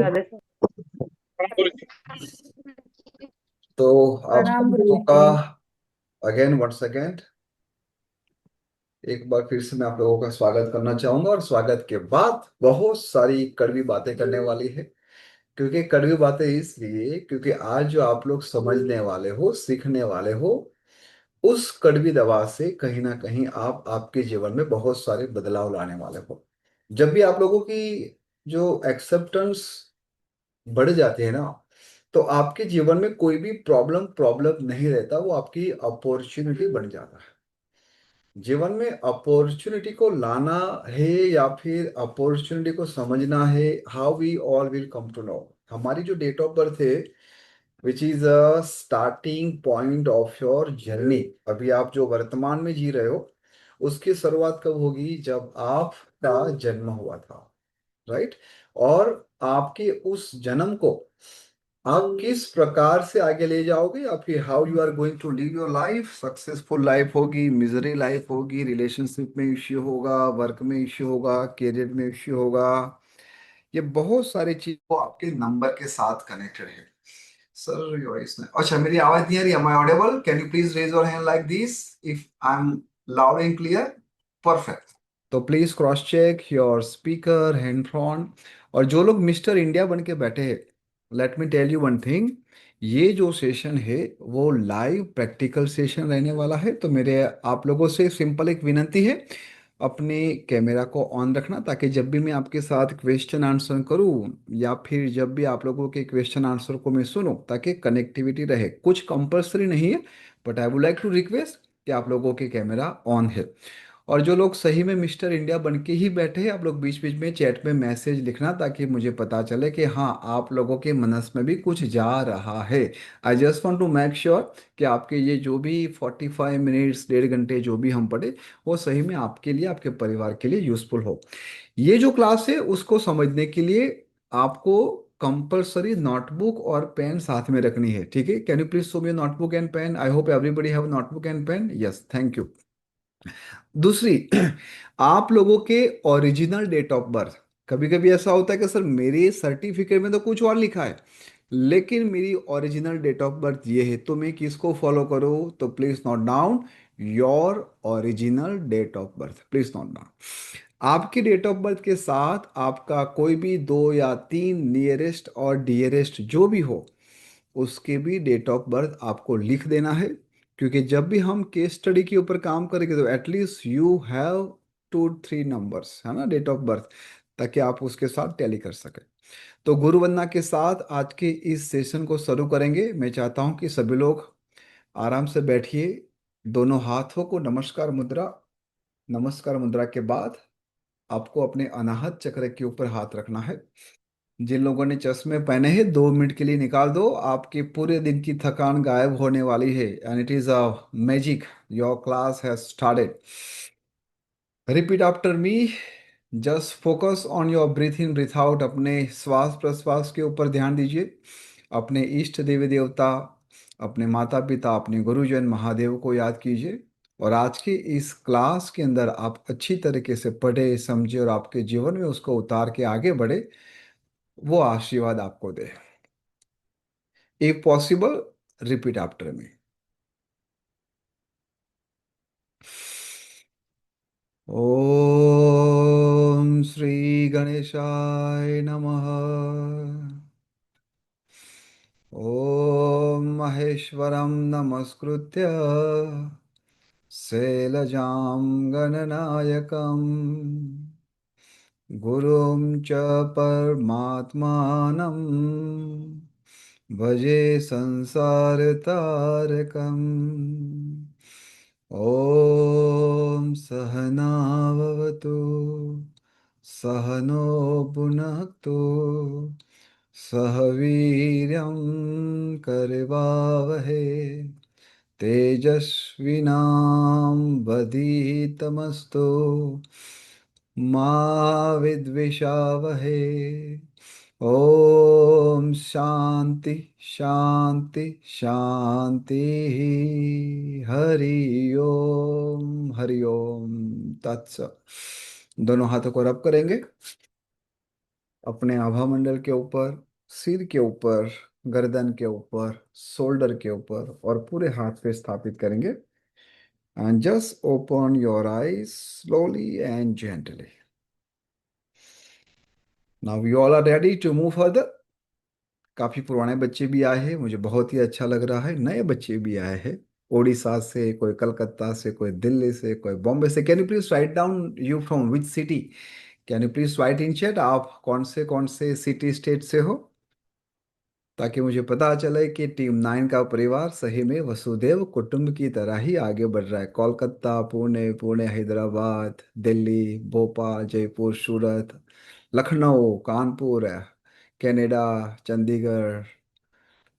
Radhe sir. तो आप प्रणाम लोगों गुरुजी। का अगेन वन सेकेंड, एक बार फिर से मैं आप लोगों का स्वागत करना चाहूंगा। और स्वागत के बाद बहुत सारी कड़वी बातें करने वाली है। क्योंकि कड़वी बातें इसलिए क्योंकि आज जो आप लोग समझने वाले हो, सीखने वाले हो, उस कड़वी दवा से कहीं ना कहीं आप आपके जीवन में बहुत सारे बदलाव लाने वाले हो। जब भी आप लोगों की जो एक्सेप्टेंस बढ़ जाती है ना, तो आपके जीवन में कोई भी प्रॉब्लम प्रॉब्लम नहीं रहता, वो आपकी अपॉर्चुनिटी बन जाता है। जीवन में अपॉर्चुनिटी को लाना है या फिर अपॉर्चुनिटी को समझना है, how we all will come to know. हमारी जो डेट ऑफ बर्थ है, which is a starting point of your journey. अभी आप जो वर्तमान में जी रहे हो, उसकी शुरुआत कब होगी? जब आपका जन्म हुआ था, राइट। और आपके उस जन्म को आप किस प्रकार से आगे ले जाओगे, या फिर how you are going to live your life, successful life होगी, मिजरी लाइफ होगी, रिलेशनशिप में इश्यू होगा, वर्क में इश्यू होगा, करियर में इश्यू होगा। ये बहुत सारी चीज को आपके नंबर के साथ कनेक्टेड है। सर योर वॉइस, अच्छा मेरी आवाज नहीं आ रही? Am I audible? Can you please raise your hand like this if I am loud and clear? Perfect. तो please cross check your speaker hand front. और जो लोग मिस्टर इंडिया बन के बैठे हैं, let me tell you one thing. ये जो सेशन है वो लाइव प्रैक्टिकल सेशन रहने वाला है। तो मेरे आप लोगों से सिंपल एक विनती है, अपने कैमरा को ऑन रखना, ताकि जब भी मैं आपके साथ क्वेश्चन आंसर करूं या फिर जब भी आप लोगों के क्वेश्चन आंसर को मैं सुनूं, ताकि कनेक्टिविटी रहे। कुछ कंपलसरी नहीं है, but I would like to request कि आप लोगों के कैमरा ऑन है। और जो लोग सही में मिस्टर इंडिया बन के ही बैठे हैं, आप लोग बीच बीच में चैट में मैसेज लिखना, ताकि मुझे पता चले कि हाँ, आप लोगों के मनस में भी कुछ जा रहा है। I just want to make sure कि आपके ये जो भी 45 मिनट्स, 1.5 घंटे जो भी हम पढ़े, वो सही में आपके लिए, आपके परिवार के लिए यूजफुल हो। ये जो क्लास है उसको समझने के लिए आपको कंपलसरी नोटबुक और पेन साथ में रखनी है, ठीक है? Can you please show me notebook and pen? I hope everybody have notebook and pen. Yes, thank you. दूसरी, आप लोगों के ओरिजिनल डेट ऑफ बर्थ। कभी कभी ऐसा होता है कि सर मेरे सर्टिफिकेट में तो कुछ और लिखा है, लेकिन मेरी ओरिजिनल डेट ऑफ बर्थ ये है, तो मैं किसको फॉलो करूँ? तो please note down your original date of birth, please note down. आपकी डेट ऑफ बर्थ के साथ आपका कोई भी 2 या 3 नियरेस्ट और डियरेस्ट जो भी हो, उसके भी डेट ऑफ बर्थ आपको लिख देना है। क्योंकि जब भी हम केस स्टडी के ऊपर काम करेंगे, तो एटलीस्ट यू हैव 2 3 नंबर्स, है ना, डेट ऑफ बर्थ, ताकि आप उसके साथ टैली कर सकें। तो गुरु वंदना के साथ आज के इस सेशन को शुरू करेंगे। मैं चाहता हूं कि सभी लोग आराम से बैठिए। दोनों हाथों को नमस्कार मुद्रा, नमस्कार मुद्रा के बाद आपको अपने अनाहत चक्र के ऊपर हाथ रखना है। जिन लोगों ने चश्मे पहने हैं, 2 मिनट के लिए निकाल दो, आपके पूरे दिन की थकान गायब होने वाली है। And it is a magic, your class has started. Repeat after me. Just focus on your breath in breath out. अपने श्वास प्रश्वास के ऊपर ध्यान दीजिए। अपने इष्ट देवी देवता, अपने माता पिता, अपने गुरुजन महादेव को याद कीजिए। और आज की इस क्लास के अंदर आप अच्छी तरीके से पढ़े, समझे और आपके जीवन में उसको उतार के आगे बढ़े, वो आशीर्वाद आपको दे। If possible, repeat after me. ओम श्री गणेशाय नमः। ओम महेश्वरं नमस्कृत्य शैलजां गणनायकम् गुरुं च परमात्मानं भजे संसारतारकम्। ॐ सहनाववतु, सहनो भुनक्तु, सह वीर्यं करवावहै, तेजस्विनां वधीतमस्तु मा विद्विषावहै। ओम शांति शांति शांति। हरि ओम तत्सत। दोनों हाथों को रब करेंगे। अपने आभा मंडल के ऊपर, सिर के ऊपर, गर्दन के ऊपर, शोल्डर के ऊपर और पूरे हाथ पे स्थापित करेंगे। And just open your eyes slowly and gently. Now you all are ready to move further. काफी पुराने बच्चे भी आए हैं, मुझे बहुत ही अच्छा लग रहा है। नए बच्चे भी आए हैं, उड़ीसा से, कोई कलकत्ता से, कोई दिल्ली से, कोई बॉम्बे से। Can you please write down you from which city? Can you please write in chat आप कौन से सिटी स्टेट से हो, ताकि मुझे पता चले कि टीम 9 का परिवार सही में वसुदेव कुटुंब की तरह ही आगे बढ़ रहा है। Kolkata, Pune, Pune Hyderabad, Delhi, Bhopal, Jaipur, Surat, Lucknow, Kanpur, Canada, Chandigarh,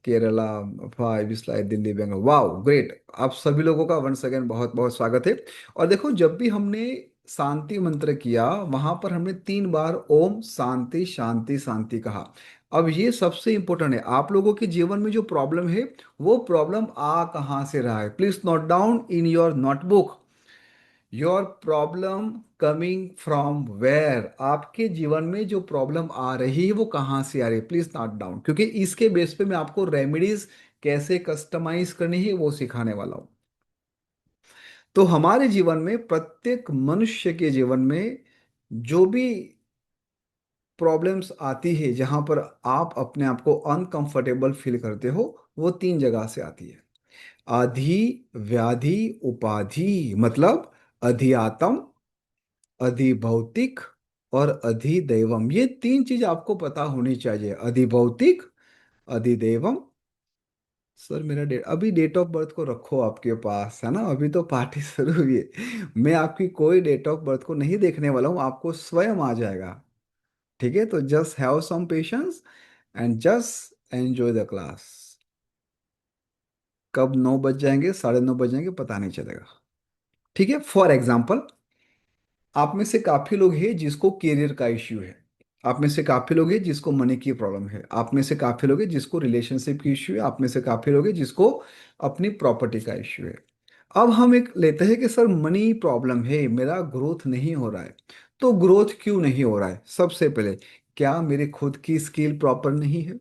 Kerala, five slide, Delhi, Bangalore. Wow great! आप सभी लोगों का वंस अगेन बहुत बहुत स्वागत है। और देखो, जब भी हमने शांति मंत्र किया, वहां पर हमने 3 बार ओम शांति शांति शांति कहा। अब ये सबसे इंपॉर्टेंट है। आप लोगों के जीवन में जो प्रॉब्लम है, वो प्रॉब्लम आ कहाँ से रहा है? Please note down in your notebook. Your problem coming from where? आपके जीवन में जो प्रॉब्लम आ रही है वो कहाँ से आ रही है? प्लीज नोट डाउन, क्योंकि इसके बेस पे मैं आपको रेमेडीज कैसे कस्टमाइज करनी है वो सिखाने वाला हूँ। तो हमारे जीवन में, प्रत्येक मनुष्य के जीवन में जो भी प्रॉब्लम्स आती है, जहां पर आप अपने आप को अनकंफर्टेबल फील करते हो, वो 3 जगह से आती है। आधि, व्याधि, उपाधि। मतलब अधिआत्म, अधिभौतिक और अधिदैवम। ये 3 चीज आपको पता होनी चाहिए। अधिभौतिक, अधिदैवम। सर मेरा अभी डेट ऑफ बर्थ को रखो आपके पास, है ना? अभी तो पार्टी शुरू हुई है। मैं आपकी कोई डेट ऑफ बर्थ को नहीं देखने वाला हूँ, आपको स्वयं आ जाएगा। ठीक है, तो just have some patience and just enjoy the class. कब 9 बज जाएंगे, 9:30 बज जाएंगे, पता नहीं चलेगा। ठीक है, फॉर एग्जाम्पल, आप में से काफी लोग हैं जिसको करियर का इश्यू है। आप में से काफी लोग हैं जिसको मनी की प्रॉब्लम है। आप में से काफी लोग हैं जिसको रिलेशनशिप की इश्यू है। आप में से काफी लोग हैं जिसको अपनी प्रॉपर्टी का इश्यू है। अब हम एक लेते हैं कि सर मनी प्रॉब्लम है, मेरा ग्रोथ नहीं हो रहा है। तो ग्रोथ क्यों नहीं हो रहा है? सबसे पहले, क्या मेरी खुद की स्किल प्रॉपर नहीं है?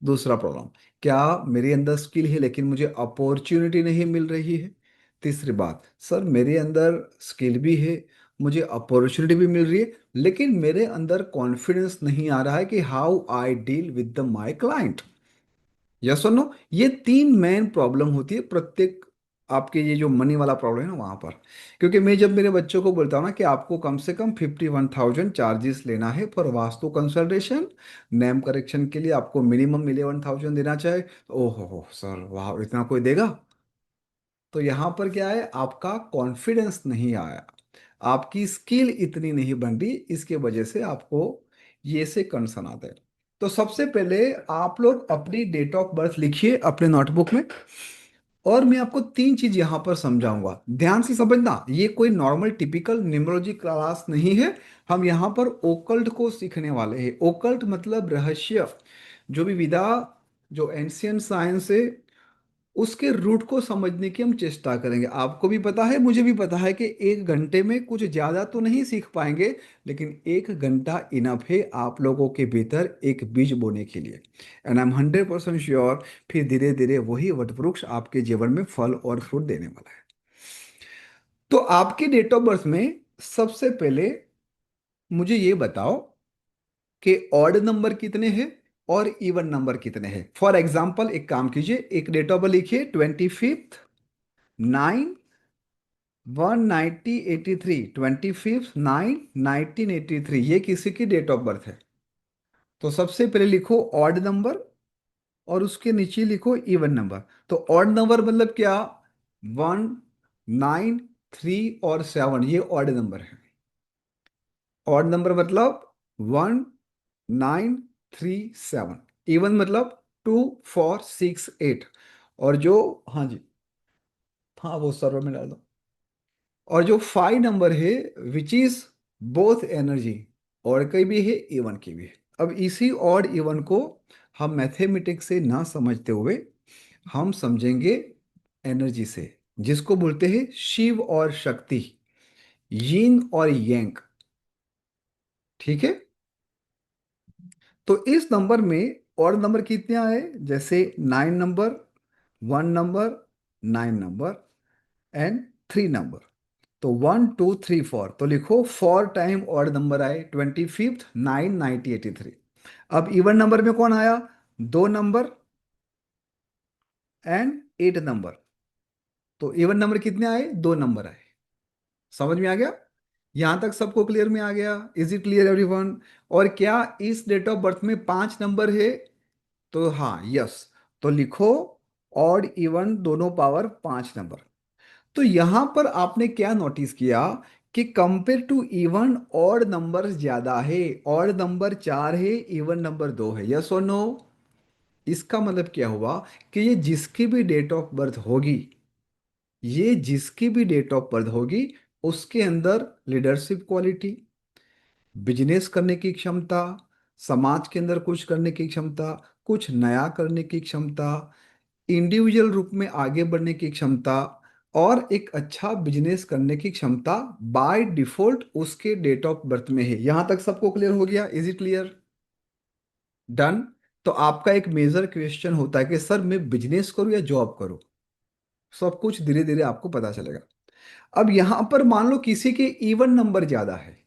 दूसरा प्रॉब्लम, क्या मेरे अंदर स्किल है लेकिन मुझे अपॉर्चुनिटी नहीं मिल रही है? तीसरी बात, सर मेरे अंदर स्किल भी है, मुझे अपॉर्चुनिटी भी मिल रही है, लेकिन मेरे अंदर कॉन्फिडेंस नहीं आ रहा है कि how I deal with the my client. Yes और नो? ये 3 मेन प्रॉब्लम होती है प्रत्येक, आपके ये जो मनी वाला प्रॉब्लम है ना, वहां पर। क्योंकि मैं जब मेरे बच्चों को बोलता हूँ ना कि आपको कम से कम 51,000 चार्जेस लेना है for vastu consultation, name correction के लिए आपको मिनिमम 11,000 देना चाहिए। ओहो हो सर, वाह, इतना कोई देगा? तो यहाँ पर क्या है, आपका कॉन्फिडेंस नहीं आया, आपकी स्किल इतनी नहीं बन रही, इसके वजह से आपको ये से कंसर्न आता है। तो सबसे पहले आप लोग अपनी डेट ऑफ बर्थ लिखिए अपने नोटबुक में, और मैं आपको 3 चीज यहां पर समझाऊंगा। ध्यान से समझना, ये कोई नॉर्मल टिपिकल न्यूमरोलॉजी क्लास नहीं है। हम यहाँ पर ओकल्ट को सीखने वाले हैं। ओकल्ट मतलब रहस्य। जो भी विधा, जो एंशियंट साइंस है, उसके रूट को समझने की हम चेष्टा करेंगे। आपको भी पता है, मुझे भी पता है कि 1 घंटे में कुछ ज्यादा तो नहीं सीख पाएंगे, लेकिन 1 घंटा इनफ है आप लोगों के भीतर एक बीज बोने के लिए। एंड आई एम 100% श्योर, फिर धीरे धीरे वही वटवृक्ष आपके जीवन में फल और फ्रूट देने वाला है। तो आपके डेट ऑफ बर्थ में सबसे पहले मुझे ये बताओ कि ऑड नंबर कितने हैं और इवन नंबर कितने हैं। फॉर एग्जाम्पल, एक काम कीजिए, एक डेट ऑफ बर्थ लिखिए, 25/9 1983। 25/9 1983, ये किसी की डेट ऑफ बर्थ है। तो सबसे पहले लिखो ऑड नंबर, और उसके नीचे लिखो इवन नंबर। तो ऑड नंबर मतलब क्या? 1 9 3 और 7, ये ऑड नंबर है। ऑड नंबर मतलब 1 9 3 7। इवन मतलब 2 4 6 8। और जो, हाँ जी, हाँ वो सर्वर में डाल दो। और जो 5 नंबर है, विच इज बोथ एनर्जी, और की भी है, इवन की भी है। अब इसी ऑड इवन को हम मैथमेटिक्स से ना समझते हुए हम समझेंगे एनर्जी से, जिसको बोलते हैं शिव और शक्ति, यिन और यंग। ठीक है? तो इस नंबर में और नंबर कितने आए, जैसे 9 number, 1 number, 9 number and 3 number. तो 1 2 3 4, तो लिखो 4 टाइम ऑड नंबर आए, 25th 9 90 83। अब इवन नंबर में कौन आया, 2 नंबर एंड 8 नंबर। तो इवन नंबर कितने आए, 2 नंबर आए। समझ में आ गया, यहां तक सबको क्लियर में आ गया, इज इट क्लियर एवरीवन? और क्या इस डेट ऑफ बर्थ में 5 नंबर है? तो हाँ, यस। तो लिखो ऑड इवन दोनों पावर 5 नंबर। तो यहां पर आपने क्या नोटिस किया कि compare to even odd number ज्यादा है, ऑड नंबर 4 है, इवन नंबर 2 है, यस और नो? इसका मतलब क्या हुआ कि ये जिसकी भी डेट ऑफ बर्थ होगी, ये जिसकी भी डेट ऑफ बर्थ होगी, उसके अंदर लीडरशिप क्वालिटी, बिजनेस करने की क्षमता, समाज के अंदर कुछ करने की क्षमता, कुछ नया करने की क्षमता, इंडिविजुअल रूप में आगे बढ़ने की क्षमता और एक अच्छा बिजनेस करने की क्षमता बाय डिफॉल्ट उसके डेट ऑफ बर्थ में है। यहां तक सबको क्लियर हो गया, इज इट क्लियर? डन। तो आपका एक मेजर क्वेश्चन होता है कि सर मैं बिजनेस करूं या जॉब करूं, सब कुछ धीरे धीरे आपको पता चलेगा। अब यहां पर मान लो किसी के इवन नंबर ज्यादा है।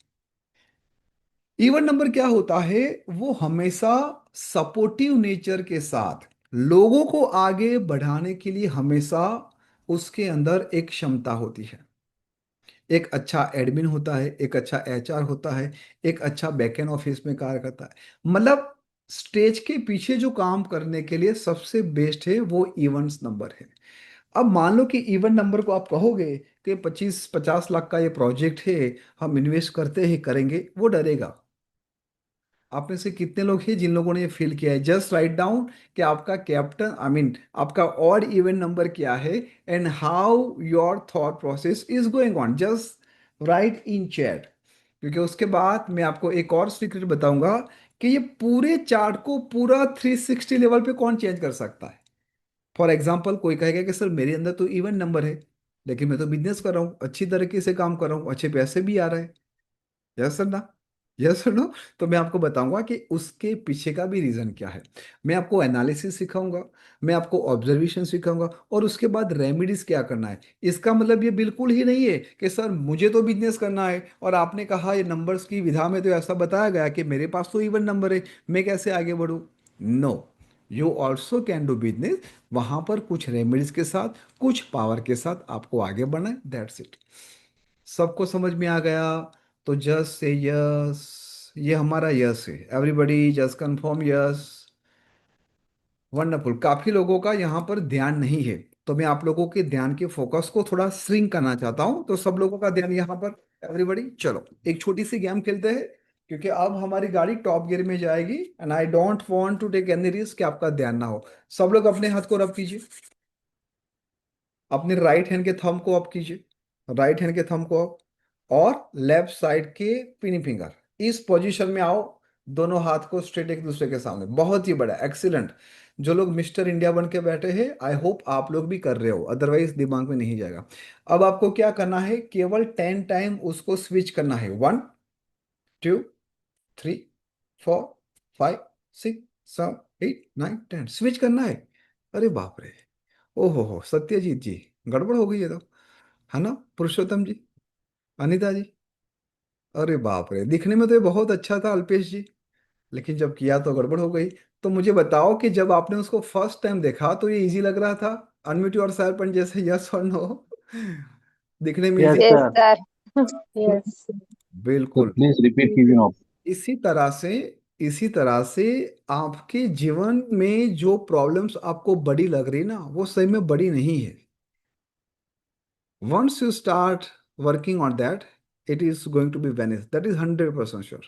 इवन नंबर क्या होता है, वो हमेशा सपोर्टिव नेचर के साथ लोगों को आगे बढ़ाने के लिए हमेशा उसके अंदर एक क्षमता होती है। एक अच्छा एडमिन होता है, एक अच्छा एचआर होता है, एक अच्छा बैकएंड ऑफिस में कार्य करता है। मतलब स्टेज के पीछे जो काम करने के लिए सबसे बेस्ट है वो इवेंट्स नंबर है। अब मान लो कि इवन नंबर को आप कहोगे कि 25-50 लाख का ये प्रोजेक्ट है, हम इन्वेस्ट करते ही करेंगे, वो डरेगा। आप में से कितने लोग हैं जिन लोगों ने ये फील किया है? जस्ट राइट डाउन कि आपका कैप्टन आई मीन आपका ऑड इवन नंबर क्या है and how your thought process is going on, just right in chat. क्योंकि उसके बाद मैं आपको एक और सीक्रेट बताऊंगा कि ये पूरे चार्ट को पूरा 360 लेवल पे कौन चेंज कर सकता है। फॉर एग्जाम्पल कोई कहेगा कि सर मेरे अंदर तो इवन नंबर है, लेकिन मैं तो बिजनेस कर रहा हूँ, अच्छी तरीके से काम कर रहा हूँ, अच्छे पैसे भी आ रहे हैं, यस सर ना, यस सर नो। तो मैं आपको बताऊंगा कि उसके पीछे का भी रीजन क्या है। मैं आपको एनालिसिस सिखाऊंगा, मैं आपको ऑब्जर्वेशन सिखाऊंगा और उसके बाद रेमेडीज क्या करना है। इसका मतलब ये बिल्कुल ही नहीं है कि सर मुझे तो बिजनेस करना है और आपने कहा ये नंबर्स की विधा में तो ऐसा बताया गया कि मेरे पास तो इवन नंबर है, मैं कैसे आगे बढ़ूं। No, you also can do business. वहां पर कुछ रेमेडीज के साथ, कुछ पावर के साथ आपको आगे बढ़ना है, दैट्स इट। सबको समझ में आ गया? तो जस्ट से यस, ये हमारा यस है, everybody just confirm yes. Wonderful, काफी लोगों का यहाँ पर ध्यान नहीं है, तो मैं आप लोगों के ध्यान के फोकस को थोड़ा श्रिंक करना चाहता हूँ, तो सब लोगों का ध्यान यहाँ पर, एवरीबॉडी चलो एक छोटी सी गेम खेलते हैं। क्योंकि अब हमारी गाड़ी टॉप गियर में जाएगी and I don't want to take any risk कि आपका ध्यान ना हो। सब लोग अपने हाथ को रब कीजिए, अपने राइट हैंड के थंब को अप कीजिए, राइट हैंड के थंब को अप, और लेफ्ट साइड के पिनी फिंगर इस पोजीशन में आओ। दोनों हाथ को स्ट्रेट एक दूसरे के सामने, बहुत ही बड़ा, एक्सीलेंट। जो लोग मिस्टर इंडिया बन के बैठे हैं आई होप आप लोग भी कर रहे हो, अदरवाइज दिमाग में नहीं जाएगा। अब आपको क्या करना है, केवल 10 टाइम उसको स्विच करना है, 1 2 3 4 5 6 7 8 9 10 स्विच करना है। अरे बाप रे, ओहो हो सत्यजीत जी, गड़बड़ हो गई है तो, है ना पुरुषोत्तम जी, अनिता जी? अरे बाप रे, दिखने में तो ये बहुत अच्छा था अल्पेश जी, लेकिन जब किया तो गड़बड़ हो गई। तो मुझे बताओ कि जब आपने उसको फर्स्ट टाइम देखा तो ये इजी लग रहा था, अनम्यूट योरसेल्फ एंड जैसे यस और नो, दिखने में easy? Yes, Yes, sir. sir. Yes. So बिल्कुल। please repeat keeping off. इसी तरह से, इसी तरह से आपके जीवन में जो प्रॉब्लम्स आपको बड़ी लग रही ना, वो सही में बड़ी नहीं है। Once you start working on that, it is going to be vanished. That is 100% sure.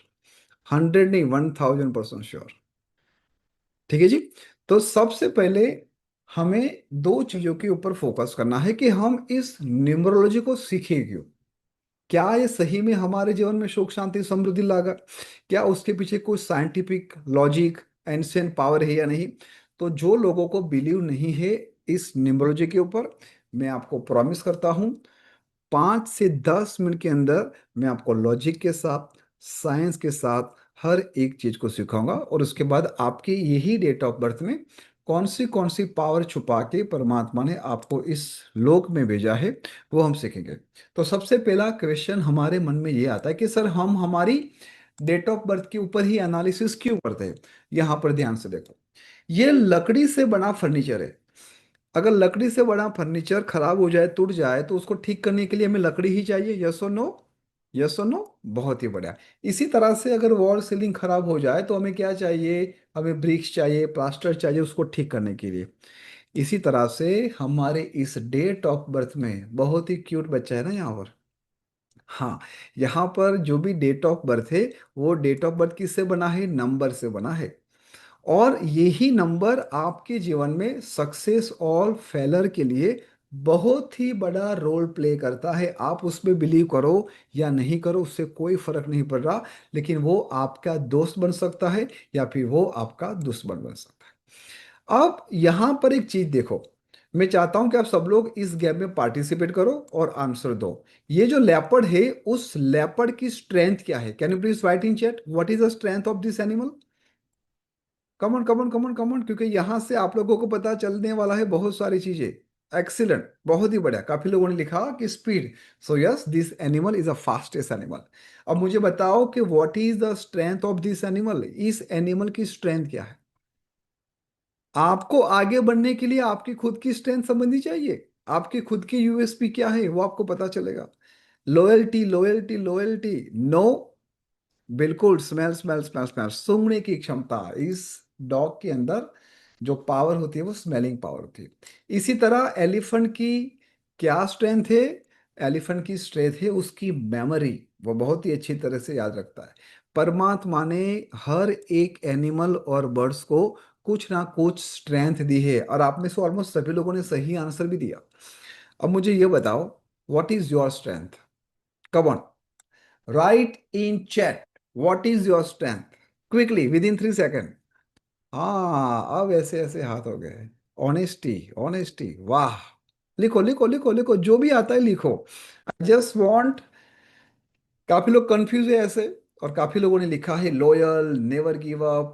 100 नहीं, 1000% श्योर। ठीक है जी। तो सबसे पहले हमें दो चीजों के ऊपर फोकस करना है कि हम इस न्यूमरोलॉजी को सीखें क्यों। क्या ये सही में हमारे जीवन में सुख शांति समृद्धि लागा, क्या उसके पीछे कोई साइंटिफिक लॉजिक एंशियंट पावर है या नहीं। तो जो लोगों को बिलीव नहीं है इस न्यूमरोलॉजी के ऊपर, मैं आपको प्रॉमिस करता हूं 5 से 10 मिनट के अंदर मैं आपको लॉजिक के साथ, साइंस के साथ हर एक चीज को सिखाऊंगा, और उसके बाद आपके यही डेट ऑफ बर्थ में कौन सी पावर छुपा के परमात्मा ने आपको इस लोक में भेजा है, वो हम सीखेंगे। तो सबसे पहला क्वेश्चन हमारे मन में ये आता है कि सर हम हमारी डेट ऑफ बर्थ के ऊपर ही एनालिसिस क्यों करते हैं। यहाँ पर ध्यान से देखो, ये लकड़ी से बना फर्नीचर है। अगर लकड़ी से बना फर्नीचर खराब हो जाए, टूट जाए, तो उसको ठीक करने के लिए हमें लकड़ी ही चाहिए। यस और नो? यस और नो? बहुत ही बढ़िया। इसी तरह से अगर वॉल सीलिंग खराब हो जाए तो हमें क्या चाहिए? हमें ब्रिक्स चाहिए, प्लास्टर चाहिए उसको ठीक करने के लिए। इसी तरह से हमारे इस डेट ऑफ बर्थ में बहुत ही क्यूट बच्चा है ना यहाँ पर। हाँ, यहाँ पर जो भी डेट ऑफ बर्थ है, वो डेट ऑफ बर्थ किससे बना है? नंबर से बना है। और यही नंबर आपके जीवन में सक्सेस और फेलर के लिए बहुत ही बड़ा रोल प्ले करता है। आप उसमें बिलीव करो या नहीं करो, उससे कोई फर्क नहीं पड़ रहा, लेकिन वो आपका दोस्त बन सकता है या फिर वो आपका दुश्मन बन सकता है। अब यहां पर एक चीज देखो, मैं चाहता हूं कि आप सब लोग इस गेम में पार्टिसिपेट करो और आंसर दो। ये जो लेपर्ड है, उस लेपर्ड की स्ट्रेंथ क्या है? Can you please write in chat what is the strength of this animal? Come on come on come on come on, क्योंकि यहां से आप लोगों को पता चलने वाला है बहुत सारी चीजें। एक्सीलेंट, बहुत ही बढ़िया। काफी लोगों ने लिखा कि speed. So yes, this animal is a fastest animal. अब मुझे बताओ कि what is the strength of this animal? इस एनिमल की स्ट्रेंथ क्या है? आपको आगे बढ़ने के लिए आपकी खुद की स्ट्रेंथ समझनी चाहिए। आपकी खुद की यूएसपी क्या है वो आपको पता चलेगा। Loyalty loyalty loyalty. नो। बिल्कुल, स्मेल स्मेल स्मेल स्मेल, सूंघने की क्षमता। इस डॉग के अंदर जो पावर होती है वो स्मेलिंग पावर होती है। इसी तरह एलिफेंट की क्या स्ट्रेंथ है? एलिफेंट की स्ट्रेंथ है उसकी मेमोरी। वो बहुत ही अच्छी तरह से याद रखता है। परमात्मा ने हर एक एनिमल और बर्ड्स को कुछ ना कुछ स्ट्रेंथ दी है, और आप में से ऑलमोस्ट सभी लोगों ने सही आंसर भी दिया। अब मुझे ये बताओ, what is your strength? Come on, right in chat what is your strength, quickly with in 3 second. हाँ, अब ऐसे ऐसे हाथ हो गए। ऑनेस्टी, ऑनेस्टी, वाह। लिखो लिखो लिखो लिखो, जो भी आता है लिखो। आई जस्ट वॉन्ट, काफी लोग कंफ्यूज है ऐसे, और काफी लोगों ने लिखा है loyal, never give up,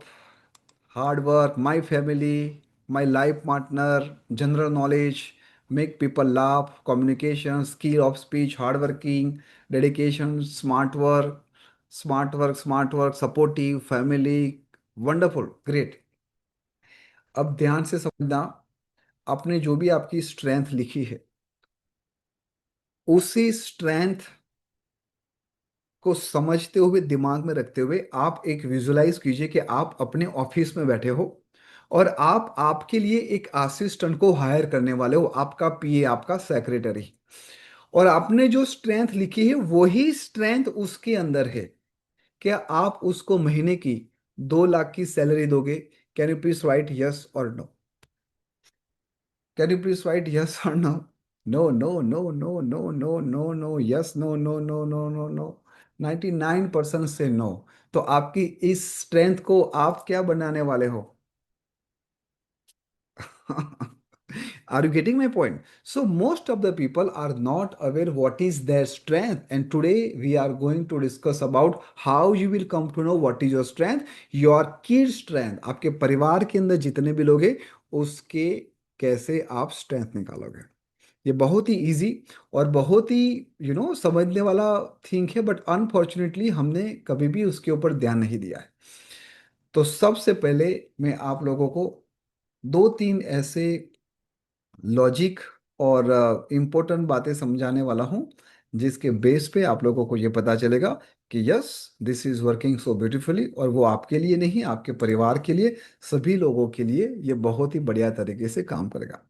hard work, my family, my life partner, general knowledge, make people laugh, communication, skill of speech, hard working, dedication, smart work, supportive, family. Wonderful, great. अब ध्यान से समझना, आपने जो भी आपकी स्ट्रेंथ लिखी है, उसी स्ट्रेंथ को समझते हुए, दिमाग में रखते हुए, आप एक विजुलाइज कीजिए कि आप अपने ऑफिस में बैठे हो और आप आपके लिए एक असिस्टेंट को हायर करने वाले हो, आपका पीए, आपका सेक्रेटरी। और आपने जो स्ट्रेंथ लिखी है वही स्ट्रेंथ उसके अंदर है। क्या आप उसको महीने की 2 लाख की सैलरी दोगे? Can you please write yes और no? Can you please write yes और no? No no no no no no no no, yes no no no no no no. 99% से नो। तो आपकी इस स्ट्रेंथ को आप क्या बनाने वाले हो? Are you getting my point? So most of the people are not aware what is their strength, and today we are going to discuss about how you will come to know what is your strength, your kid strength। आपके परिवार के अंदर जितने भी लोग हैं, उसके कैसे आप स्ट्रेंथ निकालोगे। ये बहुत ही इजी और बहुत ही समझने वाला थिंग है, बट अनफॉर्चुनेटली हमने कभी भी उसके ऊपर ध्यान नहीं दिया है। तो सबसे पहले मैं आप लोगों को दो तीन ऐसे लॉजिक और इम्पोर्टेंट बातें समझाने वाला हूँ, जिसके बेस पे आप लोगों को ये पता चलेगा कि yes, this is working so beautifully, और वो आपके लिए नहीं, आपके परिवार के लिए, सभी लोगों के लिए ये बहुत ही बढ़िया तरीके से काम करेगा।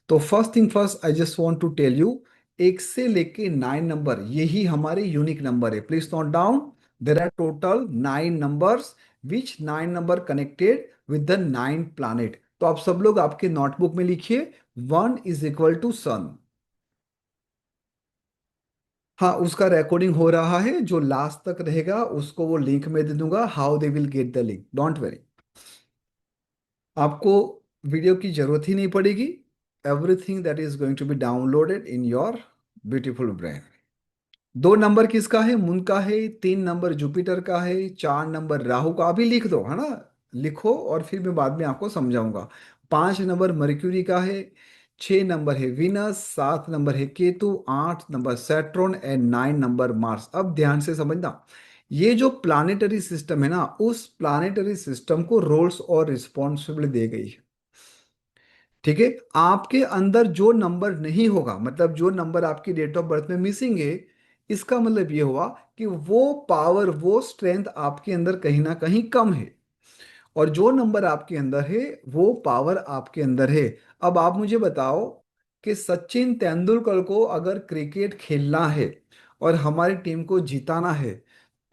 तो first thing first, I just want to tell you, 1 से लेके 9 नंबर यही हमारे यूनिक नंबर है। Please note down, there are total 9 numbers, which 9 number connected with the 9 planet. तो आप सब लोग आपके नोटबुक में लिखिए, 1 इज इक्वल टू सन। हाँ, उसका रिकॉर्डिंग हो रहा है, जो लास्ट तक रहेगा उसको वो लिंक में दे दूंगा, how they will get the link, don't worry. आपको वीडियो की जरूरत ही नहीं पड़ेगी। Everything that is going to be downloaded in your beautiful brain. दो नंबर किसका है? मून का है। तीन नंबर जुपिटर का है। चार नंबर राहु का। अभी लिख दो, है ना? लिखो और फिर मैं बाद में आपको समझाऊंगा। पांच नंबर मर्क्यूरी का है। छह नंबर है वीनस। सात नंबर है केतु। आठ number Saturn and nine number Mars. अब ध्यान से समझना, ये जो प्लानिटरी सिस्टम है ना, उस प्लानिटरी सिस्टम को रोल्स और रिस्पॉन्सिबिलिटी दी गई है। ठीक है। आपके अंदर जो नंबर नहीं होगा, मतलब जो नंबर आपकी डेट ऑफ बर्थ में मिसिंग है, इसका मतलब ये हुआ कि वो पावर, वो स्ट्रेंथ आपके अंदर कहीं ना कहीं कम है। और जो नंबर आपके अंदर है, वो पावर आपके अंदर है। अब आप मुझे बताओ कि सचिन तेंदुलकर को अगर क्रिकेट खेलना है और हमारी टीम को जिताना है,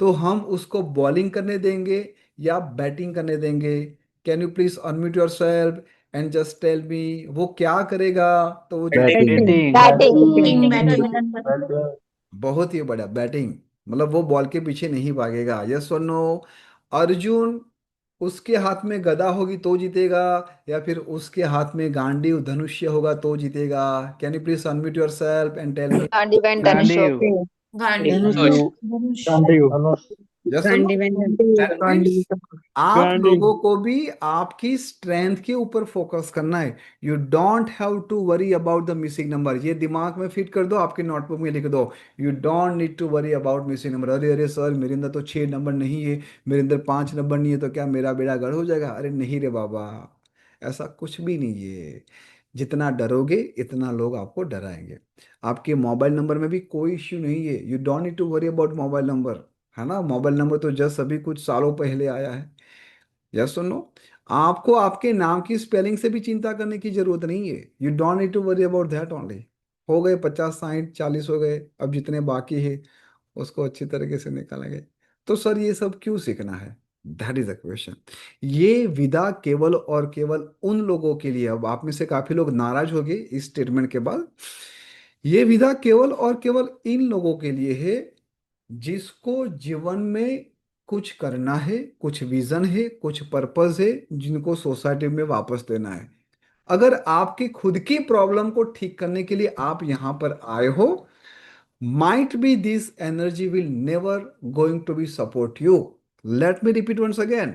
तो हम उसको बॉलिंग करने देंगे या बैटिंग करने देंगे? Can you please unmute yourself and just tell me वो क्या करेगा? तो वो जो बैटिंग। Batting. बैटिंग। Batting. बहुत ही बढ़िया, बैटिंग। मतलब वो बॉल के पीछे नहीं भागेगा। यस और नो? अर्जुन, उसके हाथ में गदा होगी तो जीतेगा या फिर उसके हाथ में गांडीव धनुष्य होगा तो जीतेगा? Can you please unmute yourself and tell me? Gandhi went Dhanush. Gandiva. Okay. धनुष। गांडीव। यस और no? Gandhi went that means Gandiva. आप गांडीव। लोगों को भी आपकी स्ट्रेंथ के ऊपर फोकस करना है। You don't have to worry about the missing number. ये दिमाग में फिट कर दो, आपके नोटबुक में लिख दो। You don't need to worry about missing number. अरे अरे सर, मेरे अंदर तो छह नंबर नहीं है, मेरे अंदर पांच नंबर नहीं है, तो क्या मेरा बेड़ा गर्क हो जाएगा? अरे नहीं रे बाबा, ऐसा कुछ भी नहीं है। जितना डरोगे इतना लोग आपको डराएंगे। आपके मोबाइल नंबर में भी कोई इश्यू नहीं है। You don't need to worry about mobile number. है ना? मोबाइल नंबर तो जस्ट अभी कुछ सालों पहले आया है। यस सुनो, आपको आपके नाम की स्पेलिंग से भी चिंता करने की जरूरत नहीं है। You don't need to worry about that only. हो गए 50, 60, 40 हो गए, अब जितने बाकी है उसको अच्छी तरीके से निकालेंगे। तो सर ये सब क्यों सीखना है? That is the question. ये विदा केवल और केवल उन लोगों के लिए, अब आप में से काफी लोग नाराज हो गए इस स्टेटमेंट के बाद, ये विदा केवल और केवल इन लोगों के लिए है जिसको जीवन में कुछ करना है, कुछ विजन है, कुछ पर्पस है, जिनको सोसाइटी में वापस देना है। अगर आपकी खुद की प्रॉब्लम को ठीक करने के लिए आप यहां पर आए हो, might be this energy will never going to be support you. Let me repeat once again.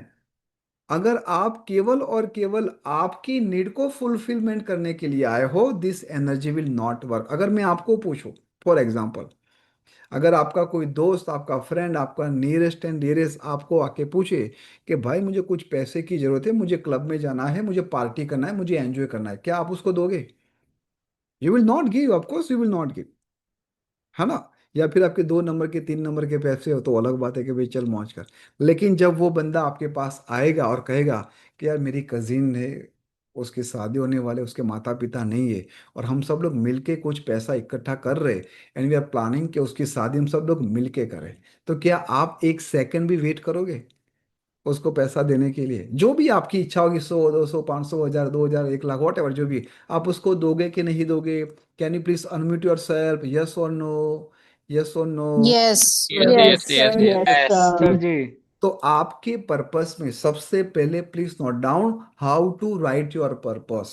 अगर आप केवल और केवल आपकी नीड को फुलफिलमेंट करने के लिए आए हो, this energy will not work. अगर मैं आपको पूछूं, फॉर एग्जाम्पल, अगर आपका कोई दोस्त, आपका फ्रेंड, आपका नियरेस्ट एंड डियरेस्ट आपको आके पूछे कि भाई मुझे कुछ पैसे की जरूरत है, मुझे क्लब में जाना है, मुझे पार्टी करना है, मुझे एंजॉय करना है, क्या आप उसको दोगे? You will not give, of course you will not give. है ना? या फिर आपके दो नंबर के, तीन नंबर के पैसे हो तो अलग बात है कि भाई चल मौज कर। लेकिन जब वो बंदा आपके पास आएगा और कहेगा कि यार मेरी कजिन है, उसकी शादी होने वाले, उसके माता पिता नहीं है, और हम सब लोग मिलके कुछ पैसा इकट्ठा कर रहे, एंड वी आर प्लानिंग कि उसकी शादी हम सब लोग मिलके करें, तो क्या आप एक सेकंड भी वेट करोगे उसको पैसा देने के लिए? जो भी आपकी इच्छा होगी, 100, 200, 500, 1000, 2000, 1 लाख, वॉट एवर, जो भी, आप उसको दोगे कि नहीं दोगे? Can you please unmute yourself? Yes और नो? यस और no? Yes. Yes yes Yes. Sir ji. तो आपके पर्पस में सबसे पहले please note down how to write your purpose.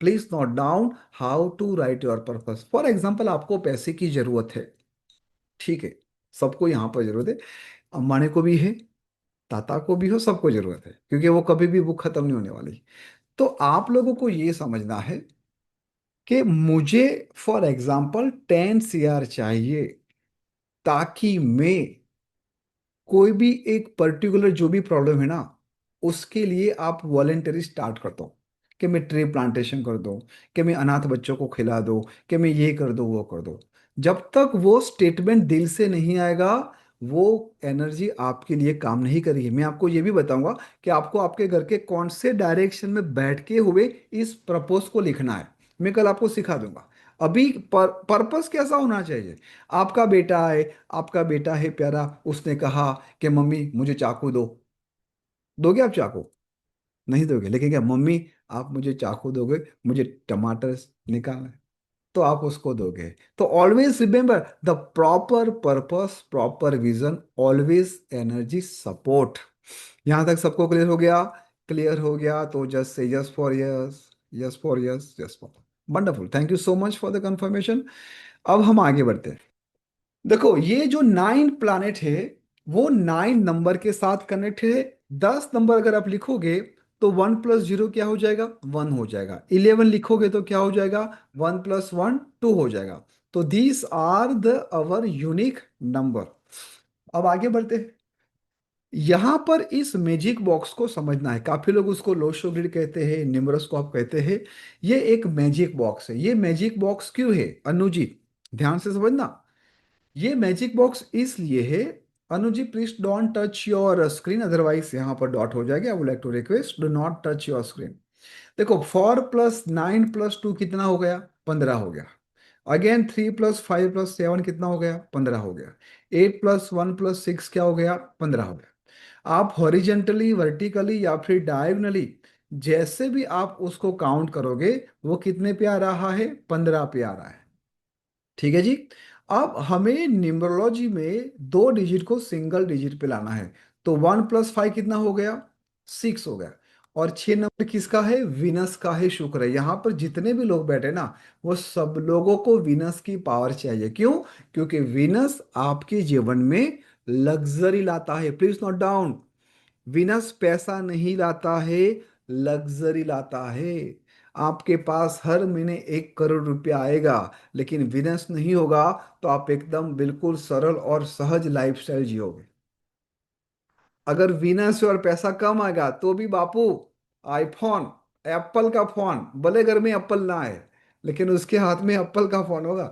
Please note down how to write your purpose. For example, आपको पैसे की जरूरत है, ठीक है, सबको यहां पर जरूरत है, अंबानी को भी है, टाटा को भी हो, सबको जरूरत है, क्योंकि वो कभी भी बुक खत्म नहीं होने वाली। तो आप लोगों को ये समझना है कि मुझे फॉर एग्जाम्पल 10 CR चाहिए, ताकि मैं कोई भी एक पर्टिकुलर जो भी प्रॉब्लम है ना, उसके लिए आप वॉलेंटरी स्टार्ट करता हूँ कि मैं ट्री प्लांटेशन कर दूँ, कि मैं अनाथ बच्चों को खिला दूँ, कि मैं ये कर दूँ वो कर दूँ। जब तक वो स्टेटमेंट दिल से नहीं आएगा, वो एनर्जी आपके लिए काम नहीं करेगी। मैं आपको ये भी बताऊंगा कि आपको आपके घर के कौन से डायरेक्शन में बैठ के हुए इस प्रपोज को लिखना है। मैं कल आपको सिखा दूंगा। अभी पर्पस कैसा होना चाहिए? आपका बेटा है, आपका बेटा है प्यारा, उसने कहा कि मम्मी मुझे चाकू दो। दोगे आप चाकू? नहीं दोगे। लेकिन क्या मम्मी आप मुझे चाकू दोगे, मुझे टमाटर निकालना है, तो आप उसको दोगे। तो always remember the proper purpose, proper vision, always energy support. यहां तक सबको क्लियर हो गया? क्लियर हो गया तो just say yes for yes, yes for yes, yes for. Wonderful, thank you so much for the confirmation. अब हम आगे बढ़ते हैं। देखो ये जो 9 प्लैनेट है वो 9 नंबर के साथ कनेक्टेड है। 10 नंबर अगर आप लिखोगे तो 1 + 0 क्या हो जाएगा, 1 हो जाएगा। 11 लिखोगे तो क्या हो जाएगा, 1 + 1 2 हो जाएगा। तो these are the our unique number. अब आगे बढ़ते हैं। यहां पर इस मैजिक बॉक्स को समझना है। काफी लोग उसको लोशो ग्रिड कहते हैं, न्यूमरोस्कोप कहते हैं। ये एक मैजिक बॉक्स है। ये मैजिक बॉक्स क्यों है अनु जी, ध्यान से समझना। ये मैजिक बॉक्स इसलिए है, Anu ji please don't touch your screen, otherwise यहाँ पर डॉट हो जाएगी। I would like to request do not touch your screen. देखो 4 + 9 + 2 कितना हो गया, 15 हो गया। अगेन 3 + 5 + 7 कितना हो गया, 15 हो गया। 8 + 1 + 6 क्या हो गया, 15 हो गया। आप हॉरिजेंटली, वर्टिकली या फिर डायगनली जैसे भी आप उसको काउंट करोगे वो कितने पे आ रहा है, 15 पे आ रहा है। ठीक है जी। अब हमें न्यूमरोलॉजी में 2 डिजिट को सिंगल डिजिट पे लाना है। तो 1 + 5 कितना हो गया, 6 हो गया। और 6 नंबर किसका है, वीनस का है, शुक्र है। यहाँ पर जितने भी लोग बैठे ना वो सब लोगों को वीनस की पावर चाहिए। क्यों, क्योंकि वीनस आपके जीवन में लग्जरी लाता है। प्लीज नोट डाउन, विनस पैसा नहीं लाता है, लग्जरी लाता है। आपके पास हर महीने 1 करोड़ रुपया आएगा, लेकिन विनस नहीं होगा तो आप एकदम बिल्कुल सरल और सहज लाइफस्टाइल जियोगे। अगर विनस और पैसा कम आएगा तो भी बापू आईफोन, एप्पल का फोन, भले घर में एप्पल ना आए लेकिन उसके हाथ में एप्पल का फोन होगा।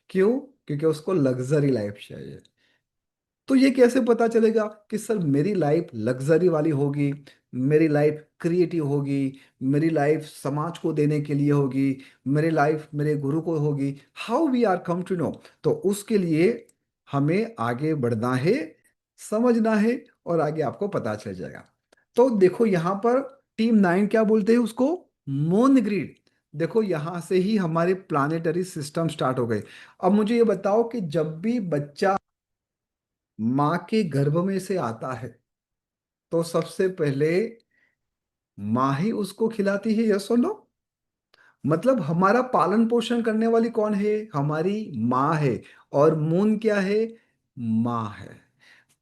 क्यों, क्योंकि उसको लग्जरी लाइफ चाहिए। तो ये कैसे पता चलेगा कि सर मेरी लाइफ लग्जरी वाली होगी, मेरी लाइफ क्रिएटिव होगी, मेरी लाइफ समाज को देने के लिए होगी, मेरी लाइफ मेरे गुरु को होगी। How we are come to know. तो उसके लिए हमें आगे बढ़ना है, समझना है, और आगे आपको पता चल जाएगा। तो देखो यहाँ पर टीम 9 क्या बोलते हैं उसको, मून ग्रिड। देखो यहां से ही हमारे प्लानिटरी सिस्टम स्टार्ट हो गए। अब मुझे ये बताओ कि जब भी बच्चा माँ के गर्भ में से आता है तो सबसे पहले माँ ही उसको खिलाती है, यस और नो। मतलब हमारा पालन पोषण करने वाली कौन है, हमारी माँ है। और मून क्या है, माँ है।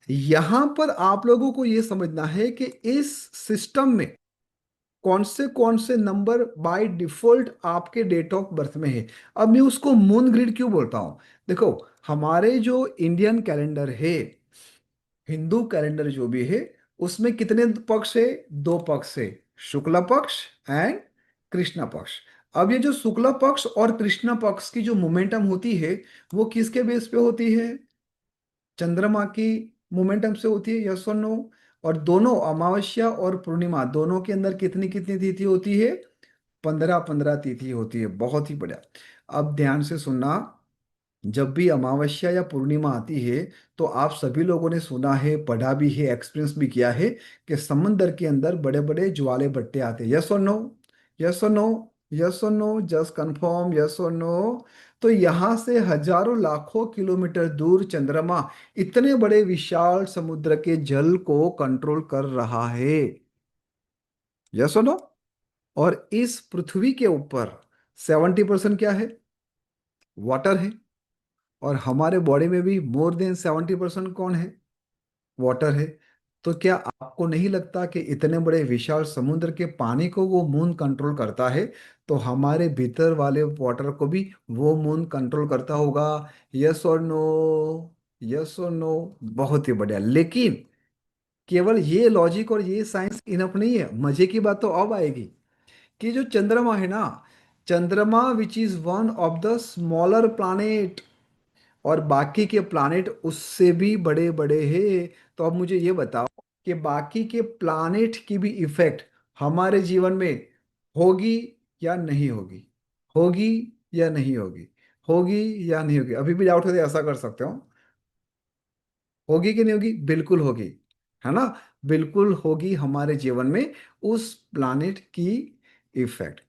यहां पर आप लोगों को यह समझना है कि इस सिस्टम में कौन से नंबर बाय डिफॉल्ट आपके डेट ऑफ बर्थ में है। अब मैं उसको मून ग्रिड क्यों बोलता हूं, देखो हमारे जो इंडियन कैलेंडर है, हिंदू कैलेंडर जो भी है, उसमें कितने पक्ष है, 2 पक्ष है, शुक्ल पक्ष एंड कृष्ण पक्ष। अब ये जो शुक्ल पक्ष और कृष्ण पक्ष की जो मोमेंटम होती है वो किसके बेस पे होती है, चंद्रमा की मोमेंटम से होती है, यस और नो। और दोनों अमावस्या और पूर्णिमा दोनों के अंदर कितनी कितनी तिथि होती है, 15 15 तिथि होती है। बहुत ही बढ़िया। अब ध्यान से सुनना, जब भी अमावस्या या पूर्णिमा आती है तो आप सभी लोगों ने सुना है, पढ़ा भी है, एक्सपीरियंस भी किया है कि समंदर के अंदर बड़े बड़े ज्वाले भट्टे आते हैं, यस और नो। यस और नो, यस और नो, जस्ट कंफर्म, यस और नो। तो यहां से हजारों लाखों किलोमीटर दूर चंद्रमा इतने बड़े विशाल समुद्र के जल को कंट्रोल कर रहा है, यस और नो। और इस पृथ्वी के ऊपर 70% क्या है, वाटर है। और हमारे बॉडी में भी मोर देन 70% कौन है, वाटर है। तो क्या आपको नहीं लगता कि इतने बड़े विशाल समुद्र के पानी को वो मून कंट्रोल करता है, तो हमारे भीतर वाले वाटर को भी वो मून कंट्रोल करता होगा, यस और नो। यस और नो, बहुत ही बढ़िया। लेकिन केवल ये लॉजिक और ये साइंस इनफ नहीं है, मजे की बात तो अब आएगी कि जो चंद्रमा है ना, चंद्रमा which is one of the smaller planet, और बाकी के प्लानेट उससे भी बड़े बड़े हैं। तो अब मुझे ये बताओ कि बाकी के प्लानेट की भी इफेक्ट हमारे जीवन में होगी या नहीं होगी, होगी या नहीं होगी, होगी या नहीं होगी। अभी भी डाउट है तो ऐसा कर सकते हो, होगी कि नहीं होगी, बिल्कुल होगी, है ना। बिल्कुल होगी हमारे जीवन में उस प्लानेट की इफेक्ट।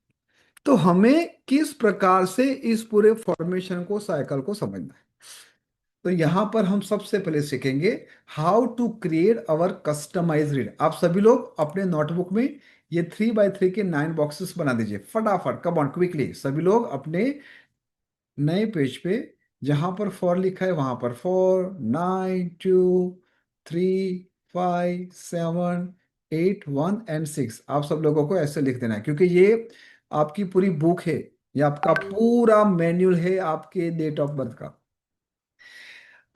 तो हमें किस प्रकार से इस पूरे फॉर्मेशन को, साइकिल को समझना है। तो यहां पर हम सबसे पहले सीखेंगे how to create our customize grid. आप सभी लोग अपने नोटबुक में ये 3 by 3 के 9 बॉक्सेस बना दीजिए फटाफट, कम ऑन क्विकली। सभी लोग अपने नए पेज पे जहां पर 4 लिखा है वहां पर 4, 9, 2, 3, 5, 7, 8, 1 एंड 6। आप सब लोगों को ऐसे लिख देना है, क्योंकि ये आपकी पूरी बुक है, ये आपका पूरा मैन्युअल है आपके डेट ऑफ बर्थ का।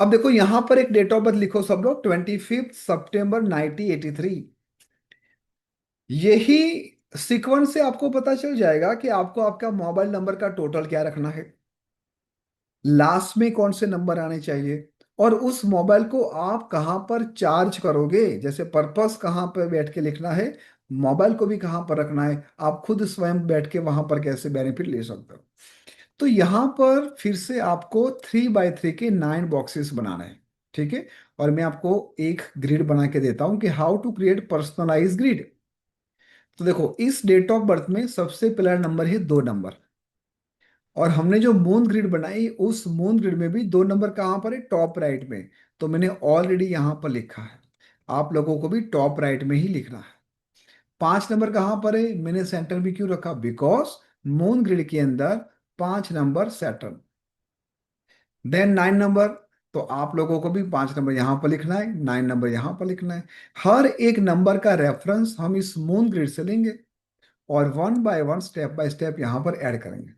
अब देखो यहां पर एक डेट ऑफ बर्थ लिखो सब लोग, 25 सितंबर 1983। यही सीक्वेंस से आपको पता चल जाएगा कि आपको आपका मोबाइल नंबर का टोटल क्या रखना है, लास्ट में कौन से नंबर आने चाहिए, और उस मोबाइल को आप कहाँ पर चार्ज करोगे। जैसे पर्पस कहाँ पर बैठ के लिखना है, मोबाइल को भी कहाँ पर रखना है, आप खुद स्वयं बैठ के वहां पर कैसे बेनिफिट ले सकते हो। तो यहाँ पर फिर से आपको 3 बाय 3 के 9 बॉक्सेस बनाना है, ठीक है। और मैं आपको एक ग्रिड बना के देता हूं कि how to create personalize grid. तो देखो इस डेट ऑफ बर्थ में सबसे पहला नंबर है 2 नंबर, और हमने जो मून ग्रिड बनाई उस मून ग्रिड में भी 2 नंबर कहाँ पर है, टॉप राइट में। तो मैंने ऑलरेडी यहाँ पर लिखा है, आप लोगों को भी टॉप राइट में ही लिखना है। 5 नंबर कहाँ पर है, मैंने सेंटर भी क्यों रखा, बिकॉज मून ग्रिड के अंदर 5 नंबर सैटर्न। देन 9 नंबर, तो आप लोगों को भी 5 नंबर यहाँ पर लिखना है, 9 नंबर यहाँ पर लिखना है। हर एक नंबर का रेफरेंस हम इस मून ग्रिड से लेंगे और 1 बाय 1 स्टेप बाय स्टेप यहाँ पर ऐड करेंगे।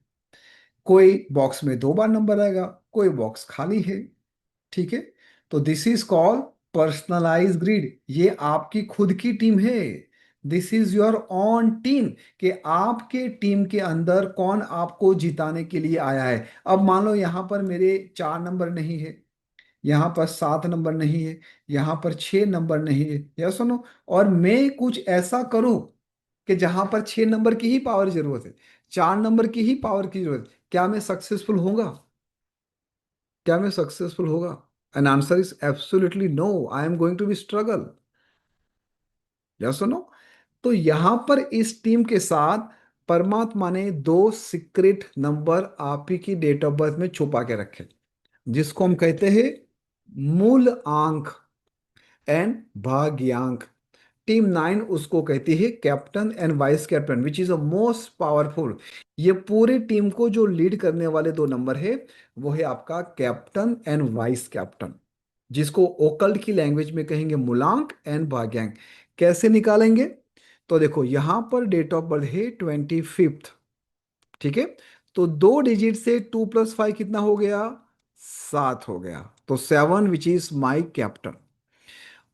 कोई बॉक्स में 2 बार नंबर आएगा, कोई बॉक्स खाली है, ठीक है। तो this is called personalize grid. ये आपकी खुद की टीम है, this is your own team, कि आपके टीम के अंदर कौन आपको जिताने के लिए आया है। अब मान लो यहाँ पर मेरे 4 नंबर नहीं है, यहाँ पर 7 नंबर नहीं है, यहाँ पर 6 नंबर नहीं है, या सुनो, और मैं कुछ ऐसा करूं कि जहां पर 6 नंबर की ही पावर जरूरत है, 4 नंबर की ही पावर की जरूरत है, क्या मैं सक्सेसफुल होगा, क्या मैं सक्सेसफुल होगा? An answer is absolutely no, I am going to be struggle, या सुनो। तो यहां पर इस टीम के साथ परमात्मा ने 2 सीक्रेट नंबर आप ही की डेट ऑफ बर्थ में छुपा के रखे, जिसको हम कहते हैं मूल आंक एंड भाग्यांक। टीम 9 उसको कहती है captain and vice captain, which is a most powerful. ये पूरी टीम को जो लीड करने वाले 2 नंबर है वो है आपका कैप्टन एंड वाइस कैप्टन, जिसको ओकल्ट की लैंग्वेज में कहेंगे मूलांक एंड भाग्यांक। कैसे निकालेंगे? तो देखो यहां पर डेट ऑफ बर्थ है 25, ठीक है। तो 2 डिजिट से 2 + 5 कितना हो गया, 7 हो गया। तो 7 विच इज माई कैप्टन।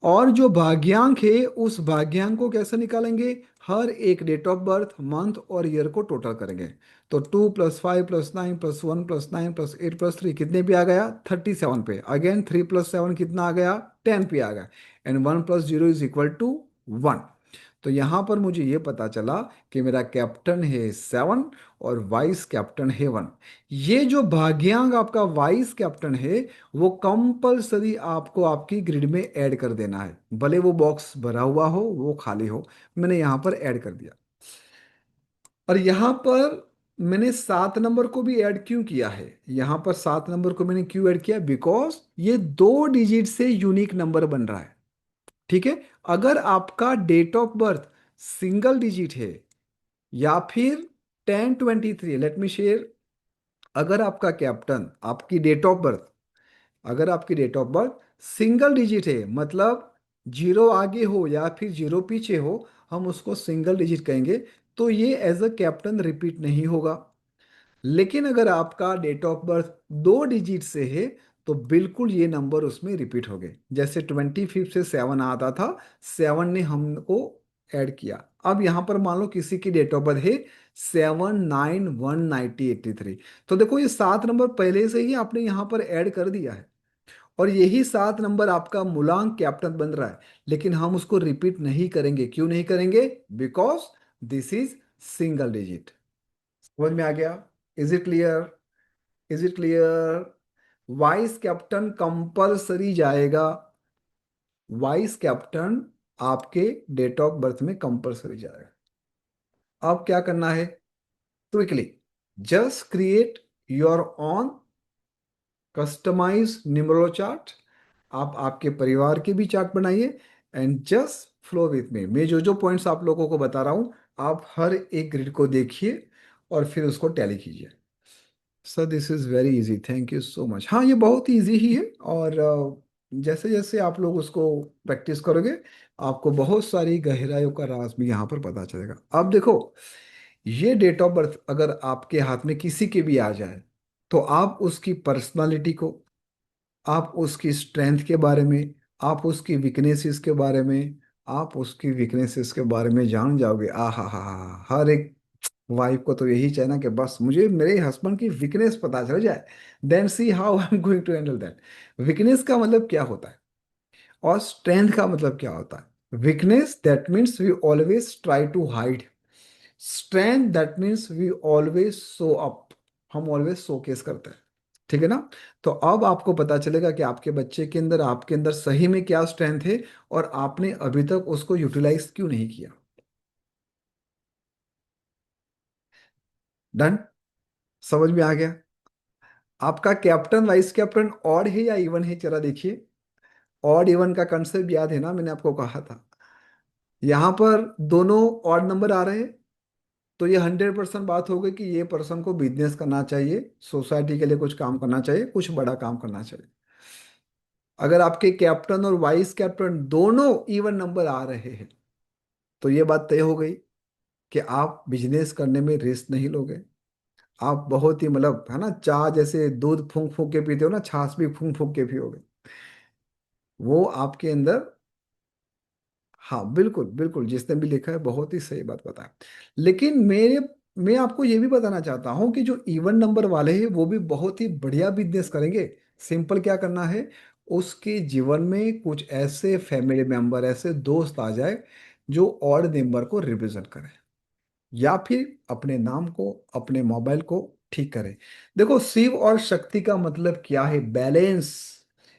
और जो भाग्यांक है उस भाग्यांक को कैसे निकालेंगे, हर एक डेट ऑफ बर्थ मंथ और ईयर को टोटल करेंगे। तो 2 + 5 + 9 + 1 + 8 + 3 कितने पे आ गया, 37 पे। अगेन 3 + 7 कितना आ गया, 10 पे आ गया। एंड 1 + 0 = 1। तो यहां पर मुझे ये पता चला कि मेरा कैप्टन है 7 और वाइस कैप्टन है 1। ये जो भाग्यांक आपका वाइस कैप्टन है वो कंपलसरी आपको आपकी ग्रिड में ऐड कर देना है, भले वो बॉक्स भरा हुआ हो वो खाली हो। मैंने यहां पर ऐड कर दिया। और यहां पर मैंने 7 नंबर को भी ऐड क्यों किया है, यहां पर 7 नंबर को मैंने क्यों ऐड किया, बिकॉज ये 2 डिजिट से यूनिक नंबर बन रहा है, ठीक है। अगर आपका date of birth single digit है या फिर 1023, लेट मी शेयर, अगर आपका कैप्टन आपकी डेट ऑफ बर्थ, अगर आपकी date of birth single digit है, मतलब 0 आगे हो या फिर 0 पीछे हो, हम उसको सिंगल डिजिट कहेंगे। तो ये एज अ कैप्टन रिपीट नहीं होगा। लेकिन अगर आपका डेट ऑफ बर्थ 2 डिजिट से है तो बिल्कुल ये नंबर उसमें रिपीट हो गए। जैसे 25 से 7 आता था, 7 ने हमको ऐड किया। अब यहां पर मान लो किसी की डेट ऑफ बर्थ है 7/9/1983, तो देखो ये 7 नंबर पहले से ही आपने यहां पर ऐड कर दिया है, और यही 7 नंबर आपका मूलांक कैप्टन बन रहा है। लेकिन हम उसको रिपीट नहीं करेंगे, क्यों नहीं करेंगे, because this is single digit. समझ में आ गया? Is it clear? Is it clear? Vice captain compulsory जाएगा, वाइस कैप्टन आपके डेट ऑफ बर्थ में कंपलसरी जाएगा। अब क्या करना है, quickly just create your own customize numero chart. आप आपके परिवार के भी चार्ट बनाइए and just flow with me. मैं जो जो पॉइंट्स आप लोगों को बता रहा हूं आप हर एक ग्रिड को देखिए और फिर उसको टैली कीजिए। Sir this is very easy, thank you so much. हाँ, ये बहुत इजी ही है, और जैसे जैसे आप लोग उसको प्रैक्टिस करोगे, आपको बहुत सारी गहराइयों का राज भी यहाँ पर पता चलेगा। अब देखो, ये डेट ऑफ बर्थ अगर आपके हाथ में किसी के भी आ जाए, तो आप उसकी पर्सनालिटी को, आप उसकी स्ट्रेंथ के बारे में, आप उसकी वीकनेसेस के बारे में, आप उसकी वीकनेसेस के बारे में जान जाओगे। आ हा, हर एक वाइफ को तो यही चाहिए ना कि बस मुझे मेरे हस्बैंड की वीकनेस पता चल जाए, then see how I am going to handle that. Weakness का मतलब क्या होता है और स्ट्रेंथ का मतलब क्या होता है? Weakness that means we always try to hide, strength that means we always show up, हम ऑलवेज शोकेस करते हैं। ठीक है ना? तो अब आपको पता चलेगा कि आपके बच्चे के अंदर, आपके अंदर सही में क्या स्ट्रेंथ है, और आपने अभी तक उसको यूटिलाइज क्यों नहीं किया। डन? समझ में आ गया? आपका कैप्टन वाइस कैप्टन ऑड है या इवन है, जरा देखिए। ऑड इवन का कंसेप्ट याद है ना, मैंने आपको कहा था। यहां पर दोनों ऑड नंबर आ रहे हैं, तो ये 100% बात हो गई कि ये पर्सन को बिजनेस करना चाहिए, सोसाइटी के लिए कुछ काम करना चाहिए, कुछ बड़ा काम करना चाहिए। अगर आपके कैप्टन और वाइस कैप्टन दोनों इवन नंबर आ रहे हैं, तो ये बात तय हो गई कि आप बिजनेस करने में रिस्क नहीं लोगे। आप बहुत ही, मतलब है ना, चाह जैसे दूध फूंक फूंक के पीते हो ना, छाछ भी फूंक फूंक के पियोगे, वो आपके अंदर। हाँ बिल्कुल बिल्कुल, जिसने भी लिखा है बहुत ही सही बात बताया। लेकिन मैं आपको ये भी बताना चाहता हूँ कि जो इवन नंबर वाले हैं वो भी बहुत ही बढ़िया बिजनेस करेंगे। सिंपल क्या करना है, उसके जीवन में कुछ ऐसे फैमिली मेंबर, ऐसे दोस्त आ जाए जो ऑड नंबर को रिप्रेजेंट करें, या फिर अपने नाम को, अपने मोबाइल को ठीक करें। देखो, शिव और शक्ति का मतलब क्या है? बैलेंस।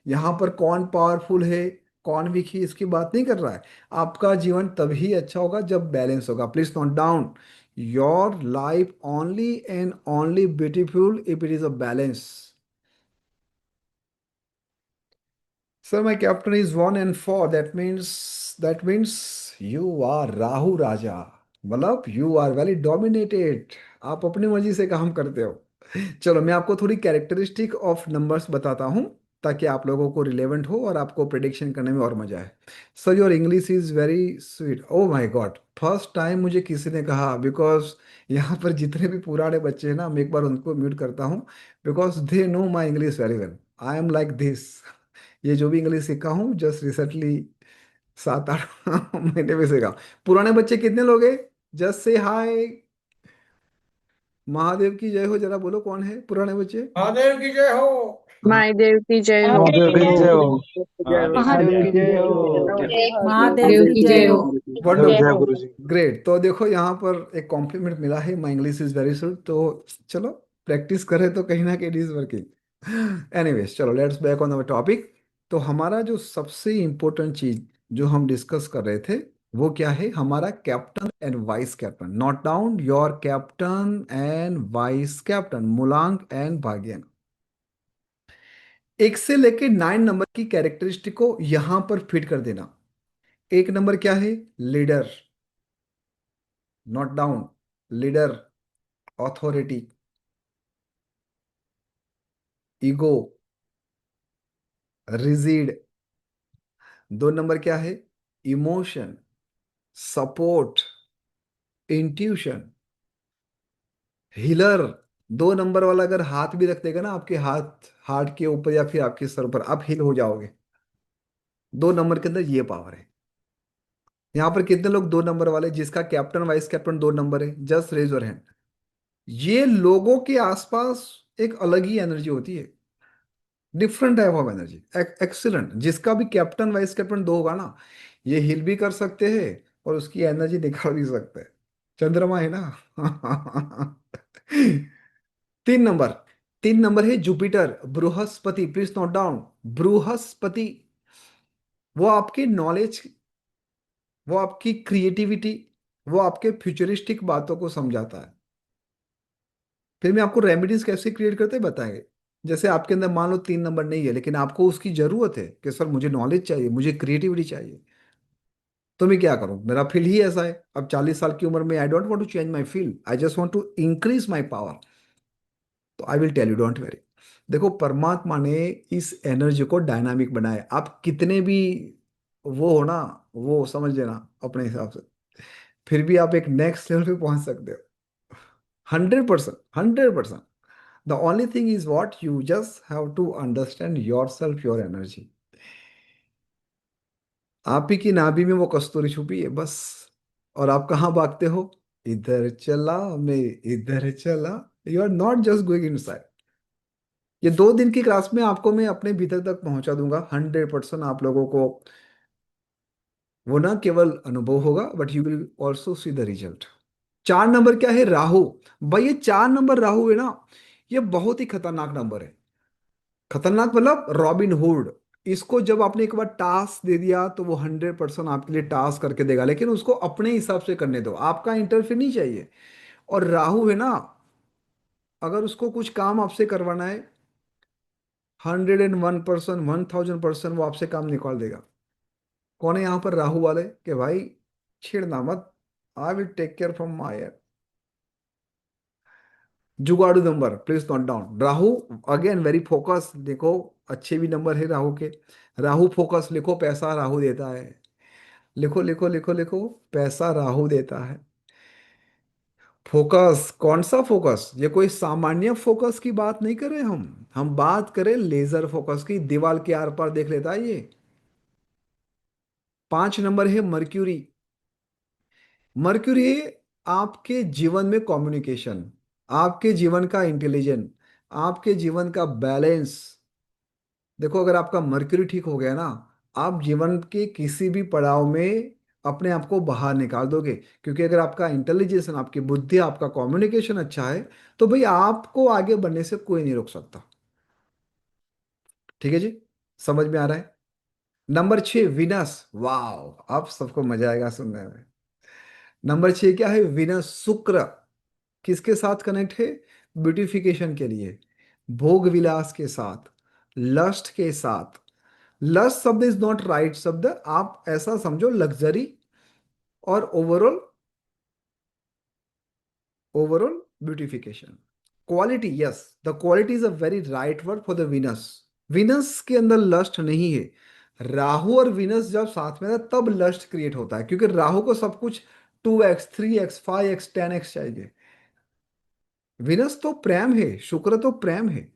यहाँ पर कौन पावरफुल है, कौन वीक है, इसकी बात नहीं कर रहा है। आपका जीवन तभी अच्छा होगा जब बैलेंस होगा। Please note down, your life only and only beautiful if it is a balance. Sir, my captain is 1 and 4. That means you are Rahu Raja. मतलब you are very dominated. आप अपनी मर्जी से काम करते हो। चलो, मैं आपको थोड़ी कैरेक्टरिस्टिक ऑफ नंबर्स बताता हूँ, ताकि आप लोगों को रिलेवेंट हो और आपको प्रिडिक्शन करने में और मजा आए। Sir your English is very sweet. Oh my God, first time मुझे किसी ने कहा, बिकॉज यहाँ पर जितने भी पुराने बच्चे हैं ना, मैं एक बार उनको म्यूट करता हूँ, because they know my English very well. I am like this. ये जो भी इंग्लिश सीखा हूँ जस्ट रिसेंटली, 7-8 महीने में सीखा। पुराने बच्चे कितने लोग हैं? जस्ट से हाय। महादेव की जय हो, जरा बोलो कौन है पुराने बच्चे? महादेव की जय हो। हाँ, महादेव की जय हो। महादेव की जय हो। महादेव की जय हो। महादेव महादेव की की जय जय हो। हो। जय गुरु जी। ग्रेट। तो देखो, यहाँ पर एक कॉम्प्लीमेंट मिला है, my English is very good. तो चलो, प्रैक्टिस करें तो कहीं ना कहीं इट इज वर्किंग। एनीवेज, चलो let's back on our topic. तो हमारा जो सबसे इम्पोर्टेंट चीज जो हम डिस्कस कर रहे थे, वो क्या है? हमारा captain and vice captain. Note down your captain and vice captain, मूलांक एंड भाग्यन। 1 से लेके 9 नंबर की कैरेक्टरिस्टिक को यहां पर फिट कर देना। 1 नंबर क्या है? Leader. Note down, leader, authority, ego, rigid. 2 number क्या है? Emotion, support, intuition, healer. 2 number वाला अगर हाथ भी रख देगा ना आपके हाथ, हार्ट के ऊपर या फिर आपके सर पर, आप हील हो जाओगे। 2 नंबर के अंदर ये पावर है। यहाँ पर कितने लोग 2 नंबर वाले, जिसका कैप्टन वाइस कैप्टन 2 नंबर है? Just raise your hand. ये लोगों के आसपास एक अलग ही एनर्जी होती है, different type of energy. Excellent. जिसका भी कैप्टन वाइस कैप्टन 2 होगा ना, ये हिल भी कर सकते हैं और उसकी एनर्जी निकाल भी सकते हैं। चंद्रमा है ना। 3 नंबर, 3 नंबर है Jupiter, Brihaspati. Please note down, Brihaspati. वो आपकी नॉलेज, वो आपकी क्रिएटिविटी, वो आपके फ्यूचरिस्टिक बातों को समझाता है। फिर मैं आपको रेमेडीज कैसे क्रिएट करते हैं बताएंगे। जैसे आपके अंदर मान लो 3 नंबर नहीं है, लेकिन आपको उसकी जरूरत है कि सर मुझे नॉलेज चाहिए, मुझे क्रिएटिविटी चाहिए, तो मैं क्या करूं? मेरा फील्ड ही ऐसा है। अब 40 साल की उम्र में I don't want to change my field, I just want to increase my power. तो I will tell you, don't worry. देखो, परमात्मा ने इस एनर्जी को डायनामिक बनाया। आप कितने भी वो हो ना, वो समझ लेना अपने हिसाब से, फिर भी आप एक नेक्स्ट लेवल पे पहुंच सकते हो। 100%, 100%। The only thing is what you just have to understand yourself, your energy. आप ही की नाभि में वो कस्तूरी छुपी है बस। और आप कहाँ भागते हो? इधर चला, मैं इधर चला। You are not just going inside. ये 2 दिन की क्लास में आपको मैं अपने भीतर तक पहुंचा दूंगा। 100% आप लोगों को वो ना केवल अनुभव होगा, but you will also see the result. 4 number क्या है? राहु। भाई ये 4 नंबर राहु है ना, ये बहुत ही खतरनाक नंबर है। खतरनाक मतलब रॉबिन हुड। इसको जब आपने एक बार टास्क दे दिया तो वो 100% आपके लिए टास्क करके देगा, लेकिन उसको अपने हिसाब से करने दो, आपका इंटरफेयर नहीं चाहिए। और राहु है ना, अगर उसको कुछ काम आपसे करवाना है, 101%, 1000% वो आपसे काम निकाल देगा। कौन है यहाँ पर राहु वाले कि भाई छेड़ना मत, I will take care from my end. जुगाड़ू number, please note down Rahu. Again very focus. देखो, अच्छे भी नंबर है राहु के। राहु फोकस लिखो, पैसा राहु देता है। लिखो लिखो लिखो लिखो, पैसा राहु देता है। फोकस, कौन सा फोकस? ये कोई सामान्य फोकस की बात नहीं कर रहे हम बात करें लेजर फोकस की। दीवार के आर पार देख लेता है ये। 5 नंबर है मर्क्यूरी। मर्क्यूरी आपके जीवन में कम्युनिकेशन, आपके जीवन का इंटेलिजेंस, आपके जीवन का बैलेंस। देखो, अगर आपका मर्क्यूरी ठीक हो गया ना, आप जीवन के किसी भी पड़ाव में अपने आप को बाहर निकाल दोगे। क्योंकि अगर आपका इंटेलिजेंस, आपकी बुद्धि, आपका कम्युनिकेशन अच्छा है, तो भाई आपको आगे बढ़ने से कोई नहीं रोक सकता। ठीक है जी, समझ में आ रहा है? Number 6 Venus. वाह, आप सबको मजा आएगा सुनने में। नंबर 6 क्या है? विनस, शुक्र। किसके साथ कनेक्ट है? ब्यूटिफिकेशन के लिए, भोग विलास के साथ, लस्ट के साथ। लस्ट शब्द इज नॉट राइट शब्द। आप ऐसा समझो, लग्जरी और overall, overall beautification. Quality, yes, the quality is a very right word for the Venus. Venus के अंदर लस्ट नहीं है। राहु और विनस जब साथ में है तब लस्ट क्रिएट होता है, क्योंकि राहु को सब कुछ 2x, 3x, 5x, 10x चाहिए। विनस तो प्रेम है, शुक्र तो प्रेम है,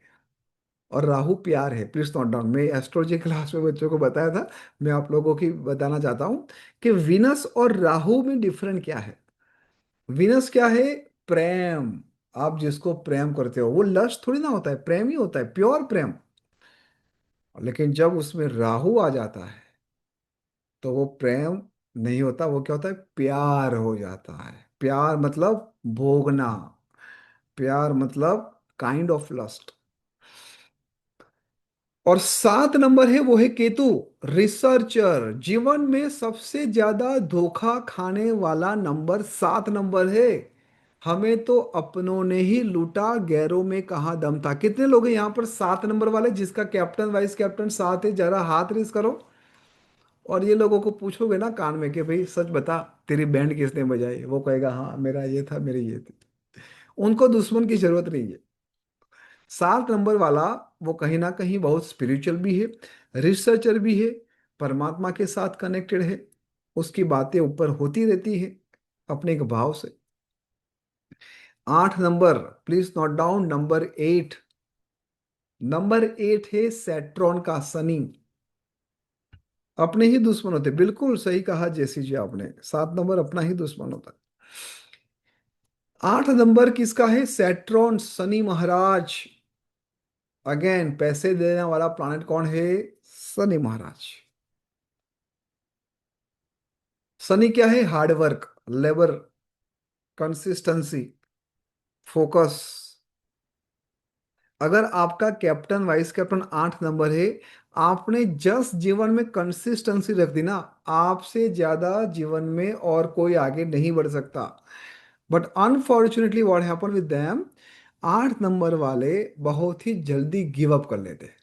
और राहु प्यार है। प्लीज नोट डाउन, मैं एस्ट्रोलॉजी क्लास में बच्चों को बताया था, मैं आप लोगों की बताना चाहता हूं कि विनस और राहु में डिफरेंट क्या है। विनस क्या है? प्रेम। आप जिसको प्रेम करते हो, वो लस्ट थोड़ी ना होता है, प्रेम ही होता है, प्योर प्रेम। लेकिन जब उसमें राहु आ जाता है तो वो प्रेम नहीं होता, वो क्या होता है? प्यार हो जाता है। प्यार मतलब भोगना, प्यार मतलब काइंड ऑफ लस्ट। और 7 नंबर है, वो है केतु, रिसर्चर। जीवन में सबसे ज्यादा धोखा खाने वाला नंबर 7 नंबर है। हमें तो अपनों ने ही लूटा, गैरों में कहाँ दम था। कितने लोग हैं यहाँ पर 7 नंबर वाले जिसका कैप्टन वाइस कैप्टन साथ है? जरा हाथ रेस करो। और ये लोगों को पूछोगे ना कान में कि भाई सच बता, तेरी बैंड किसने बजाई? वो कहेगा हाँ मेरा ये था, मेरी ये थी। उनको दुश्मन की जरूरत नहीं है। 7 नंबर वाला वो कहीं ना कहीं बहुत स्पिरिचुअल भी है, रिसर्चर भी है, परमात्मा के साथ कनेक्टेड है। उसकी बातें ऊपर होती रहती है अपने एक भाव से। 8 number, please note down, number 8। Number 8 है सैट्रॉन का, शनि। अपने ही दुश्मन होते, बिल्कुल सही कहा जैसी जी आपने, 7 नंबर अपना ही दुश्मन होता है। 8 नंबर किसका है? सैट्रॉन, शनि महाराज। अगेन पैसे देने वाला प्लैनेट कौन है? शनि महाराज। शनि क्या है? Hard work, labour, consistency, focus. अगर आपका कैप्टन वाइस कैप्टन 8 नंबर है, आपने जस्ट जीवन में कंसिस्टेंसी रख दी ना, आपसे ज्यादा जीवन में और कोई आगे नहीं बढ़ सकता। But unfortunately what happen with them, 8 number वाले बहुत ही जल्दी गिव अप कर लेते हैं।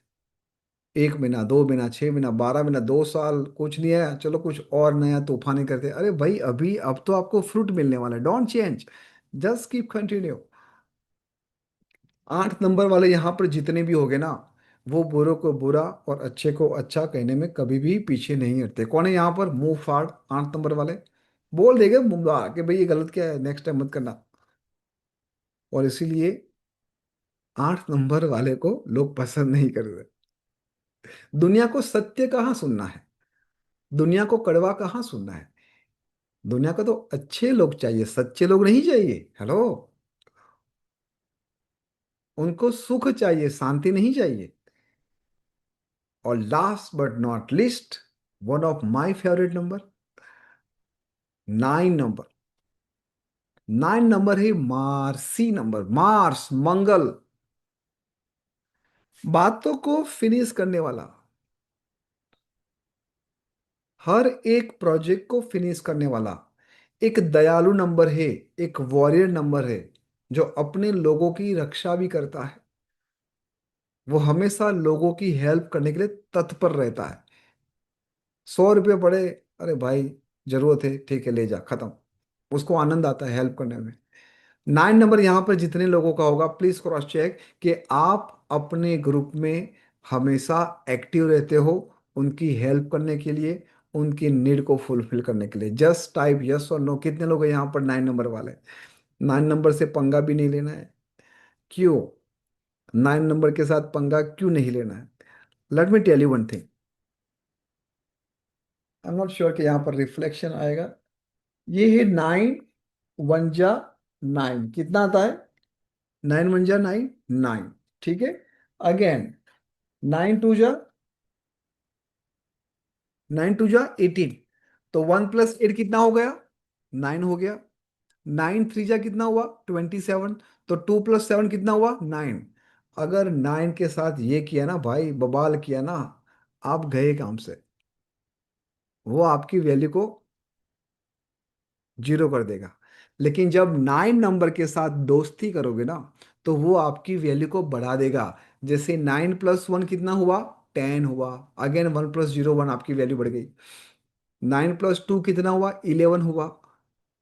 1 महीना, 2 महीना, 6 महीना, 12 महीना, 2 साल कुछ नहीं है, चलो कुछ और नया तूफानी करते हैं। अरे भाई, अभी अब तो आपको फ्रूट मिलने वाला है, don't change, just keep continue. 8 number वाले यहाँ पर जितने भी होंगे ना, वो बुरे को बुरा और अच्छे को अच्छा कहने में कभी भी पीछे नहीं हटते। कौन है यहाँ पर मुंह फाड़ 8 नंबर वाले? बोल देंगे मुंह फाड़ कि भाई ये गलत क्या है, नेक्स्ट टाइम मत करना। और इसीलिए 8 नंबर वाले को लोग पसंद नहीं करते। दुनिया को सत्य कहाँ सुनना है, दुनिया को कड़वा कहाँ सुनना है। दुनिया को तो अच्छे लोग चाहिए, सच्चे लोग नहीं चाहिए। हेलो, उनको सुख चाहिए, शांति नहीं चाहिए। और last but not list, one of my favourite number, 9 number. 9 number है मार्सी नंबर, मार्स, मंगल, बातों को फिनिश करने वाला, हर एक प्रोजेक्ट को फिनिश करने वाला। एक दयालु नंबर है, एक वॉरियर नंबर है, जो अपने लोगों की रक्षा भी करता है। वो हमेशा लोगों की हेल्प करने के लिए तत्पर रहता है। 100 रुपये पड़े, अरे भाई जरूरत है, ठीक है ले जा, खत्म। उसको आनंद आता है हेल्प करने में। 9 नंबर यहाँ पर जितने लोगों का होगा, प्लीज क्रॉस चेक कि आप अपने ग्रुप में हमेशा एक्टिव रहते हो, उनकी हेल्प करने के लिए, उनकी नीड को फुलफिल करने के लिए। जस्ट टाइप यस और नो। कितने लोग हैं यहाँ पर 9 नंबर वाले? 9 नंबर से पंगा भी नहीं लेना है। क्यों? 9 नंबर के साथ पंगा क्यों नहीं लेना है? Let me tell you one thing. I am not sure कि यहाँ पर रिफ्लेक्शन आएगा। ये है 9 1 जा 9, कितना आता है? 9 1 जा 9, 9। ठीक है, अगेन 9 2 जा 18। तो 1 + 8 कितना हो गया? 9 हो गया। 9 3 जा कितना हुआ? 27। तो 2 + 7 कितना हुआ? 9। अगर 9 के साथ ये किया ना भाई, बवाल किया ना, आप गए काम से। वो आपकी वैल्यू को जीरो कर देगा। लेकिन जब 9 नंबर के साथ दोस्ती करोगे ना, तो वो आपकी वैल्यू को बढ़ा देगा। जैसे 9 + 1 कितना हुआ? 10 हुआ। अगेन 1 + 0 1, आपकी वैल्यू बढ़ गई। 9 + 2 कितना हुआ? 11 हुआ।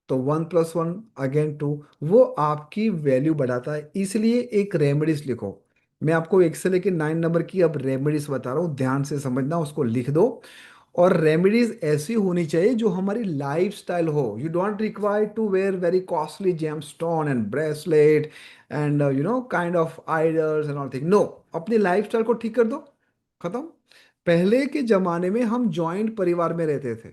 तो 1 + 1 अगेन 2। वो आपकी वैल्यू बढ़ाता है। इसलिए एक रेमेडीज लिखो। मैं आपको 1 से लेकर 9 नंबर की अब रेमेडीज बता रहा हूँ, ध्यान से समझना, उसको लिख दो। और रेमेडीज ऐसी होनी चाहिए जो हमारी लाइफ स्टाइल हो। You don't require to wear very costly gemstone and bracelet and kind of idols and all thing. No, अपनी लाइफ स्टाइल को ठीक कर दो, खत्म। पहले के जमाने में हम जॉइंट परिवार में रहते थे,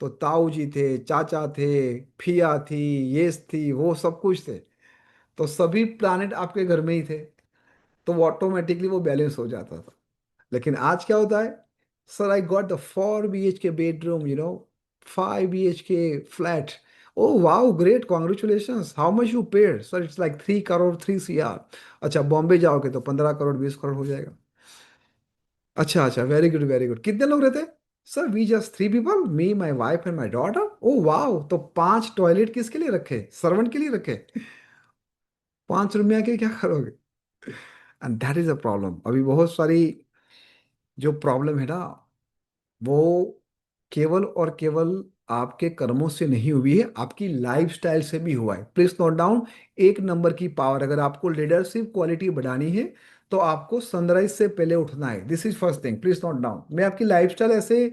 तो ताऊ जी थे, चाचा थे, फिया थी, ये थी, वो सब कुछ थे। तो सभी प्लानिट आपके घर में ही थे, तो वो ऑटोमेटिकली वो बैलेंस हो जाता था। लेकिन आज क्या होता है? Sir I got the 4 BHK bedroom, 5 BHK flat. Oh wow, great, congratulations, how much you paid? Sir it's like 3 crore, 3 CR। अच्छा, बॉम्बे जाओगे तो 15 करोड़, 20 करोड़ हो जाएगा। अच्छा अच्छा, वेरी गुड वेरी गुड। कितने लोग रहते? Sir we just 3 people, me, my wife and my daughter. Oh wow, तो 5 टॉयलेट किसके लिए रखे? सर्वेंट के लिए रखे? 5 रूम में आके क्या करोगे? And that is a problem. अभी बहुत सारी जो प्रॉब्लम है ना, वो केवल और केवल आपके कर्मों से नहीं हुई है, आपकी लाइफस्टाइल से भी हुआ है। Please note down. 1 नंबर की पावर, अगर आपको लीडरशिप क्वालिटी बढ़ानी है, तो आपको सनराइज से पहले उठना है। This is first thing, please note down. मैं आपकी लाइफस्टाइल ऐसे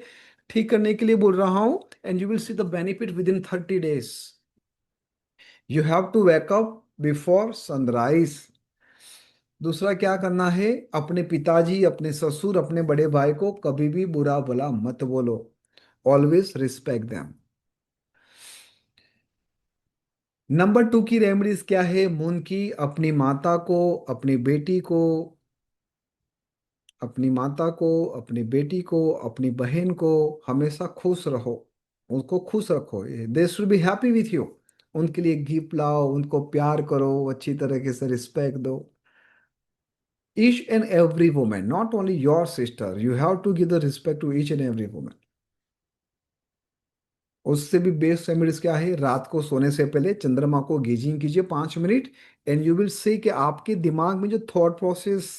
ठीक करने के लिए बोल रहा हूं, and you will see the benefit within 30 days। You have to wake up before sunrise. दूसरा क्या करना है? अपने पिताजी, अपने ससुर, अपने बड़े भाई को कभी भी बुरा भला मत बोलो। Always respect them. नंबर 2 की रेमेडीज क्या है मून की? अपनी माता को, अपनी बेटी को, अपनी माता को, अपनी बेटी को, अपनी बहन को हमेशा खुश रहो। उनको खुश रखो, they should be happy with you. उनके लिए गिफ्ट लाओ, उनको प्यार करो, अच्छी तरीके से रिस्पेक्ट दो। Each and every women, not only your sister, you have to give the respect to each and every women. उससे भी बेस्ट रेमेडीज क्या है? रात को सोने से पहले चंद्रमा को गेजिंग कीजिए 5 मिनट, एंड यू विल सी कि आपके दिमाग में जो थॉट प्रोसेस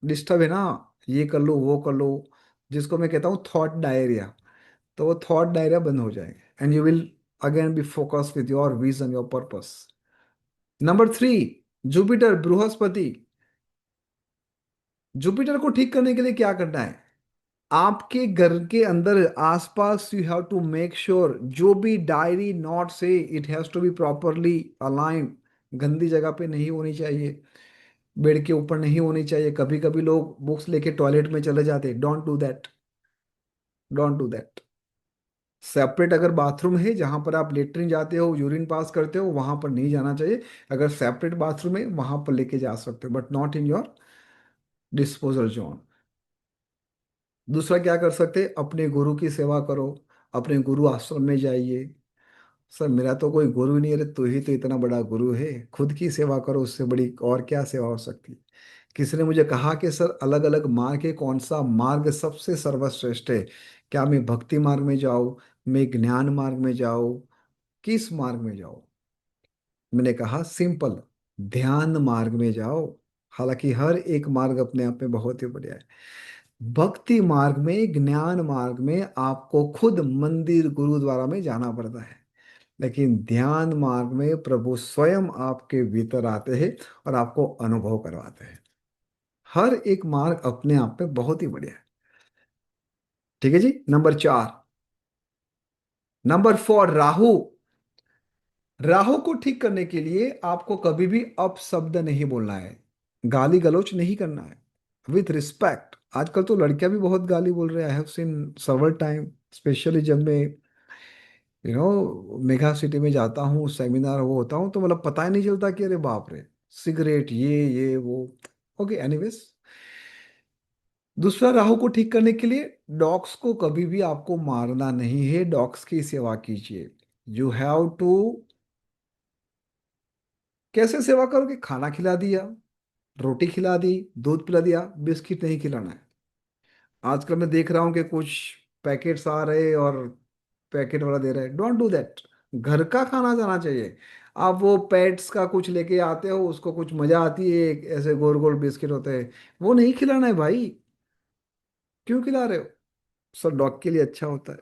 डिस्टर्ब है ना, ये कर लो वो कर लो, जिसको मैं कहता हूँ थॉट डायरिया, तो वो थॉट डायरिया बंद हो जाएगा, and you will again B focus with your vision, your purpose. Number 3, Jupiter Brihaspati, Jupiter को ठीक करने के लिए क्या करना है? आपके घर के अंदर आसपास you have to make sure जो भी डायरी नोट से it has to be properly align. गंदी जगह पे नहीं होनी चाहिए, बेड के ऊपर नहीं होनी चाहिए। कभी कभी लोग बुक्स लेके टॉयलेट में चले जाते, don't do that, don't do that. Separate अगर बाथरूम है जहां पर आप लेटरिन जाते हो, यूरिन पास करते हो, वहां पर नहीं जाना चाहिए। अगर सेपरेट बाथरूम है वहां पर लेके जा सकते हो, but not in your disposal zone. दूसरा क्या कर सकते, अपने गुरु की सेवा करो, अपने गुरु आश्रम में जाइए। सर मेरा तो कोई गुरु नहीं है, अरे तू ही तो इतना बड़ा गुरु है, खुद की सेवा करो, उससे बड़ी और क्या सेवा हो सकती है। किसी ने मुझे कहा कि सर अलग अलग मार्ग है, कौन सा मार्ग सबसे सर्वश्रेष्ठ है? क्या मैं भक्ति मार्ग में जाऊं, मैं ज्ञान मार्ग में जाऊं, किस मार्ग में जाऊं? मैंने कहा सिंपल, ध्यान मार्ग में जाओ। हालांकि हर एक मार्ग अपने आप में बहुत ही बढ़िया है। भक्ति मार्ग में, ज्ञान मार्ग में आपको खुद मंदिर गुरुद्वारा में जाना पड़ता है, लेकिन ध्यान मार्ग में प्रभु स्वयं आपके भीतर आते हैं और आपको अनुभव करवाते हैं। हर एक मार्ग अपने आप में बहुत ही बढ़िया है। ठीक है जी। Number 4, number 4 Rahu. राहु को ठीक करने के लिए आपको कभी भी अपशब्द नहीं बोलना है, गाली गलौज नहीं करना है, विथ रिस्पेक्ट। आजकल तो लड़कियां भी बहुत गाली बोल रहे हैं, I have seen server time, specially जब मैं मेगा सिटी में जाता हूँ, सेमिनार वो होता हूँ, तो मतलब पता ही नहीं चलता कि अरे बाप रे, सिगरेट ये वो। Okay anyways. दूसरा राहु को ठीक करने के लिए डॉग्स को कभी भी आपको मारना नहीं है, डॉग्स की सेवा कीजिए। यू हैव टू, कैसे सेवा करोगे? खाना खिला दिया, रोटी खिला दी, दूध पिला दिया, बिस्किट नहीं खिलाना है। आजकल मैं देख रहा हूँ कि कुछ पैकेट्स आ रहे और पैकेट वाला दे रहा है, डोंट डू दैट। घर का खाना जाना चाहिए। आप वो पेट्स का कुछ लेके आते हो, उसको कुछ मजा आती है, ऐसे गोल गोल बिस्किट होते हैं, वो नहीं खिलाना है भाई। क्यों खिला रहे हो? सर डॉग के लिए अच्छा होता है।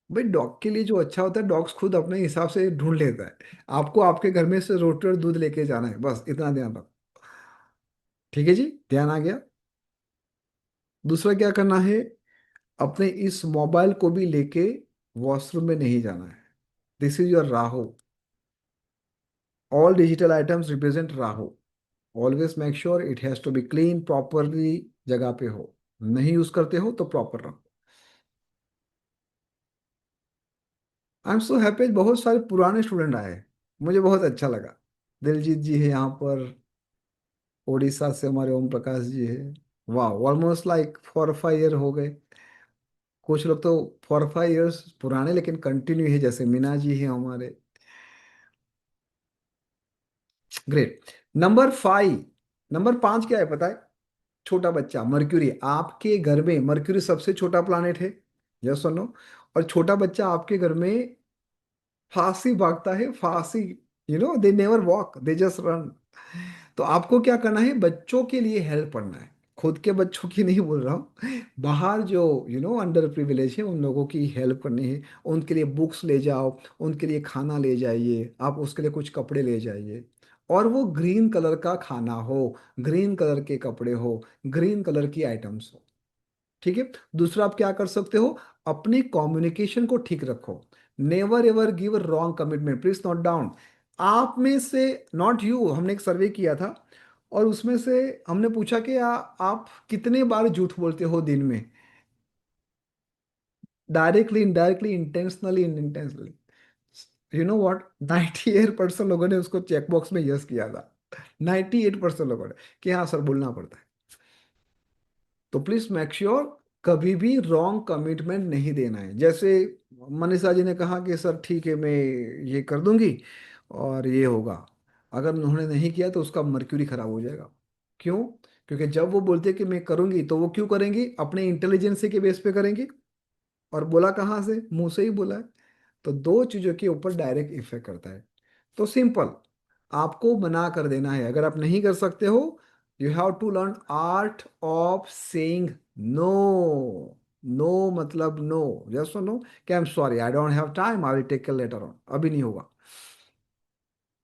भाई डॉग के लिए जो अच्छा होता है, डॉग्स खुद अपने हिसाब से ढूंढ लेता है। आपको आपके घर में से रोटी और दूध लेके जाना है, बस इतना ध्यान रखो। ठीक है जी, ध्यान आ गया। दूसरा क्या करना है, अपने इस मोबाइल को भी लेके वॉशरूम में नहीं जाना है। This is your Rahu. All digital items represent Rahu. Always make sure it has to be clean, properly जगह पे हो। नहीं यूज करते हो तो प्रॉपर रखो। आई एम सो हैप्पी, बहुत सारे पुराने स्टूडेंट आए, मुझे बहुत अच्छा लगा। दिलजीत जी है यहाँ पर, उड़ीसा से हमारे ओम प्रकाश जी है। वाह, ऑलमोस्ट लाइक 4 5 ईयर हो गए। कुछ लोग तो 4 5 ईयर्स पुराने लेकिन कंटिन्यू है, जैसे मीना जी है हमारे। ग्रेट। नंबर 5, नंबर 5 क्या है पता है? छोटा बच्चा मर्क्यूरी। आपके घर में मर्क्यूरी सबसे छोटा प्लैनेट है, यस और नो? और छोटा बच्चा आपके घर में फांसी भागता है, फांसी, they never walk, they just run. तो आपको क्या करना है, बच्चों के लिए हेल्प करना है। खुद के बच्चों की नहीं बोल रहा हूँ, बाहर जो अंडर प्रिविलेज है उन लोगों की हेल्प करनी है। उनके लिए बुक्स ले जाओ, उनके लिए खाना ले जाइए, आप उसके लिए कुछ कपड़े ले जाइए। और वो ग्रीन कलर का खाना हो, ग्रीन कलर के कपड़े हो, ग्रीन कलर की आइटम्स हो। ठीक है। दूसरा आप क्या कर सकते हो, अपने कम्युनिकेशन को ठीक रखो। Never ever give wrong commitment, please note down. आप में से, नॉट यू, हमने एक सर्वे किया था और उसमें से हमने पूछा कि आप कितने बार झूठ बोलते हो दिन में, directly, indirectly, intentionally, unintentionally. You know what, 98% लोगों ने उसको चेकबॉक्स में यस किया था। 98% लोगों ने, कि हाँ सर बोलना पड़ता है। तो प्लीज मेक श्योर कभी भी रॉन्ग कमिटमेंट नहीं देना है। जैसे मनीषा जी ने कहा कि सर ठीक है मैं ये कर दूंगी और ये होगा, अगर उन्होंने नहीं किया तो उसका मर्क्यूरी खराब हो जाएगा। क्यों? क्योंकि जब वो बोलते हैं कि मैं करूंगी, तो वो क्यों करेंगी? अपने इंटेलिजेंस के बेस पे करेंगे। और बोला कहाँ से? मुंह से ही बोला है। तो दो चीजों के ऊपर डायरेक्ट इफेक्ट करता है। तो सिंपल, आपको मना कर देना है। अगर आप नहीं कर सकते हो, you have to learn art of saying no. No मतलब नो, यस और नो, कि I am sorry, I don't have time, I will take care later on, अभी नहीं होगा।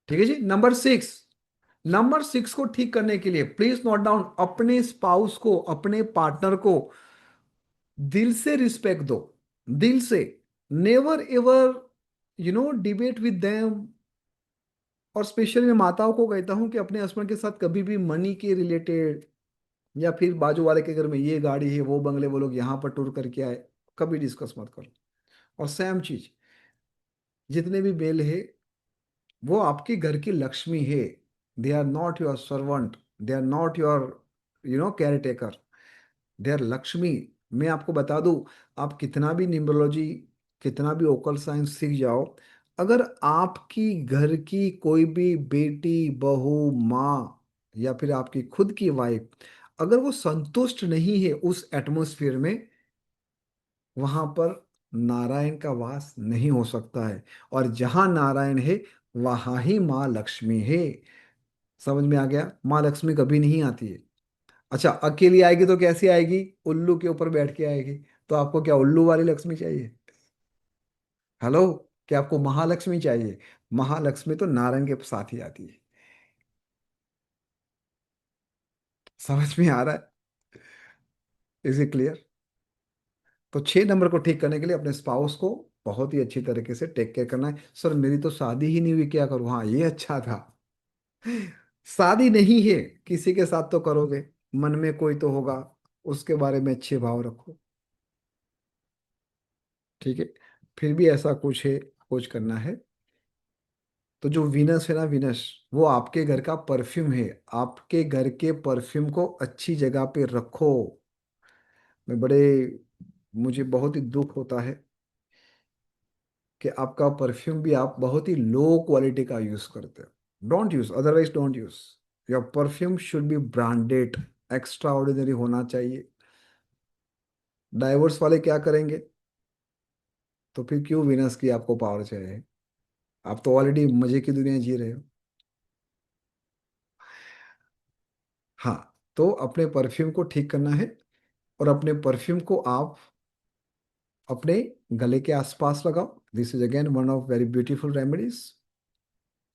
ठीक है जी। नंबर 6, नंबर 6 को ठीक करने के लिए प्लीज नोट डाउन, अपने स्पाउस को, अपने पार्टनर को दिल से रिस्पेक्ट दो, दिल से। Never ever debate with them. और स्पेशली मैं माताओं को कहता हूं कि अपने हस्बैंड के साथ कभी भी मनी के रिलेटेड, या फिर बाजू वाले के घर में ये गाड़ी है, वो बंगले, वो लोग यहाँ पर टूर करके आए, कभी डिस्कस मत करो। और सेम चीज, जितने भी मेल है वो आपके घर की लक्ष्मी है। They are not your servant, they are not your caretaker, they are Lakshmi. मैं आपको बता दूं, आप कितना भी न्यूमरोलॉजी, कितना भी ओकल साइंस सीख जाओ, अगर आपकी घर की कोई भी बेटी, बहू, माँ, या फिर आपकी खुद की वाइफ, अगर वो संतुष्ट नहीं है उस एटमॉस्फेयर में, वहां पर नारायण का वास नहीं हो सकता है। और जहां नारायण है वहां ही माँ लक्ष्मी है। समझ में आ गया? माँ लक्ष्मी कभी नहीं आती है। अच्छा, अकेली आएगी तो कैसी आएगी? उल्लू के ऊपर बैठ के आएगी। तो आपको क्या उल्लू वाली लक्ष्मी चाहिए? हेलो, क्या आपको महालक्ष्मी चाहिए? महालक्ष्मी तो नारायण के साथ ही आती है। समझ में आ रहा है? Is it clear? तो 6 नंबर को ठीक करने के लिए अपने स्पाउस को बहुत ही अच्छी तरीके से टेक केयर करना है। सर मेरी तो शादी ही नहीं हुई, क्या करूं? हाँ, ये अच्छा था। शादी नहीं है, किसी के साथ तो करोगे, मन में कोई तो होगा, उसके बारे में अच्छे भाव रखो। ठीक है? फिर भी ऐसा कुछ है, कुछ करना है, तो जो वीनस है ना, वीनस, वो आपके घर का परफ्यूम है। आपके घर के परफ्यूम को अच्छी जगह पे रखो। मैं बड़े मुझे बहुत ही दुख होता है कि आपका परफ्यूम भी आप बहुत ही लो क्वालिटी का यूज करते हो। Don't use, otherwise don't use. Your perfume should be branded, extra ordinary होना चाहिए। डाइवोर्स वाले क्या करेंगे? तो फिर क्यों वीनस की आपको पावर चाहिए? आप तो ऑलरेडी मजे की दुनिया जी रहे हो। हाँ, तो अपने परफ्यूम को ठीक करना है, और अपने परफ्यूम को आप अपने गले के आसपास लगाओ। This is again one of very beautiful remedies.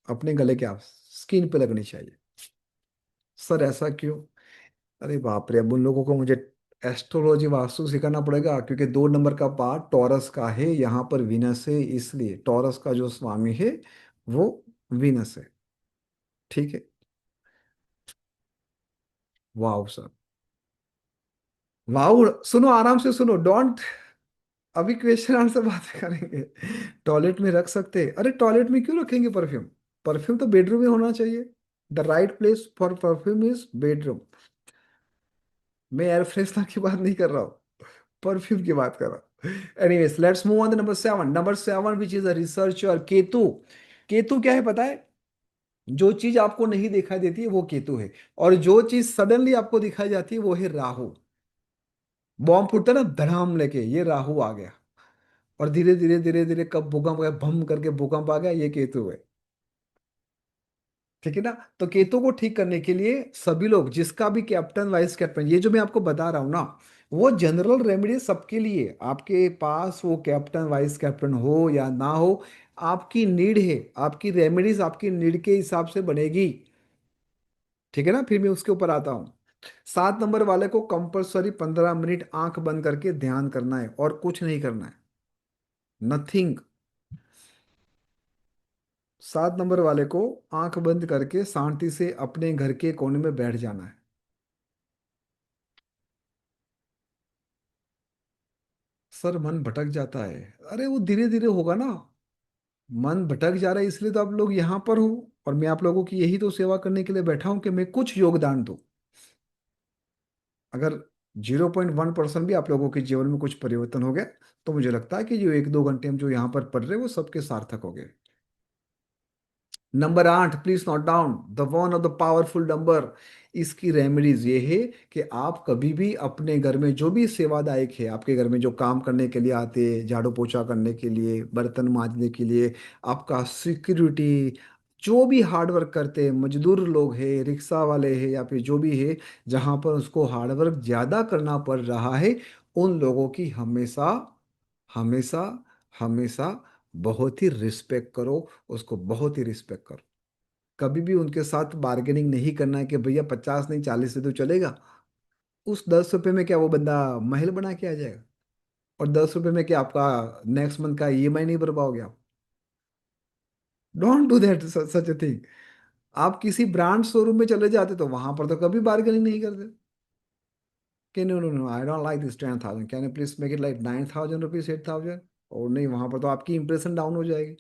अपने गले के आस, स्किन पे लगनी चाहिए। सर ऐसा क्यों? अरे बाप रे, अब उन लोगों को मुझे एस्ट्रोलॉजी वास्तु सिखाना पड़ेगा, क्योंकि 2 नंबर का पार्ट टॉरस का है, यहाँ पर वीनस है, इसलिए टॉरस का जो स्वामी है वो वीनस है। ठीक है? वाह सर, वाह। सुनो, आराम से सुनो, डोंट, अभी क्वेश्चन आंसर बातें करेंगे। टॉयलेट में रख सकते? अरे टॉयलेट में क्यों रखेंगे परफ्यूम? परफ्यूम तो बेडरूम में होना चाहिए। The right place for perfume is bedroom. मैं एयर फ्रेशनर की बात नहीं कर रहा हूँ, परफ्यूम की बात कर रहा हूँ। Anyways, let's move on the number 7। Number 7 which is a researcher, Ketu. Ketu क्या है पता है? जो चीज आपको नहीं दिखाई देती है वो केतु है, और जो चीज सडनली आपको दिखाई जाती है वो है राहु। बॉम्ब फूटता है ना धड़ाम लेके, ये राहु आ गया। और धीरे धीरे धीरे धीरे कब भूकंप गया, भम करके भूकंप आ गया, ये केतु है। ठीक है ना? तो केतु को ठीक करने के लिए सभी लोग, जिसका भी कैप्टन वाइस कैप्टन, ये जो मैं आपको बता रहा हूं ना, वो जनरल रेमेडी सबके लिए। आपके पास वो कैप्टन वाइस कैप्टन हो या ना हो, आपकी नीड है, आपकी रेमेडीज आपकी नीड के हिसाब से बनेगी। ठीक है ना? फिर मैं उसके ऊपर आता हूँ। 7 नंबर वाले को कंपलसरी 15 मिनट आंख बंद करके ध्यान करना है, और कुछ नहीं करना है, नथिंग। 7 नंबर वाले को आंख बंद करके शांति से अपने घर के कोने में बैठ जाना है। सर मन भटक जाता है। अरे वो धीरे धीरे होगा ना। मन भटक जा रहा है इसलिए तो आप लोग यहाँ पर हो, और मैं आप लोगों की यही तो सेवा करने के लिए बैठा हूं कि मैं कुछ योगदान दूं। अगर 0.1% भी आप लोगों के जीवन में कुछ परिवर्तन हो गया, तो मुझे लगता है कि जो 1-2 घंटे हम जो यहाँ पर पढ़ रहे हैं वो सबके सार्थक हो गए। Number 8, please note down the one of the powerful number. इसकी रेमेडीज ये है कि आप कभी भी अपने घर में जो भी सेवादायक है, आपके घर में जो काम करने के लिए आते हैं, झाड़ू पोछा करने के लिए, बर्तन मांजने के लिए, आपका सिक्योरिटी, जो भी हार्ड वर्क करते हैं, मजदूर लोग हैं, रिक्शा वाले हैं, या फिर जो भी है, जहां पर उसको हार्ड वर्क ज्यादा करना पड़ रहा है, उन लोगों की हमेशा, हमेशा, हमेशा बहुत ही रिस्पेक्ट करो, उसको बहुत ही रिस्पेक्ट करो। कभी भी उनके साथ बार्गेनिंग नहीं करना है कि भैया 50 नहीं 40 से तो चलेगा। उस 10 रुपए में क्या वो बंदा महल बना के आ जाएगा? और 10 रुपए में क्या आपका नेक्स्ट मंथ का ईएमआई नहीं भर पाओगे आप? Don't do that, such a thing. आप किसी ब्रांड शोरूम में चले जाते तो वहां पर तो कभी बार्गेनिंग नहीं करते कि no no no, I don't like this 10,000, can you please make it like 9,000 rupees, 8,000? और नहीं, वहां पर तो आपकी इंप्रेशन डाउन हो जाएगी।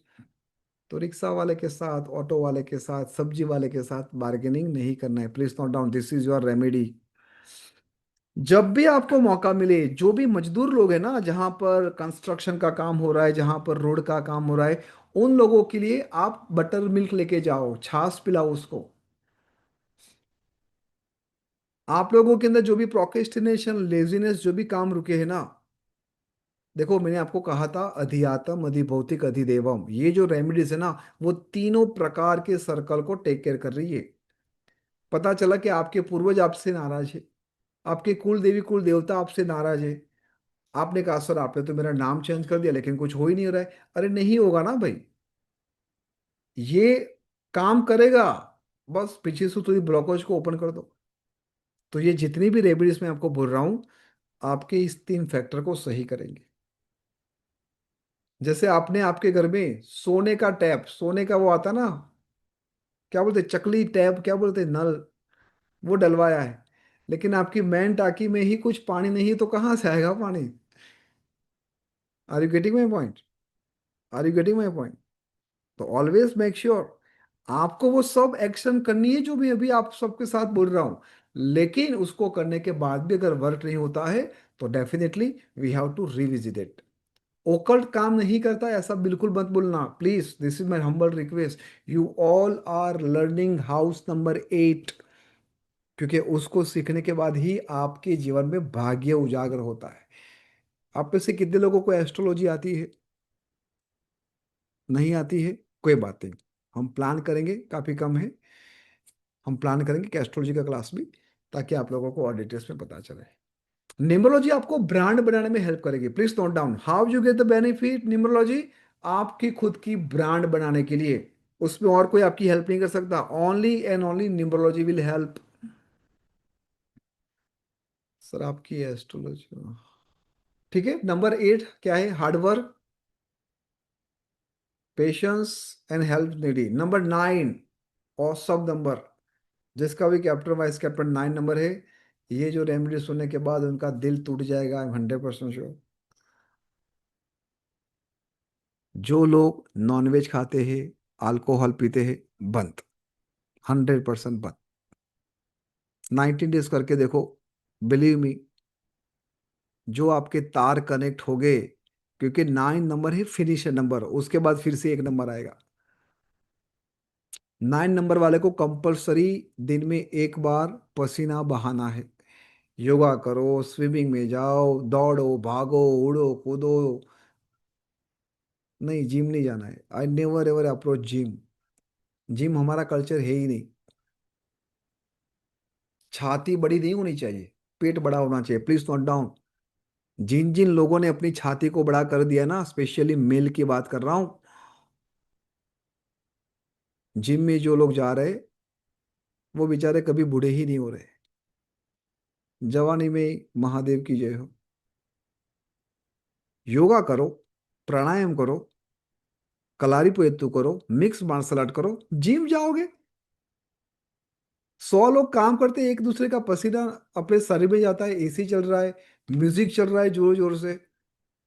तो रिक्शा वाले के साथ, ऑटो वाले के साथ, सब्जी वाले के साथ बार्गेनिंग नहीं करना है। Please note down, this is your remedy. जब भी आपको मौका मिले, जो भी मजदूर लोग हैं ना, जहां पर कंस्ट्रक्शन का काम हो रहा है, जहां पर रोड का काम हो रहा है, उन लोगों के लिए आप बटर मिल्क लेके जाओ, छाछ पिलाओ उसको। आप लोगों के अंदर जो भी प्रोक्रेस्टिनेशन, लेजीनेस, जो भी काम रुके हैं ना, देखो मैंने आपको कहा था अधियातम, अधिभौतिक, अधिदेवम, ये जो रेमेडीज है ना, वो तीनों प्रकार के सर्कल को टेक केयर कर रही है। पता चला कि आपके पूर्वज आपसे नाराज है, आपके कुल देवी कुल देवता आपसे नाराज है। आपने कहा सर आपने तो मेरा नाम चेंज कर दिया लेकिन कुछ हो ही नहीं रहा है। अरे नहीं होगा ना भाई, ये काम करेगा, बस पीछे से थोड़ी ब्लॉकेज को ओपन कर दो। तो ये जितनी भी रेमेडीज मैं आपको बोल रहा हूं, आपके इस 3 फैक्टर को सही करेंगे। जैसे आपने आपके घर में सोने का टैप, सोने का वो आता ना, क्या बोलते, चकली टैप, क्या बोलते, नल, वो डलवाया है, लेकिन आपकी मेन टाकी में ही कुछ पानी नहीं है, तो कहाँ से आएगा पानी? Are you getting my point? Are you getting my point? तो ऑलवेज मेक श्योर आपको वो सब एक्शन करनी है जो भी अभी आप सबके साथ बोल रहा हूं। लेकिन उसको करने के बाद भी अगर वर्क नहीं होता है, तो definitely we have to revisit it. Occult काम नहीं करता ऐसा बिल्कुल मत बोलना please, this is my humble request. You all are learning house number 8, क्योंकि उसको सीखने के बाद ही आपके जीवन में भाग्य उजागर होता है। आप में से कितने लोगों को एस्ट्रोलॉजी आती है? नहीं आती है? कोई बात नहीं, हम प्लान करेंगे, काफी कम है, हम प्लान करेंगे कि एस्ट्रोलॉजी का क्लास भी, ताकि आप लोगों को और डिटेल्स में पता चले। न्यूमरोलॉजी आपको ब्रांड बनाने में हेल्प करेगी। Please note down, how you get the benefit numerology, आपकी खुद की ब्रांड बनाने के लिए। उसमें और कोई आपकी हेल्प नहीं कर सकता, only and only numerology will help. Sir आपकी एस्ट्रोलॉजी, ठीक है। नंबर 8 क्या है? Hard work, patience and help needy. Number 9, awesome number, जिसका भी कैप्टन वाइस कैप्टन 9 नंबर है, ये जो रेमेडी सुनने के बाद उनका दिल टूट जाएगा, आई एम 100% श्योर। जो लोग नॉनवेज खाते हैं, अल्कोहल पीते हैं, बंद, 100% बंद। 19 डेज करके देखो, बिलीव मी, जो आपके तार कनेक्ट हो गए, क्योंकि 9 नंबर ही फिनिश नंबर, उसके बाद फिर से 1 नंबर आएगा। 9 नंबर वाले को कंपलसरी दिन में 1 बार पसीना बहाना है। योगा करो, स्विमिंग में जाओ, दौड़ो, भागो, उड़ो, कूदो, नहीं जिम नहीं जाना है। I never ever approach gym, gym हमारा कल्चर है ही नहीं। छाती बड़ी नहीं होनी चाहिए, पेट बड़ा होना चाहिए। प्लीज नोट डाउन, जिन जिन लोगों ने अपनी छाती को बड़ा कर दिया ना, स्पेशली मेल की बात कर रहा हूं, जिम में जो लोग जा रहे, वो बेचारे कभी बूढ़े ही नहीं हो रहे। जवानी में महादेव की जय हो। योगा करो, प्राणायाम करो, कलारी पोएतु करो, मिक्स मार्शल आर्ट करो, जिम जाओगे। 100 लोग काम करते हैं, एक दूसरे का पसीना अपने शरीर में जाता है, एसी चल रहा है, म्यूजिक चल रहा है जोर जोर से,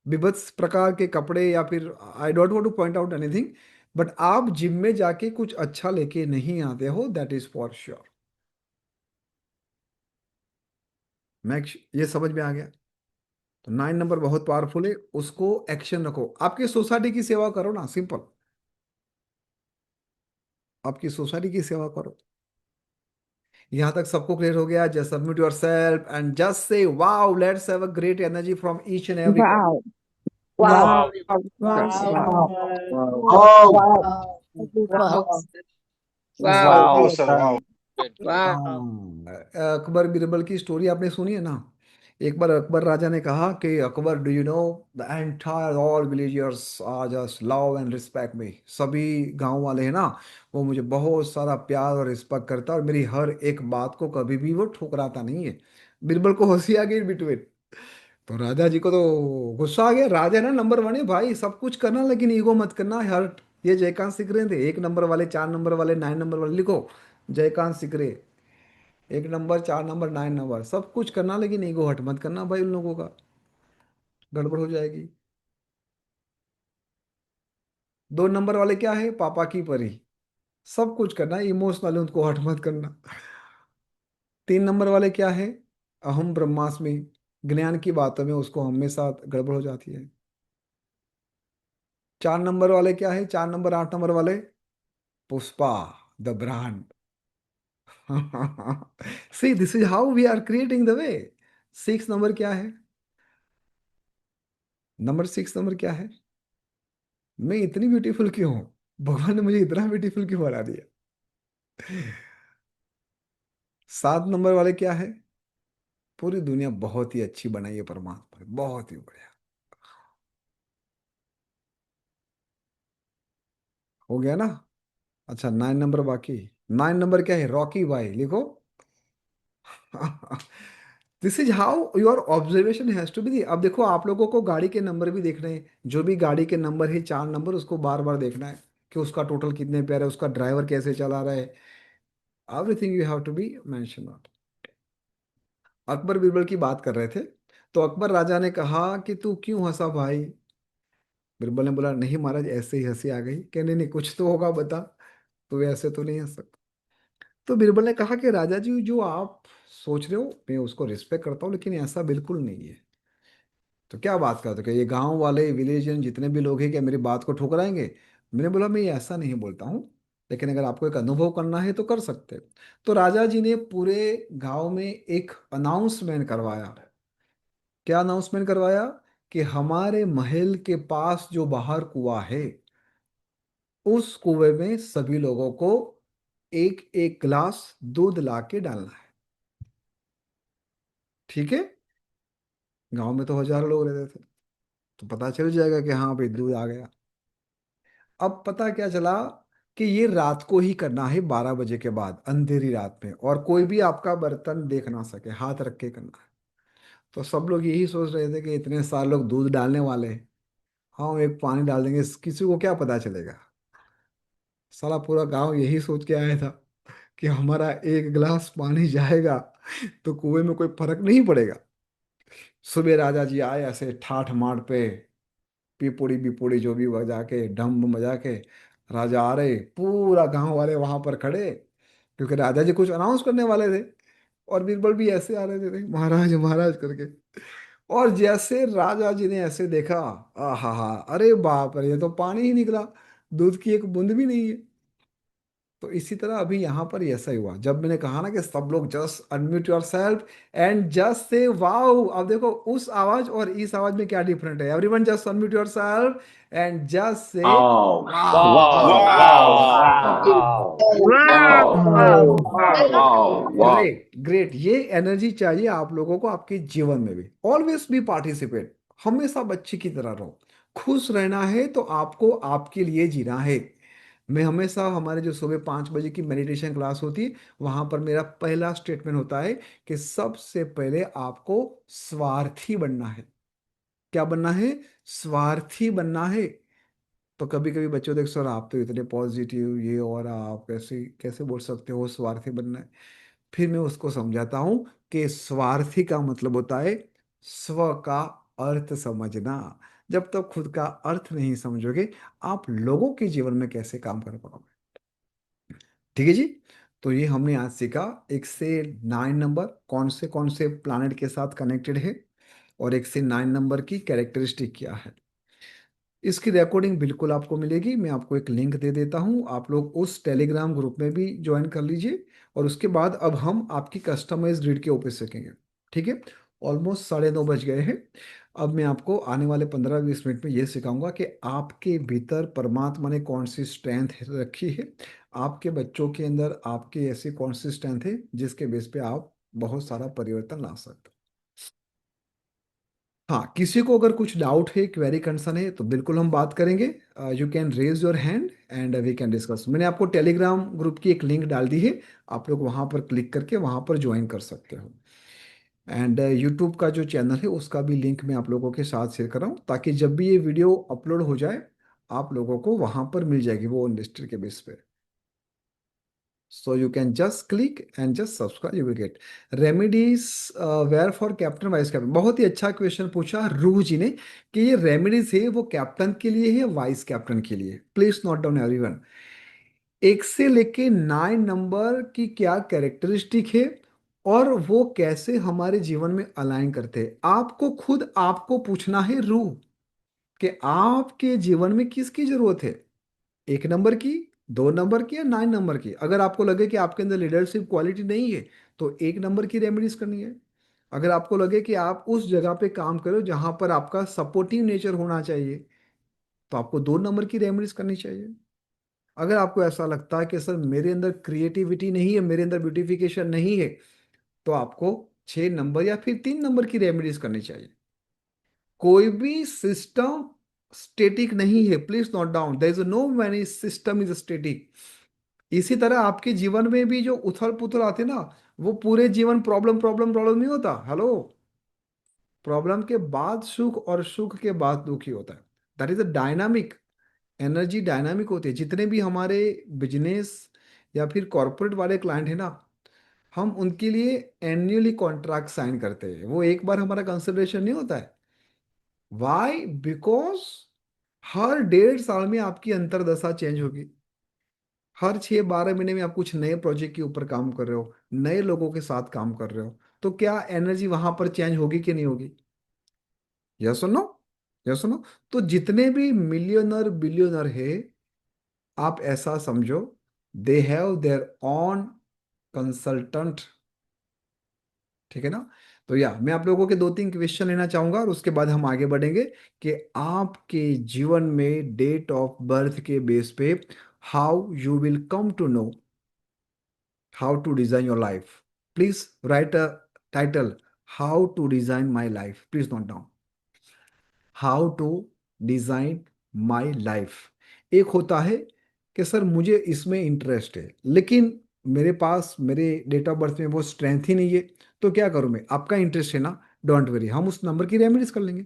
विभत्स प्रकार के कपड़े, या फिर आई don't want two point out anything, but आप जिम में जाके कुछ अच्छा लेके नहीं आते हो, दैट इज फॉर श्योर। मैं ये समझ में आ गया। तो 9 नंबर बहुत पावरफुल है, उसको एक्शन रखो। आपकी सोसाइटी की सेवा करो ना, सिंपल, आपकी सोसाइटी की सेवा करो। यहां तक सबको क्लियर हो गया? Just submit your self and just से wow, let's have a great energy from each and every. Wow. Wow. Wow. Wow. Wow. Wow. Wow. Wow. Wow. Wow. Wow, sir. Wow. Good. Wow. Akbar Birbal की story आपने सुनी है ना? एक बार अकबर राजा ने कहा कि Akbar, do you know the entire all villagers are just love and respect me. सभी गांव वाले हैं ना, वो मुझे बहुत सारा प्यार और रिस्पेक्ट करता है और मेरी हर एक बात को कभी भी वो ठुकराता नहीं है। बीरबल को हंसी आ गई बिटवीन। तो राजा जी को तो गुस्सा आ गया। राजा ना नंबर वन है भाई, सब कुछ करना लेकिन ईगो मत करना। हर ये जयकांत सीख रहे थे, 1 नंबर वाले, 4 नंबर वाले, 9 नंबर वाले लिखो। जयकांत सीख रहे, 1 नंबर, 4 नंबर, 9 नंबर, सब कुछ करना लेकिन ईगो हट मत करना भाई उन लोगों का, गड़बड़ हो जाएगी। 2 नंबर वाले क्या है, पापा की परी, सब कुछ करना, इमोशनल उनको हट मत करना। 3 नंबर वाले क्या है, अहम ब्रह्मास्मि, ज्ञान की बातों में उसको हमेशा गड़बड़ हो जाती है। 4 नंबर वाले क्या है, 4 नंबर, 8 नंबर वाले, Pushpa the brand. See this is how we are creating the way. 6 number क्या है, नंबर 6 नंबर क्या है, मैं इतनी ब्यूटीफुल क्यों हूं, भगवान ने मुझे इतना ब्यूटीफुल क्यों बना दिया। 7 नंबर वाले क्या है, पूरी दुनिया बहुत ही अच्छी बनाई है परमात्मा ने, बहुत ही बढ़िया। हो गया ना। अच्छा 9 नंबर बाकी। 9 नंबर क्या है, रॉकी भाई लिखो। This is how your observation has to be. अब देखो आप लोगों को गाड़ी के नंबर भी देखने हैं, जो भी गाड़ी के नंबर है 4 नंबर, उसको बार बार देखना है कि उसका टोटल कितने पे आ रहा है, उसका ड्राइवर कैसे चला रहा है, everything you have to be mention. Akbar Birbal की बात कर रहे थे, तो अकबर राजा ने कहा कि तू क्यों हंसा भाई। बीरबल ने बोला नहीं महाराज, ऐसे ही हंसी आ गई। कहने नहीं, कुछ तो होगा बता, तू ऐसे तो नहीं हंस सकता। तो बीरबल ने कहा कि राजा जी, जो आप सोच रहे हो मैं उसको रिस्पेक्ट करता हूँ, लेकिन ऐसा बिल्कुल नहीं है। तो क्या बात करते हो कि ये गांव वाले विलेजन जितने भी लोग हैं क्या मेरी बात को ठुकराएंगे। मैंने बोला मैं ऐसा नहीं बोलता हूँ, लेकिन अगर आपको एक अनुभव करना है तो कर सकते हो। तो राजा जी ने पूरे गांव में एक अनाउंसमेंट करवाया। क्या अनाउंसमेंट करवाया, कि हमारे महल के पास जो बाहर कुआं है, उस कुएं में सभी लोगों को एक एक गिलास दूध ला के डालना है। ठीक है, गांव में तो हजारों लोग रहते थे, तो पता चल जाएगा कि हाँ भाई दूध आ गया। अब पता क्या चला, कि ये रात को ही करना है, 12 बजे के बाद, अंधेरी रात में, और कोई भी आपका बर्तन देख ना सके, हाथ रख के करना है। तो सब लोग यही सोच रहे थे कि इतने सारे लोग दूध डालने वाले हैं, हाँ एक पानी डाल देंगे, किसी को क्या पता चलेगा। साला पूरा गांव यही सोच के आया था कि हमारा एक गिलास पानी जाएगा तो कुएं में कोई फर्क नहीं पड़ेगा। सुबह राजा जी आए ऐसे ठाठ माठ पे, पीपुड़ी बिपुड़ी जो भी बजा के, डम बजा के राजा आ रहे, पूरा गांव वाले वहां पर खड़े, क्योंकि राजा जी कुछ अनाउंस करने वाले थे। और बीरबल भी ऐसे आ रहे थे, महाराज महाराज करके। और जैसे राजा जी ने ऐसे देखा, आहा हा, अरे बाप रे, ये तो पानी ही निकला, दूध की एक बूंद भी नहीं है। तो इसी तरह अभी यहाँ पर ऐसा ही हुआ, जब मैंने कहा ना कि सब लोग just unmute yourself and just से वाओ। अब देखो उस आवाज और इस आवाज में क्या डिफरेंट है। Everyone just unmute yourself and just से Wow. Wow. Wow. Wow. Wow. Wow. Wow. Wow. Wow. Wow. Wow. Wow. Wow. Great great, ये एनर्जी चाहिए आप लोगों को आपके जीवन में भी। ऑलवेज बी पार्टिसिपेट, हमेशा बच्चे की तरह रहो। खुश रहना है तो आपको आपके लिए जीना है। मैं हमेशा, हमारे जो सुबह 5 बजे की मेडिटेशन क्लास होती है, वहां पर मेरा पहला स्टेटमेंट होता है कि सबसे पहले आपको स्वार्थी बनना है। क्या बनना है, स्वार्थी बनना है। तो कभी कभी बच्चों देख, सर आप तो इतने पॉजिटिव ये, और आप कैसे कैसे बोल सकते हो स्वार्थी बनना है। फिर मैं उसको समझाता हूं कि स्वार्थी का मतलब होता है स्व का अर्थ समझना। जब तक खुद का अर्थ नहीं समझोगे, आप लोगों के जीवन में कैसे काम कर पाओगे। ठीक है जी। तो ये हमने आज सीखा, 1 से 9 नंबर कौन से प्लानट के साथ कनेक्टेड है, और 1 से 9 नंबर की कैरेक्टरिस्टिक क्या है। इसकी रिकॉर्डिंग बिल्कुल आपको मिलेगी, मैं आपको एक लिंक दे देता हूँ, आप लोग उस टेलीग्राम ग्रुप में भी ज्वाइन कर लीजिए। और उसके बाद अब हम आपकी कस्टमाइज ग्रिड के ऊपर सीखेंगे। ठीक है, ऑलमोस्ट 9:30 बज गए हैं। अब मैं आपको आने वाले 15-20 मिनट में ये सिखाऊंगा कि आपके भीतर परमात्मा ने कौन सी स्ट्रेंथ रखी है, आपके बच्चों के अंदर आपकी ऐसी कौन सी स्ट्रेंथ है जिसके बेस पे आप बहुत सारा परिवर्तन ला सकते हो। हाँ, किसी को अगर कुछ डाउट है, क्वेरी कंसर्न है, तो बिल्कुल हम बात करेंगे। You can raise your hand and we can discuss. मैंने आपको टेलीग्राम ग्रुप की एक लिंक डाल दी है, आप लोग वहाँ पर क्लिक करके वहाँ पर ज्वाइन कर सकते हो। एंड यूट्यूब का जो चैनल है उसका भी लिंक मैं आप लोगों के साथ शेयर कर रहा हूँ, ताकि जब भी ये वीडियो अपलोड हो जाए आप लोगों को वहाँ पर मिल जाएगी वो लिस्टेड के बेस पे। So you can just click and just subscribe, you will get remedies where for captain vice captain. बहुत ही अच्छा क्वेश्चन पूछा रूह जी ने कि ये रेमेडीज है वो कैप्टन के लिए है वाइस कैप्टन के लिए। प्लीज नोट डाउन एवरीवन, 1 से लेके 9 नंबर की क्या कैरेक्टरिस्टिक है और वो कैसे हमारे जीवन में अलाइन करते हैं। आपको खुद आपको पूछना है रूह कि आपके जीवन में किसकी जरूरत है, 1 नंबर की, 2 नंबर की या 9 नंबर की। अगर आपको लगे कि आपके अंदर लीडरशिप क्वालिटी नहीं है तो 1 नंबर की रेमेडीज करनी है। अगर आपको लगे कि आप उस जगह पे काम करो जहां पर आपका सपोर्टिव नेचर होना चाहिए तो आपको 2 नंबर की रेमेडीज करनी चाहिए। अगर आपको ऐसा लगता है कि सर मेरे अंदर क्रिएटिविटी नहीं है, मेरे अंदर ब्यूटिफिकेशन नहीं है, तो आपको 6 नंबर या फिर 3 नंबर की रेमेडीज करनी चाहिए। कोई भी सिस्टम स्टेटिक नहीं है, please note down, there is no many system is static. इसी तरह आपके जीवन में भी जो उथल पुथल आते ना, वो पूरे जीवन प्रॉब्लम प्रॉब्लम प्रॉब्लम नहीं होता। हेलो, प्रॉब्लम के बाद सुख और सुख के बाद दुख ही होता है। That is a dynamic energy, dynamic होती है। जितने भी हमारे बिजनेस या फिर कॉर्पोरेट वाले क्लाइंट है ना, हम उनके लिए एनुअली कॉन्ट्रैक्ट साइन करते हैं, वो एक बार हमारा कंसिडरेशन नहीं होता है। वाई? बिकॉज हर 1.5 साल में आपकी अंतरदशा चेंज होगी। हर 6-12 महीने में आप कुछ नए प्रोजेक्ट के ऊपर काम कर रहे हो, नए लोगों के साथ काम कर रहे हो, तो क्या एनर्जी वहां पर चेंज होगी कि नहीं होगी? यस और नो? यस और नो? तो जितने भी मिलियनर बिलियनर है, आप ऐसा समझो, they have their on consultant. ठीक है ना? तो या मैं आप लोगों के 2-3 क्वेश्चन लेना चाहूंगा और उसके बाद हम आगे बढ़ेंगे कि आपके जीवन में डेट ऑफ बर्थ के बेस पे how you will come to know how to design your life. Please write a title, how to design my life. Please note down, how to design my life। एक होता है कि sir मुझे इसमें interest है लेकिन मेरे पास मेरे डेट ऑफ बर्थ में वो स्ट्रेंथ ही नहीं है, तो क्या करूं मैं? आपका इंटरेस्ट है ना, डोंट वरी, हम उस नंबर की रेमेडीज कर लेंगे।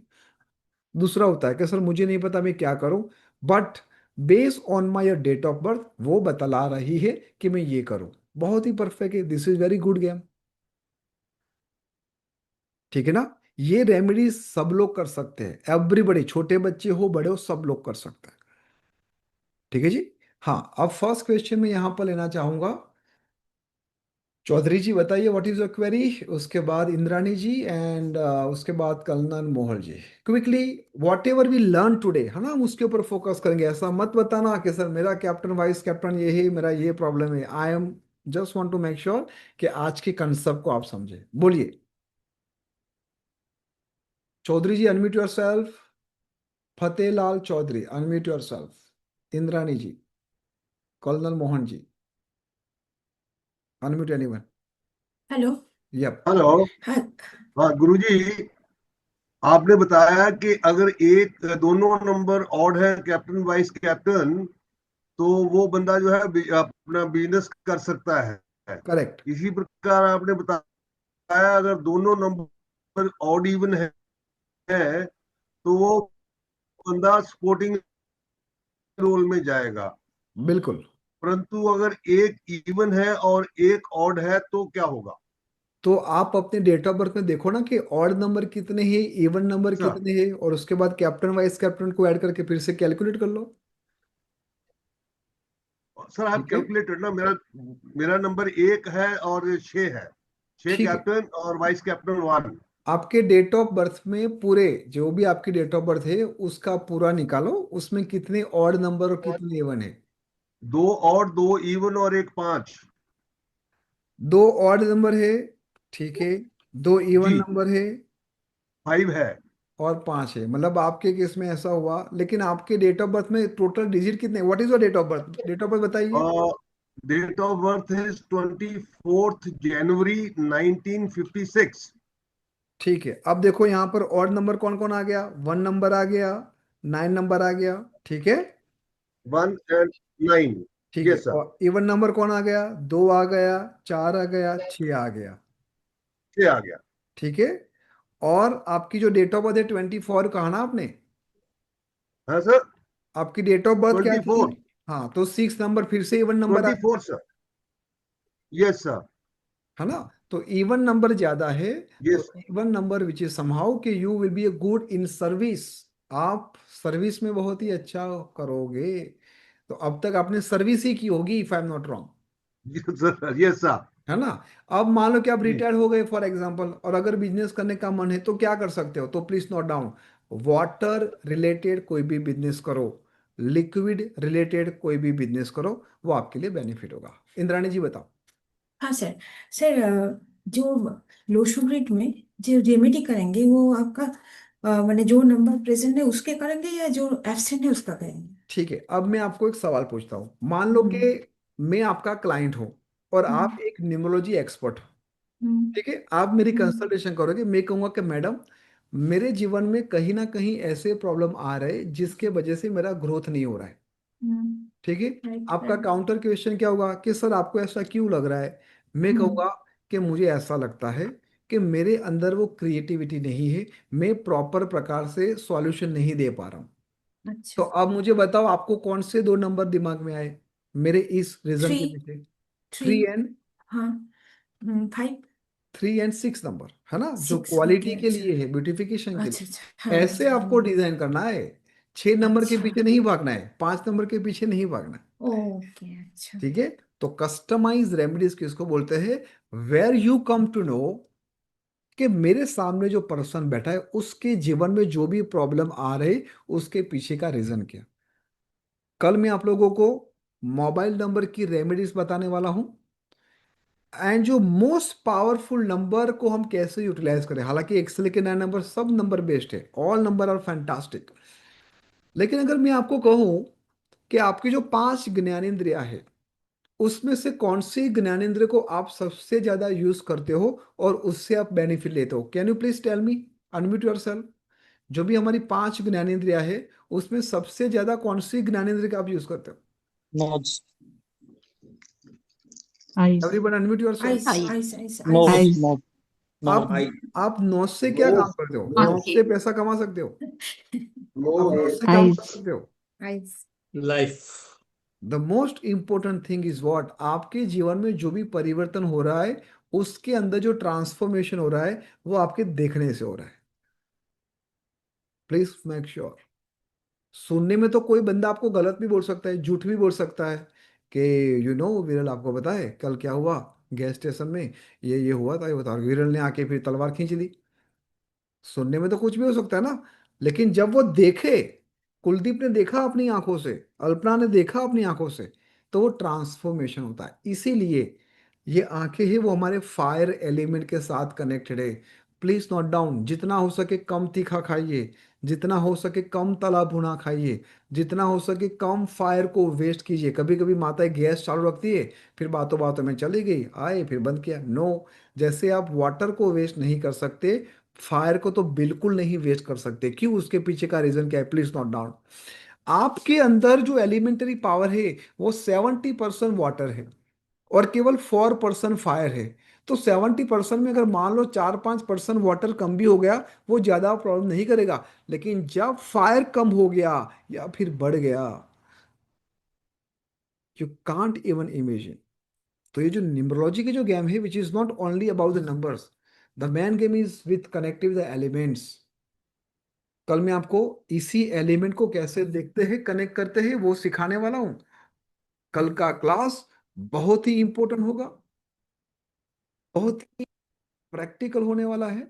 दूसरा होता है कि सर मुझे नहीं पता मैं क्या करूं, but based on my date of birth वो बतला रही है कि मैं ये करूं। बहुत ही परफेक्ट है, this is very good game. ठीक है ना? ये रेमेडी सब लोग कर सकते हैं, एवरीबडी, छोटे बच्चे हो बड़े हो सब लोग कर सकते हैं। ठीक है जी? हाँ, अब फर्स्ट क्वेश्चन में यहां पर लेना चाहूंगा। चौधरी जी बताइए व्हाट इज योर क्वेरी, उसके बाद इंद्राणी जी एंड उसके बाद कलनन मोहल ji. Quickly, whatever we learn today है ना, हम उसके ऊपर फोकस करेंगे। ऐसा मत बताना कि सर मेरा कैप्टन वाइस कैप्टन ये है, मेरा ये प्रॉब्लम है। I am just want to make sure कि आज के कंसेप्ट को आप समझे। बोलिए Chaudhary ji, unmute yourself. Fatehlal Chaudhary, unmute yourself. Indrani ji, colonel Mohan ji, unmute anyone. Hello. Yup. Hello. हाँ। हाँ गुरुजी, आपने बताया कि अगर एक दोनों नंबर ऑड है, कैप्टन वाइस कैप्टन, तो वो बंदा जो है अपना बिजनेस कर सकता है। करेक्ट। इसी प्रकार आपने बताया अगर दोनों नंबर ऑड इवन है तो वो बंदा स्पोर्टिंग रोल में जाएगा। बिल्कुल। परंतु अगर एक इवन है और एक ऑड है तो क्या होगा? तो आप अपने डेट ऑफ बर्थ में देखो ना कि ऑड नंबर कितने हैं, इवन नंबर अच्छा कितने हैं, और उसके बाद कैप्टन वाइस कैप्टन को ऐड करके फिर से कैलकुलेट कर लो। सर, आप ठीक है। कैलकुलेटर ना, मेरा मेरा नंबर 1 है और 6 है। 6 ठीक है, कैप्टन और वाइस कैप्टन 1। आपके डेट ऑफ बर्थ में पूरे जो भी आपकी डेट ऑफ बर्थ है उसका पूरा निकालो, उसमें कितने ऑड नंबर और कितने इवन है। 2 और 2 इवन और एक 5। 2 ऑड नंबर है, ठीक है, 2 इवन जी, नंबर है 5 है। और 5 है। मतलब आपके केस में ऐसा हुआ, लेकिन आपके डेट ऑफ बर्थ में टोटल डिजिट कितने? What is your date of birth? Date of birth बताइए। डेट ऑफ बर्थ है 24 जनवरी 1956। ठीक है, अब देखो यहाँ पर ऑड नंबर कौन कौन आ गया, 1 नंबर आ गया, 9 नंबर आ गया। ठीक है, 1 and 9। ठीक है, यस सर। और इवन नंबर कौन आ गया, 2 आ गया, 4 आ गया, 6 आ गया। 6 आ गया। ठीक है, और आपकी जो डेट ऑफ बर्थ है 24 कहा ना आपने, हाँ सर। आपकी डेट ऑफ बर्थ क्या थी? 24। हाँ, तो 6 नंबर फिर से इवन नंबर आ, 24 सर। Yes sir. है ना? तो इवन नंबर ज्यादा है, तो yes. Even number which is somehow कि you will be a good in service, आप सर्विस में बहुत ही अच्छा करोगे। तो अब तक आपने सर्विस ही की होगी, if I am not wrong, sir. Yes sir. है ना? अब मान लो कि आप जी। रिटायर हो गए फॉर एग्जांपल, और अगर बिजनेस करने का मन है तो क्या कर सकते हो, तो please note down, water related कोई भी बिजनेस करो, लिक्विड रिलेटेड कोई भी बिजनेस करो, वो आपके लिए बेनिफिट होगा। इंद्राणी जी बताओ। हाँ सर। सर जो लो शुगर में जो रेमेडी करेंगे वो आपका माने जो नंबर प्रेजेंट है उसके करेंगे या जो एब्सेंट है उसका करेंगे? ठीक है, अब मैं आपको एक सवाल पूछता हूँ, मान लो हम्म। कि मैं आपका क्लाइंट हूँ और हम्म। आप एक न्यूमरोलॉजी एक्सपर्ट हो। हम्म। ठीक है, आप मेरी हम्म। कंसल्टेशन करोगे, मैं कहूंगा कि मैडम मेरे जीवन में कहीं ना कहीं ऐसे प्रॉब्लम आ रहे हैं जिसके वजह से मेरा ग्रोथ नहीं हो रहा है। ठीक है, राइट आपका राइट। काउंटर क्वेश्चन क्या होगा कि सर आपको ऐसा क्यों लग रहा है? मैं हम्म। कहूँगा कि मुझे ऐसा लगता है कि मेरे अंदर वो क्रिएटिविटी नहीं है, मैं प्रॉपर प्रकार से सॉल्यूशन नहीं दे पा रहा हूँ। तो अच्छा। अब मुझे बताओ आपको कौन से 2 नंबर दिमाग में आए मेरे इस रीजन थ्री। के पीछे? थ्री। 3 एंड हाँ। 5। 3 and 6 नंबर, है ना, जो 6 क्वालिटी ओके के अच्छा। लिए है, ब्यूटिफिकेशन के अच्छा लिए। अच्छा हाँ ऐसे आपको हाँ। डिजाइन करना है, 6 नंबर के अच्छा। पीछे नहीं भागना है, 5 नंबर के पीछे नहीं भागना है। ओके अच्छा। ठीक है, तो कस्टमाइज रेमेडीज किसको बोलते हैं? Where you come to know कि मेरे सामने जो पर्सन बैठा है उसके जीवन में जो भी प्रॉब्लम आ रही, उसके पीछे का रीजन क्या। कल मैं आप लोगों को मोबाइल नंबर की रेमेडीज बताने वाला हूं, एंड जो मोस्ट पावरफुल नंबर को हम कैसे यूटिलाइज करें। हालांकि एक्सेल के 9 नंबर सब नंबर बेस्ड है, ऑल नंबर आर फैंटास्टिक, लेकिन अगर मैं आपको कहूं कि आपकी जो 5 ज्ञानेंद्रियां है उसमें से कौन सी ज्ञानेंद्रिय को आप सबसे ज्यादा यूज करते हो और उससे आप बेनिफिट लेते हो, can you please tell me, unmute yourself. जो भी हमारी 5 ज्ञानेंद्रियां है उसमें सबसे ज्यादा कौन सी ज्ञानेंद्रिय का आप यूज करते हो? Nodes. eyes, everyone unmute yourself. Eyes eye, eyes eyes eyes. Nodes. eyes, Nodes. आप Nodes. आई। आप नौज से क्या काम नोज। करते हो? Nose nose. से पैसा कमा सकते हो, आप नौज नोज। से काम कर eyes, सकते हो। Ice. Life. The most important thing is what, आपके जीवन में जो भी परिवर्तन हो रहा है उसके अंदर जो ट्रांसफॉर्मेशन हो रहा है वो आपके देखने से हो रहा है। Please make sure. सुनने में तो कोई बंदा आपको गलत भी बोल सकता है, झूठ भी बोल सकता है कि विरल आपको पता है कल क्या हुआ गैस स्टेशन में, ये हुआ था, ये बता, विरल ने आके फिर तलवार खींच ली। सुनने में तो कुछ भी हो सकता है ना, लेकिन जब वो देखे, कुलदीप ने देखा अपनी आंखों से, अल्पना ने देखा अपनी आंखों से, तो वो ट्रांसफॉर्मेशन होता है। इसीलिए ये आंखें हैं वो हमारे फायर एलिमेंट के साथ कनेक्टेड है। प्लीज नोट डाउन, जितना हो सके कम तीखा खाइए, जितना हो सके कम तला भुना खाइए, जितना हो सके कम फायर को वेस्ट कीजिए। कभी कभी माता गैस चालू रखती है, फिर बातों बातों में चली गई, आए फिर बंद किया, नो। जैसे आप वाटर को वेस्ट नहीं कर सकते, फायर को तो बिल्कुल नहीं वेस्ट कर सकते। क्यों? उसके पीछे का रीजन क्या है, प्लीज नोट डाउन। आपके अंदर जो एलिमेंटरी पावर है वो 70% वाटर है और केवल 4% फायर है। तो 70% में अगर मान लो 4-5% वाटर कम भी हो गया, वो ज्यादा प्रॉब्लम नहीं करेगा, लेकिन जब फायर कम हो गया या फिर बढ़ गया, यू कांट इवन इमेजिन। तो ये जो न्यूमरोलॉजी की जो गेम है which is not only about the numbers, the man game is with connective the elements. कल मैं आपको इसी एलिमेंट को कैसे देखते हैं, कनेक्ट करते हैं, वो सिखाने वाला हूं। कल का क्लास बहुत ही इंपॉर्टेंट होगा, बहुत ही प्रैक्टिकल होने वाला है।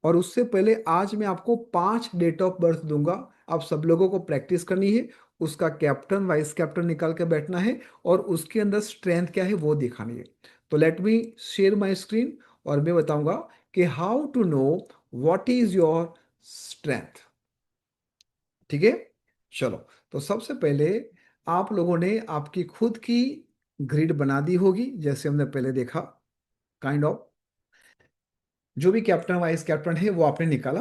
और उससे पहले आज मैं आपको 5 डेट ऑफ बर्थ दूंगा, आप सब लोगों को प्रैक्टिस करनी है, उसका कैप्टन वाइस कैप्टन निकाल के बैठना है और उसके अंदर स्ट्रेंथ क्या है वो दिखानी है। तो let me share my screen और मैं बताऊंगा कि how to know what is your strength. ठीक है, चलो। तो सबसे पहले आप लोगों ने आपकी खुद की ग्रिड बना दी होगी जैसे हमने पहले देखा, काइंड ऑफ। जो भी कैप्टन वाइस कैप्टन है वो आपने निकाला।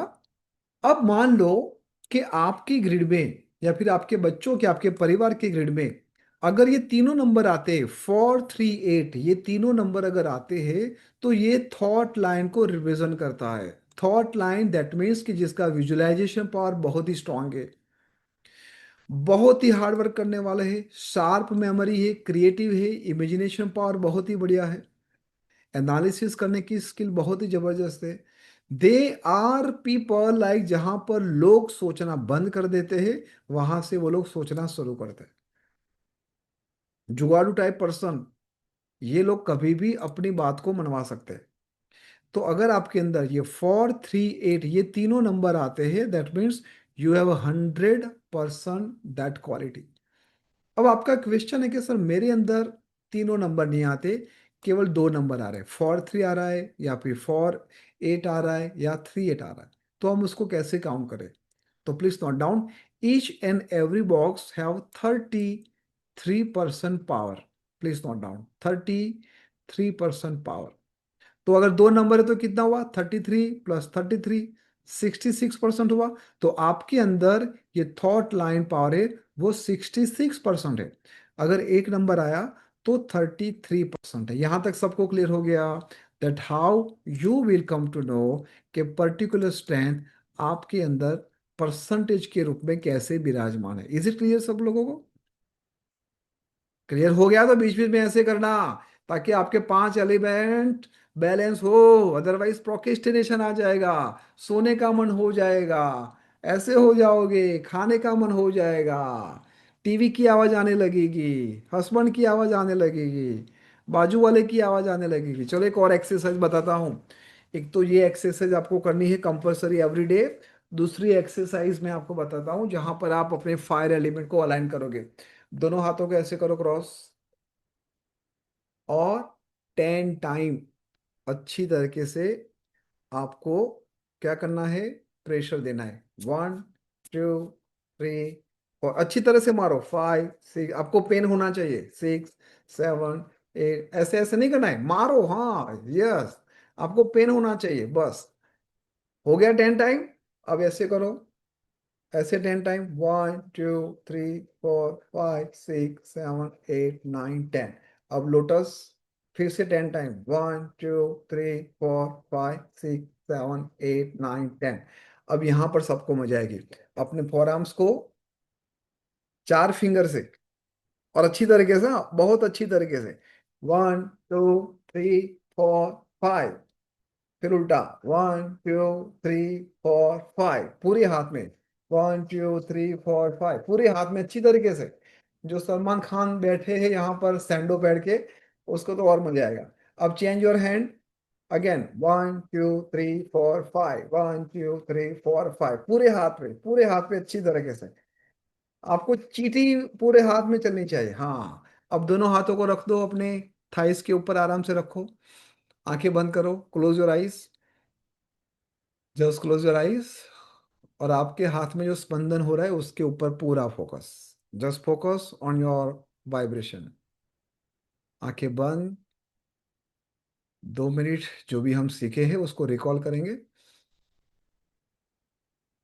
अब मान लो कि आपकी ग्रिड में या फिर आपके बच्चों के, आपके परिवार के ग्रिड में अगर ये तीनों नंबर आते हैं 438, ये तीनों नंबर अगर आते हैं तो ये थॉट लाइन को रिप्रेजेंट करता है। थॉट लाइन दैट मीन्स कि जिसका विजुअलाइजेशन पावर बहुत ही स्ट्रांग है, बहुत ही हार्ड वर्क करने वाला है, शार्प मेमोरी है, क्रिएटिव है, इमेजिनेशन पावर बहुत ही बढ़िया है, एनालिसिस करने की स्किल बहुत ही जबरदस्त है। दे आर पीपल लाइक जहां पर लोग सोचना बंद कर देते हैं वहां से वो लोग सोचना शुरू करते हैं। जुगाड़ू टाइप पर्सन, ये लोग कभी भी अपनी बात को मनवा सकते हैं। तो अगर आपके अंदर ये 438 ये तीनों नंबर आते हैं that means you have 100% that quality. अब आपका क्वेश्चन है कि सर मेरे अंदर तीनों नंबर नहीं आते, केवल दो नंबर आ रहे हैं, 4 3 आ रहा है या फिर 4 8 आ रहा है या 3 8 आ रहा है, तो हम उसको कैसे काउंट करें? तो please note down, each and every box have 33% power. Please note down 33% power. तो अगर दो नंबर है तो कितना हुआ? 33 + 33 66% हुआ। तो आपके अंदर ये थॉट लाइन पावर है वो 66% है। अगर एक नंबर आया तो 33% है। यहां तक सबको क्लियर हो गया? That how you will come to know कि पर्टिकुलर स्ट्रेंथ आपके अंदर परसेंटेज के रूप में कैसे विराजमान है। इज इट क्लियर सब लोगों को? क्लियर हो गया तो बीच बीच में ऐसे करना ताकि आपके 5 एलिमेंट बैलेंस हो, अदरवाइज प्रोक्रेस्टिनेशन आ जाएगा, सोने का मन हो जाएगा, ऐसे हो जाओगे, खाने का मन हो जाएगा, टीवी की आवाज आने लगेगी, हस्बैंड की आवाज आने लगेगी, बाजू वाले की आवाज आने लगेगी। चलो एक और एक्सरसाइज बताता हूँ। एक तो ये एक्सरसाइज आपको करनी है कंपलसरी एवरीडे। दूसरी एक्सरसाइज मैं आपको बताता हूँ जहां पर आप अपने फायर एलिमेंट को अलाइन करोगे। दोनों हाथों को ऐसे करो क्रॉस, और 10 टाइम अच्छी तरीके से आपको क्या करना है? प्रेशर देना है। 1 2 3, और अच्छी तरह से मारो। 5 6, आपको पेन होना चाहिए। 6 7 8, ऐसे ऐसे नहीं करना है, मारो। हाँ यस, आपको पेन होना चाहिए बस। हो गया 10 टाइम। अब ऐसे करो, ऐसे 10 टाइम। 1 2 3 4 5 6 7 8 9 10। अब लोटस फिर से 10 टाइम। 1 2 3 4 5 6 7 8 9 10। अब यहां पर सबको मजा आएगी। अपने फोर आर्म्स को 4 फिंगर से और अच्छी तरीके से, हाँ, बहुत अच्छी तरीके से। 1 2 3 4 5, फिर उल्टा। 1 2 3 4 5, पूरे हाथ में। 1 2 3 4 5, पूरे हाथ में अच्छी तरीके से। जो सलमान खान बैठे हैं यहाँ पर सैंडो बैठ के, उसको तो और मजा आएगा। अब चेंज योर हैंड अगेन। 1 2 3 4 5, 1 2 3 4 5, पूरे हाथ में, पूरे हाथ में अच्छी तरीके से। आपको चीटी पूरे हाथ में चलनी चाहिए। हाँ, अब दोनों हाथों को रख दो अपने थाइस के ऊपर, आराम से रखो। आंखें बंद करो, close your eyes, just close your eyes. और आपके हाथ में जो स्पंदन हो रहा है उसके ऊपर पूरा focus. Just focus on your vibration. आंखें बंद। 2 मिनट जो भी हम सीखे हैं उसको रिकॉल करेंगे।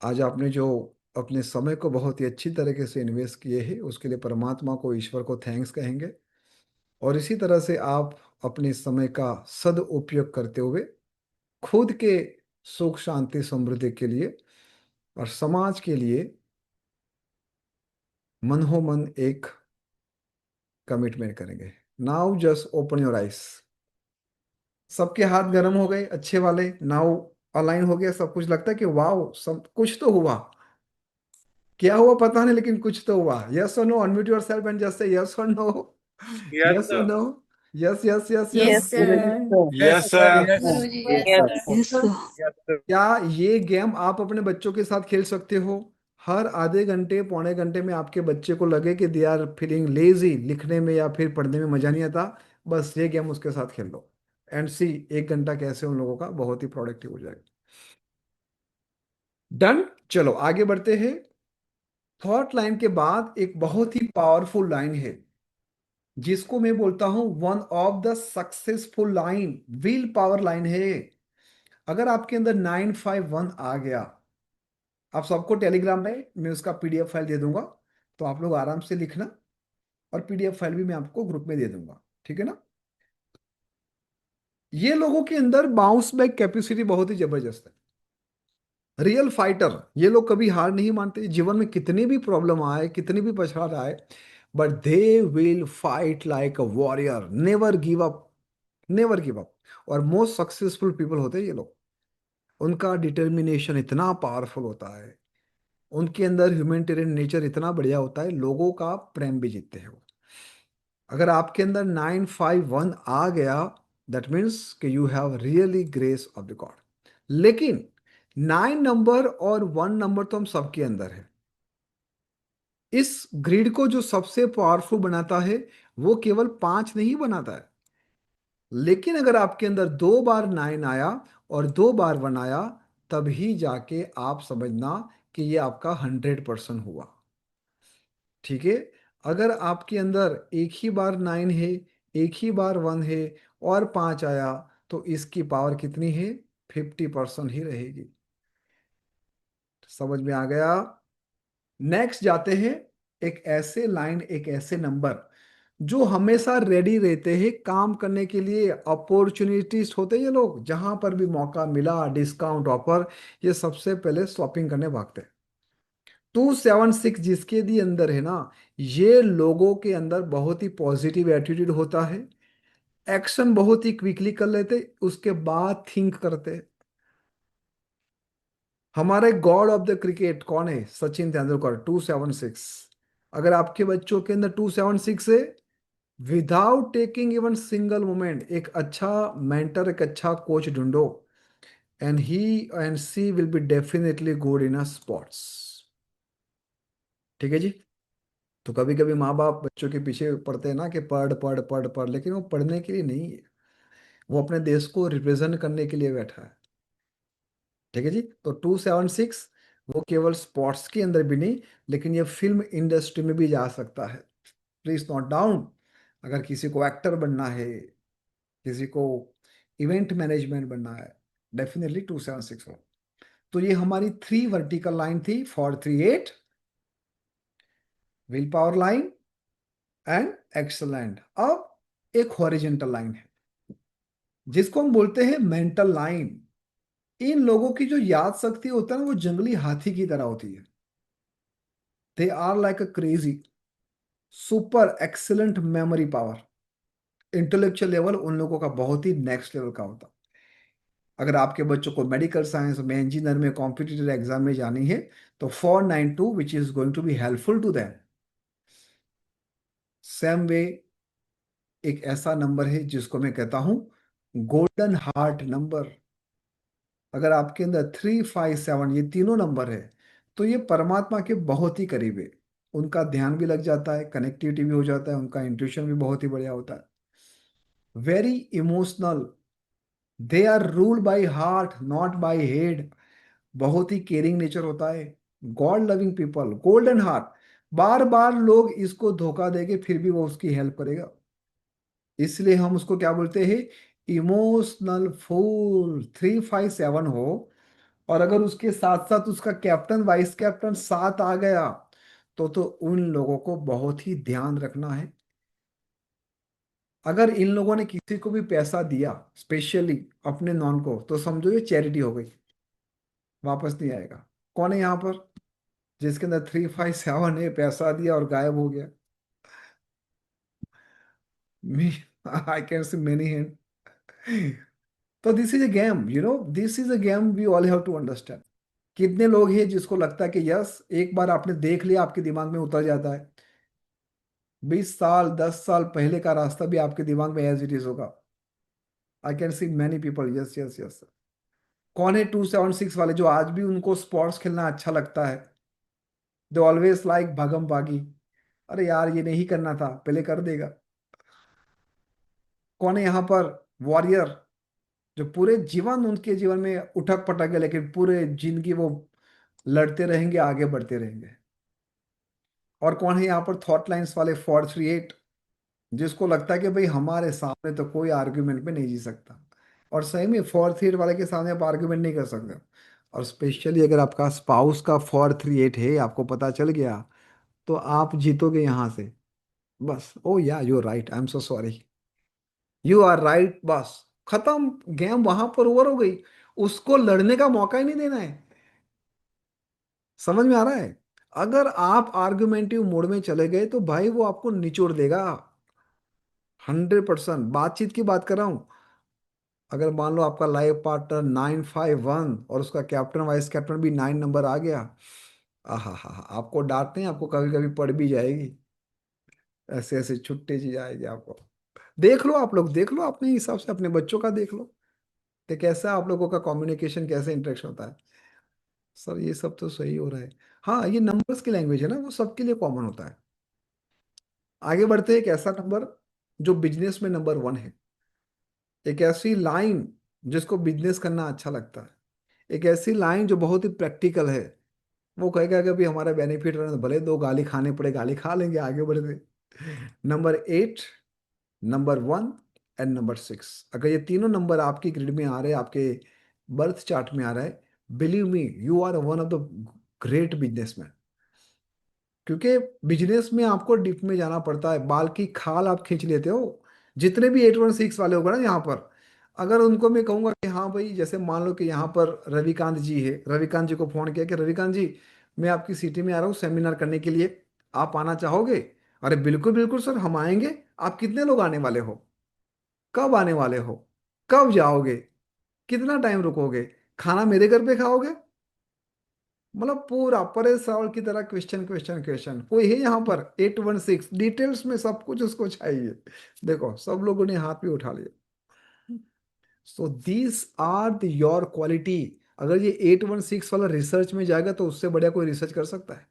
आज आपने जो अपने समय को बहुत ही अच्छी तरीके से इन्वेस्ट किए हैं उसके लिए परमात्मा को, ईश्वर को थैंक्स कहेंगे। और इसी तरह से आप अपने समय का सदुपयोग करते हुए खुद के सुख शांति समृद्धि के लिए और समाज के लिए मन हो मन एक कमिटमेंट करेंगे। Now just open your eyes. सबके हाथ गर्म हो गए अच्छे वाले। नाउ अलाइन हो गया सब कुछ। लगता है कि वाओ सब कुछ तो हुआ। क्या हुआ पता नहीं, लेकिन कुछ तो हुआ। यस और no? Unmute yourself and just say yes और नो। Yes, यस और sir. No? Yes yes yes Yes, yes. sir. Yes, sir. गुरुजी Yes, yes sir. Sir. Yes, sir. Yes, sir. क्या ये गेम आप अपने बच्चों के साथ खेल सकते हो? हर आधे घंटे पौने घंटे में आपके बच्चे को लगे कि दे आर फीलिंग लेजी, लिखने में या फिर पढ़ने में मजा नहीं आता, बस ये गेम उसके साथ खेल लो एंड सी 1 घंटा कैसे उन लोगों का बहुत ही प्रोडक्टिव हो जाएगा। डन। चलो आगे बढ़ते हैं। थॉट लाइन के बाद एक बहुत ही पावरफुल लाइन है जिसको मैं बोलता हूं one of the successful line, will power line है। अगर आपके अंदर 951 आ गया, आप सबको टेलीग्राम में मैं उसका पीडीएफ फाइल दे दूंगा, तो आप लोग आराम से लिखना, और पीडीएफ फाइल भी मैं आपको ग्रुप में दे दूंगा, ठीक है ना। ये लोगों के अंदर बाउंस बैक कैपेसिटी बहुत ही जबरदस्त है, रियल फाइटर। ये लोग कभी हार नहीं मानते, जीवन में कितनी भी प्रॉब्लम आए, कितनी भी पछाड़ आए, but they will fight like a warrior, never give up, never give up. और मोस्ट सक्सेसफुल पीपल होते हैं ये लोग, उनका डिटर्मिनेशन इतना पावरफुल होता है, उनके अंदर ह्यूमैनिटेरियन नेचर इतना बढ़िया होता है, लोगों का प्रेम भी जीतते हैं वो। अगर आपके अंदर 951 आ गया, दैट मीन्स कि you have really grace of the God. लेकिन 9 नंबर और 1 नंबर तो हम सबके अंदर है। इस ग्रिड को जो सबसे पावरफुल बनाता है वो केवल 5 नहीं बनाता है, लेकिन अगर आपके अंदर 2 बार 9 आया और 2 बार 1 आया, तभी जाके आप समझना कि ये आपका 100% हुआ, ठीक है। अगर आपके अंदर एक ही बार 9 है, एक ही बार 1 है और 5 आया, तो इसकी पावर कितनी है? 50% ही रहेगी। समझ में आ गया? नेक्स्ट जाते हैं, एक ऐसे लाइन, एक ऐसे नंबर जो हमेशा रेडी रहते हैं काम करने के लिए। अपॉर्चुनिटीज होते हैं ये लोग, जहां पर भी मौका मिला, डिस्काउंट ऑफर, ये सबसे पहले शॉपिंग करने भागते हैं। 276 जिसके भी अंदर है ना, ये लोगों के अंदर बहुत ही पॉजिटिव एटीट्यूड होता है, एक्शन बहुत ही क्विकली कर लेते, उसके बाद थिंक करते। हमारे गॉड ऑफ द क्रिकेट कौन है? सचिन तेंदुलकर, 276। अगर आपके बच्चों के अंदर 276 है, without taking even single moment, एक अच्छा मेंटर, एक अच्छा कोच ढूंढो, and he and she will be definitely good in a sports, ठीक है जी। तो कभी कभी माँ बाप बच्चों के पीछे पढ़ते हैं ना कि पढ़ पढ़ पढ़ पढ़, लेकिन वो पढ़ने के लिए नहीं है, वो अपने देश को रिप्रेजेंट करने के लिए बैठा है, ठीक है जी। तो 276 वो केवल स्पोर्ट्स के अंदर भी नहीं, लेकिन ये फिल्म इंडस्ट्री में भी जा सकता है। प्लीज नोट डाउन, अगर किसी को एक्टर बनना है, किसी को इवेंट मैनेजमेंट बनना है, डेफिनेटली 276 हो। तो ये हमारी 3 वर्टिकल लाइन थी, 438, will power line and excellent. अब एक हॉरिजेंटल लाइन है जिसको हम बोलते हैं मेंटल लाइन। इन लोगों की जो याद शक्ति होता है ना, वो जंगली हाथी की तरह होती है। They are like a crazy, super excellent memory power. Intellectual level उन लोगों का बहुत ही नेक्स्ट लेवल का होता है। अगर आपके बच्चों को मेडिकल साइंस में, इंजीनियर में, कॉम्पिटिटिव एग्जाम में जानी है, तो 492 which is going to be helpful to them. Same way एक ऐसा नंबर है जिसको मैं कहता हूं गोल्डन हार्ट नंबर। अगर आपके अंदर 357 ये तीनों नंबर है, तो ये परमात्मा के बहुत ही करीब है। उनका ध्यान भी लग जाता है, कनेक्टिविटी भी हो जाता है, उनका इंट्यूशन भी बहुत ही बढ़िया होता है। Very emotional, they are ruled by heart not by head. बहुत ही केयरिंग नेचर होता है, God loving people, golden heart. बार बार लोग इसको धोखा देंगे, फिर भी वो उसकी हेल्प करेगा। इसलिए हम उसको क्या बोलते हैं? Emotional fool. 357 हो, और अगर उसके साथ साथ उसका कैप्टन, वाइस कैप्टन साथ आ गया, तो उन लोगों को बहुत ही ध्यान रखना है। अगर इन लोगों ने किसी को भी पैसा दिया, स्पेशली अपने नॉन को, तो समझो ये चैरिटी हो गई, वापस नहीं आएगा। कौन है यहाँ पर जिसके अंदर 357 है, पैसा दिया और गायब हो गया? Me, I can see many hand. तो this is a game, this is a game we all have to understand. कितने लोग हैं जिसको लगता है कि यस, एक बार आपने देख लिया, आपके दिमाग में उतर जाता है। 20 साल, 10 साल पहले का रास्ता भी आपके दिमाग में एज इट इज होगा। आई can see many people, yes yes yes. कौन है 276 वाले जो आज भी उनको स्पोर्ट्स खेलना अच्छा लगता है? दे ऑलवेज लाइक भागम भागी। अरे यार, ये नहीं करना था, पहले कर देगा। कौन है यहाँ पर वॉरियर, जो पूरे जीवन, उनके जीवन में उठक पटक है, लेकिन पूरे जिंदगी वो लड़ते रहेंगे, आगे बढ़ते रहेंगे। और कौन है यहाँ पर थॉट लाइंस वाले 438, जिसको लगता है कि भाई हमारे सामने तो कोई आर्ग्यूमेंट में नहीं जी सकता, और सही में 4-3 वाले के सामने आप आर्ग्यूमेंट नहीं कर सकते हो। और स्पेशली अगर आपका स्पाउस का 4-3-8 है, आपको पता चल गया, तो आप जीतोगे यहाँ से। बस, oh yeah you right, I am so sorry, you are right, बस खत्म, गेम वहां पर ओवर हो गई। उसको लड़ने का मौका ही नहीं देना है। समझ में आ रहा है? अगर आप आर्गुमेंटिव मोड में चले गए तो भाई वो आपको निचोड़ देगा। 100% बातचीत की बात कर रहा हूं। अगर मान लो आपका लाइफ पार्टनर 951 और उसका कैप्टन वाइस कैप्टन भी 9 नंबर आ गया, आहा हा, आपको डांटते हैं, आपको कभी कभी पड़ भी जाएगी, ऐसे ऐसे छुट्टी सी जाएगी आपको। देख लो, आप लोग देख लो, अपने हिसाब से अपने बच्चों का देख लो कि कैसा आप लोगों का कम्युनिकेशन, कैसे इंटरेक्शन होता है। सर ये सब तो सही हो रहा है। हाँ, ये नंबर्स की लैंग्वेज है ना, वो सबके लिए कॉमन होता है। आगे बढ़ते हैं। एक ऐसा नंबर जो बिजनेस में नंबर 1 है, एक ऐसी लाइन जिसको बिजनेस करना अच्छा लगता है, एक ऐसी लाइन जो बहुत ही प्रैक्टिकल है। वो कहेगा कि अभी हमारा बेनिफिट रहे, भले 2 गाली खाने पड़े, गाली खा लेंगे, आगे बढ़ते। नंबर 8, नंबर 1 एंड नंबर 6, अगर ये तीनों नंबर आपकी ग्रिड में आ रहे हैं, आपके बर्थ चार्ट में आ रहा है, believe me, you are one of the great businessman. क्योंकि बिजनेस में आपको डिप में जाना पड़ता है, बाल की खाल आप खींच लेते हो। जितने भी 816 वाले होगा ना यहाँ पर, अगर उनको मैं कहूंगा कि हाँ भाई, जैसे मान लो कि यहाँ पर रविकांत जी है, रविकांत जी को फोन किया कि रविकांत जी, मैं आपकी सिटी में आ रहा हूँ सेमिनार करने के लिए, आप आना चाहोगे? अरे बिल्कुल बिल्कुल सर, हम आएंगे। आप कितने लोग आने वाले हो? कब आने वाले हो? कब जाओगे? कितना टाइम रुकोगे? खाना मेरे घर पे खाओगे? मतलब पूरा परेश रावल की तरह क्वेश्चन क्वेश्चन क्वेश्चन। कोई है यहाँ पर 816 डिटेल्स में सब कुछ उसको चाहिए। देखो सब लोगों ने हाथ भी उठा लिया। So this are the your quality. अगर ये 816 वाला रिसर्च में जाएगा तो उससे बढ़िया कोई रिसर्च कर सकता है?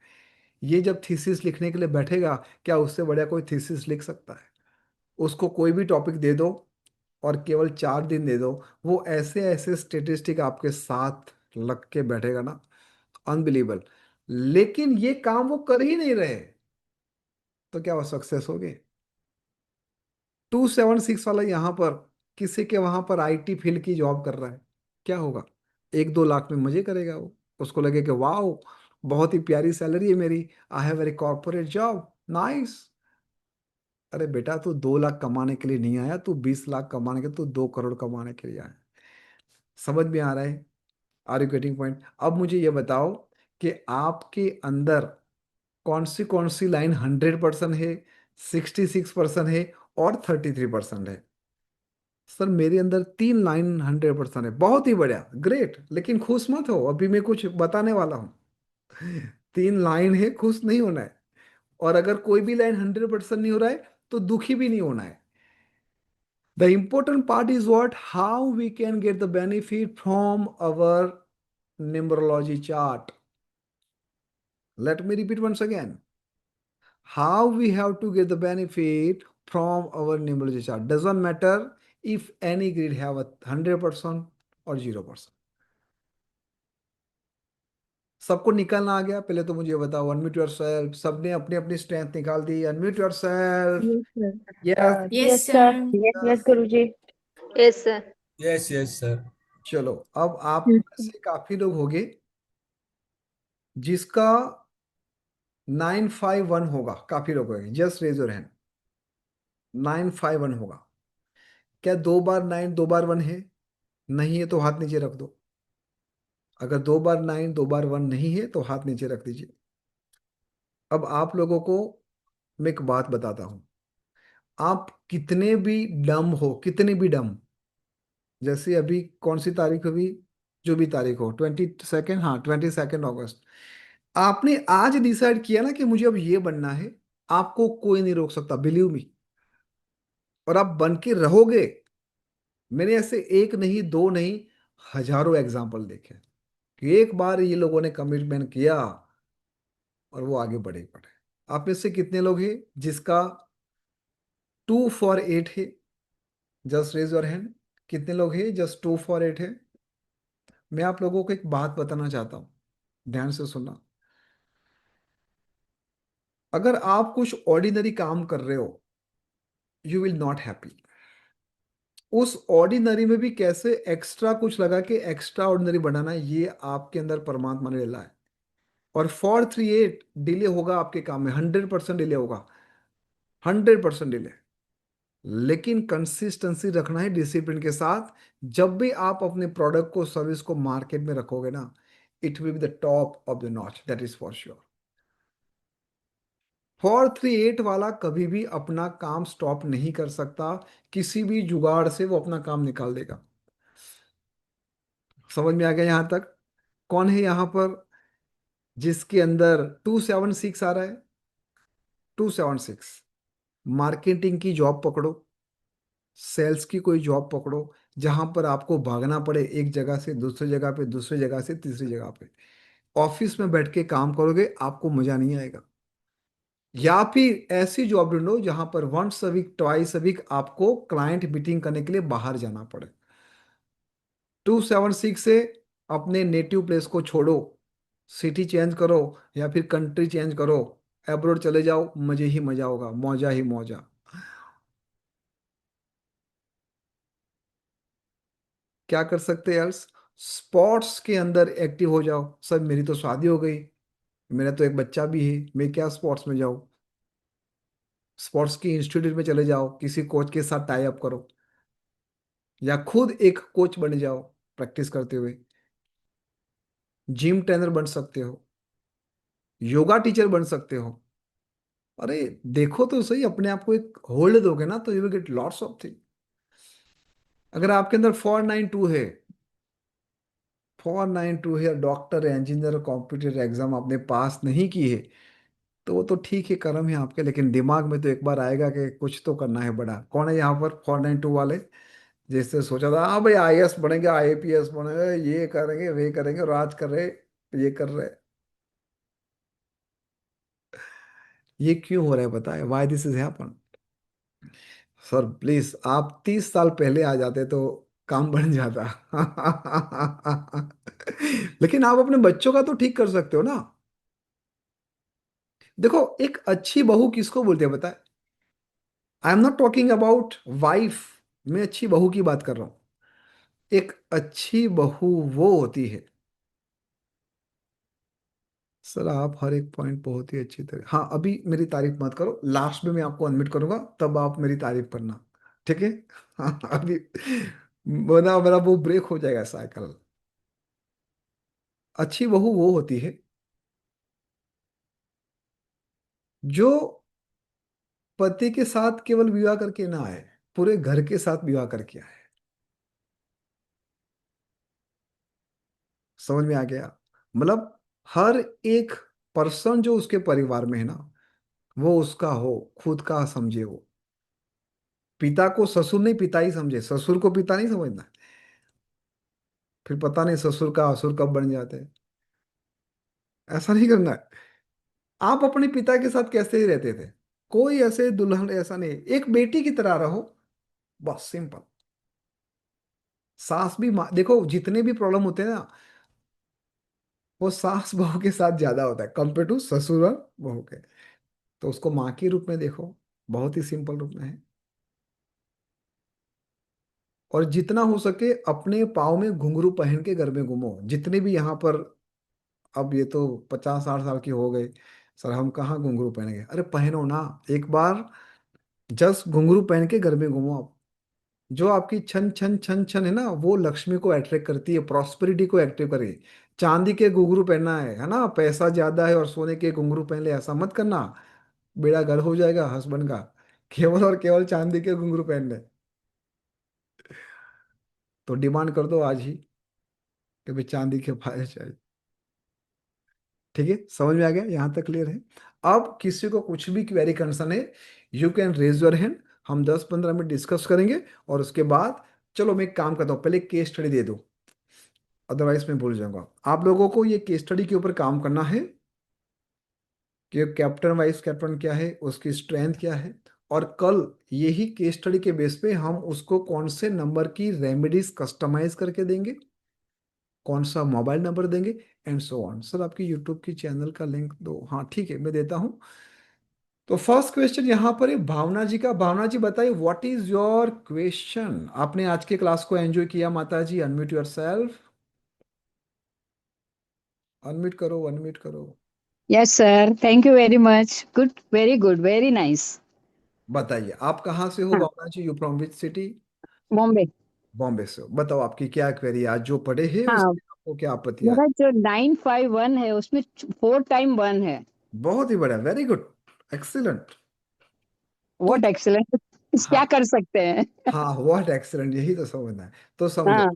ये जब थीसिस लिखने के लिए बैठेगा, क्या उससे बढ़िया कोई थीसिस लिख सकता है? उसको कोई भी टॉपिक दे दो और केवल 4 दिन दे दो, वो ऐसे ऐसे स्टेटिस्टिक आपके साथ लग के बैठेगा ना, अनबिलीवेबल। लेकिन ये काम वो कर ही नहीं रहे, तो क्या वो सक्सेस हो गए? 276 वाला यहाँ पर किसी के वहां पर आईटी फील्ड की जॉब कर रहा है, क्या होगा? 1-2 लाख में मजे करेगा वो। उसको लगे कि वाह, बहुत ही प्यारी सैलरी है मेरी, I have very corporate job, nice. अरे बेटा, तू 2 लाख कमाने के लिए नहीं आया, तू 20 लाख कमाने के, तू 2 करोड़ कमाने के लिए आया। समझ में आ रहा है? Are you getting point? अब मुझे ये बताओ कि आपके अंदर कौन सी लाइन 100% है, 66% है और 33% है? सर मेरे अंदर 3 लाइन 100% है। बहुत ही बढ़िया, ग्रेट। लेकिन खुश मत हो, अभी मैं कुछ बताने वाला हूँ। 3 लाइन है, खुश नहीं होना है। और अगर कोई भी लाइन 100% नहीं हो रहा है तो दुखी भी नहीं होना है। The important part is what? How we can get the benefit from our numerology chart. Let me repeat once again. How we have to get the benefit from our numerology chart. Doesn't matter if any grid have a 100% or 0%. सबको निकालना आ गया? पहले तो मुझे बताओ, unmute yourself. सबने अपनी अपनी स्ट्रेंथ निकाल दी, unmute yourself. Yes, sir. Yes. Yes Yes, sir. Sir. Yes, Guruji. Yes, sir. Yes, yes, sir. चलो, अब आप Yes, में से काफी लोग होंगे जिसका 951 होगा। काफी लोग होंगे, जस्ट रेज योर हैंड। 951 होगा। क्या 2 बार 9 2 बार 1 है? नहीं है तो हाथ नीचे रख दो। अगर 2 बार 9 2 बार 1 नहीं है तो हाथ नीचे रख दीजिए। अब आप लोगों को मैं एक बात बताता हूं। आप कितने भी डम हो, कितने भी डम, जैसे अभी कौन सी तारीख हुई, जो भी तारीख हो, 22, हाँ 22 अगस्त, आपने आज डिसाइड किया ना कि मुझे अब ये बनना है, आपको कोई नहीं रोक सकता, बिलीव मी। और आप बन के रहोगे। मैंने ऐसे एक नहीं, दो नहीं, हजारों एग्जाम्पल देखे कि एक बार ये लोगों ने कमिटमेंट किया और वो आगे बढ़े। आप में से कितने लोग हैं जिसका 2 for 8 है? Just raise your hand. कितने लोग हैं जस्ट 2 for 8 है? मैं आप लोगों को एक बात बताना चाहता हूं, ध्यान से सुनना। अगर आप कुछ ऑर्डिनरी काम कर रहे हो, यू विल नॉट हैप्पी। उस ऑर्डिनरी में भी कैसे एक्स्ट्रा कुछ लगा के एक्स्ट्रा ऑर्डिनरी बनाना है, ये आपके अंदर परमात्मा ने डाला है। और 438 डिले होगा आपके काम में, 100% डिले होगा, 100% डिले। लेकिन कंसिस्टेंसी रखना है डिसिप्लिन के साथ। जब भी आप अपने प्रोडक्ट को, सर्विस को मार्केट में रखोगे ना, it will be the top of the notch, that is for sure. 438 वाला कभी भी अपना काम स्टॉप नहीं कर सकता, किसी भी जुगाड़ से वो अपना काम निकाल देगा। समझ में आ गया यहां तक? कौन है यहां पर जिसके अंदर 276 आ रहा है? 276 मार्केटिंग की जॉब पकड़ो, सेल्स की कोई जॉब पकड़ो, जहां पर आपको भागना पड़े एक जगह से दूसरी जगह पे, दूसरी जगह से तीसरी जगह पे। ऑफिस में बैठ के काम करोगे, आपको मजा नहीं आएगा। या फिर ऐसी जॉब ढूंढो जहां पर once a week, twice a week आपको क्लाइंट मीटिंग करने के लिए बाहर जाना पड़े। 276 से अपने नेटिव प्लेस को छोड़ो, सिटी चेंज करो या फिर कंट्री चेंज करो, अब्रॉड चले जाओ, मजे ही मजा होगा, मौजा ही मौजा। क्या कर सकते हैं यार? स्पोर्ट्स के अंदर एक्टिव हो जाओ। सर मेरी तो शादी हो गई, मेरा तो एक बच्चा भी है, मैं क्या स्पोर्ट्स में जाऊं? स्पोर्ट्स की इंस्टीट्यूट में चले जाओ, किसी कोच के साथ टाई अप करो, या खुद एक कोच बन जाओ प्रैक्टिस करते हुए। जिम ट्रेनर बन सकते हो, योगा टीचर बन सकते हो। अरे देखो तो सही, अपने आप को एक होल्ड दोगे ना, तो you will get lots of thing. अगर आपके अंदर 492 है, 492 है, डॉक्टर है, इंजीनियर, कॉम्पिटिटिव एग्जाम आपने पास नहीं की है, तो वो तो ठीक है, कर्म है आपके, लेकिन दिमाग में तो एक बार आएगा कि कुछ तो करना है बड़ा। कौन है यहाँ पर 492 वाले? जैसे सोचा था हाँ भाई आईएएस बनेंगे, आईपीएस बनेंगे, ये करेंगे वे करेंगे, और आज कर रहे, ये कर रहे। ये क्यों हो रहा है पता है? Why this is happen? Sir please, आप 30 साल पहले आ जाते तो काम बन जाता। लेकिन आप अपने बच्चों का तो ठीक कर सकते हो ना। देखो, एक अच्छी बहू किसको बोलते हैं पता है? I am not talking about wife, मैं अच्छी बहू की बात कर रहा हूं। एक अच्छी बहू वो होती है, सर आप हर एक पॉइंट बहुत ही अच्छी तरह, हाँ अभी मेरी तारीफ मत करो, लास्ट में मैं आपको अनम्यूट करूंगा, तब आप मेरी तारीफ करना, ठीक है? हाँ अभी, वरना मेरा वो ब्रेक हो जाएगा साइकिल। अच्छी बहू वो होती है जो पति के साथ केवल विवाह करके ना आए, पूरे घर के साथ विवाह करके आए। समझ में आ गया? मतलब हर एक पर्सन जो उसके परिवार में है ना, वो उसका हो, खुद का समझे वो। पिता को ससुर नहीं, पिता ही समझे, ससुर को पिता नहीं समझना। फिर पता नहीं ससुर का असुर कब बन जाते हैं। ऐसा नहीं करना है। आप अपने पिता के साथ कैसे ही रहते थे, कोई ऐसे दुल्हन ऐसा नहीं, एक बेटी की तरह रहो, बस सिंपल। सास भी देखो, जितने भी प्रॉब्लम होते हैं ना, वो सास बहू के साथ ज्यादा होता है कंपेयर टू ससुर और बहू के। तो उसको माँ के रूप में देखो, बहुत ही सिंपल रूप में है। और जितना हो सके अपने पाँव में घुंघरू पहन के घर में घूमो, जितने भी यहाँ पर, अब ये तो 50-60 साल की हो गए, सर हम कहाँ घुंघरू पहनेंगे? अरे पहनो ना एक बार, जस्ट घुंघरू पहन के घर में घूमो आप। जो आपकी छन छन छन छन है ना, वो लक्ष्मी को अट्रैक्ट करती है, प्रॉस्पेरिटी को एक्टिव करे। चांदी के घुंघरू पहनना है ना, पैसा ज्यादा है और सोने के घुंघरू पहन ले, ऐसा मत करना, बेड़ा गर्क हो जाएगा हस्बैंड का। केवल और केवल चांदी के घुंघरू पहन ले, तो डिमांड कर दो आज ही कि भाई चांदी के फायदे चाहिए। ठीक है, समझ में आ गया? यहाँ तक क्लियर है? अब किसी को कुछ भी क्वेरी कंसर्न है, you can raise your hand, हम 10-15 मिनट डिस्कस करेंगे, और उसके बाद चलो मैं एक काम करता हूँ, पहले केस स्टडी दे दो, अदरवाइज मैं भूल जाऊंगा। आप लोगों को ये केस स्टडी के ऊपर काम करना है कि कैप्टन वाइस कैप्टन क्या है, उसकी स्ट्रेंथ क्या है, और कल यही केस स्टडी के बेस पे हम उसको कौन से नंबर की रेमेडीज कस्टमाइज करके देंगे, कौन सा मोबाइल नंबर देंगे, एंड सो ऑन। सर आपकी यूट्यूब की चैनल का लिंक दो, हाँ ठीक है मैं देता हूँ। तो फर्स्ट क्वेश्चन यहाँ पर है भावना जी का। भावना जी बताइए व्हाट इज योर क्वेश्चन। आपने आज के क्लास को एंजॉय किया माता जी? Unmute yourself. अनम्यूट करो, अनम्यूट करो। Yes, sir. Thank you very much. Good, very good, very nice. बताइए आप कहाँ से हो हाँ, Bhavana ji? You from which city? Bombay. Bombay से हो। बताओ आपकी क्या क्वेरी आज जो पढ़े हैं हाँ, उसमें आपको क्या आपत्ति आ? मेरा जो 951 है उसमें 4 टाइम 1 है। बहुत ही बढ़िया, वेरी गुड, एक्सीलेंट। तो व्हाट एक्सीलेंट। क्या हाँ, कर सकते हैं? हाँ व्हाट एक्सीलेंट, यही तो समझना है। तो समझो, हाँ,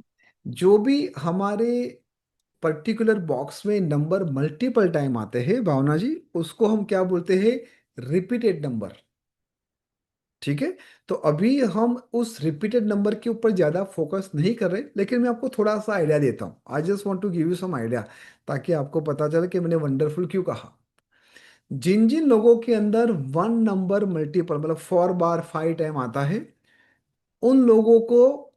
जो भी हमारे पर्टिकुलर बॉक्स में नंबर मल्टीपल टाइम आते हैं भावना जी, उसको हम क्या बोलते हैं? Repeated number. ठीक है। तो अभी हम उस रिपीटेड नंबर के ऊपर ज्यादा फोकस नहीं कर रहे, लेकिन मैं आपको थोड़ा सा आइडिया देता हूँ। I just want to give you some idea, ताकि आपको पता चले कि मैंने वंडरफुल क्यों कहा। जिन जिन लोगों के अंदर वन नंबर मल्टीपल मतलब 4 बार 5 टाइम आता है, उन लोगों को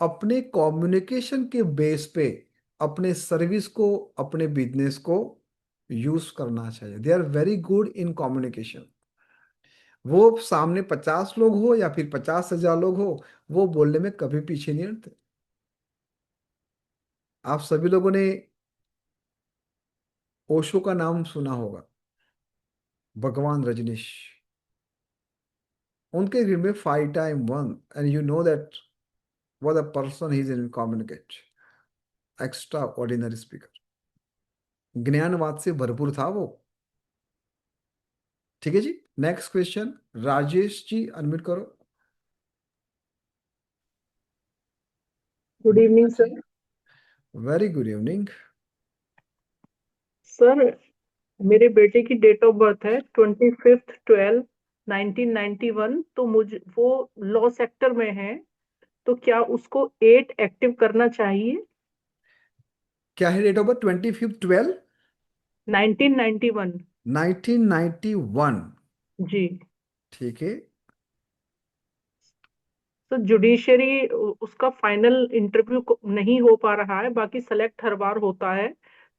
अपने कम्युनिकेशन के बेस पे अपने सर्विस को, अपने बिजनेस को यूज करना चाहिए। They are very good in communication. वो सामने 50 लोग हो या फिर 50,000 लोग हो, वो बोलने में कभी पीछे नहीं हटते। आप सभी लोगों ने ओशो का नाम सुना होगा, भगवान रजनीश। उनके घर में 5 time 1, and you know that what a person he is in communicate, extraordinary speaker, ज्ञानवाद से भरपूर था वो। ठीक है जी। Next question, Rajesh ji unmute करो। Good evening sir. Very good evening. Sir मेरे बेटे की डेट ऑफ बर्थ है 25/12/1991। तो मुझे वो लॉ सेक्टर में है, तो क्या उसको 8 एक्टिव करना चाहिए? क्या है डेट ऑफ बर्थ? 25/12/1991। 1991। जी। ठीक है। तो जुडिशरी उसका फाइनल इंटरव्यू नहीं हो पा रहा है, बाकी सेलेक्ट हर बार होता है।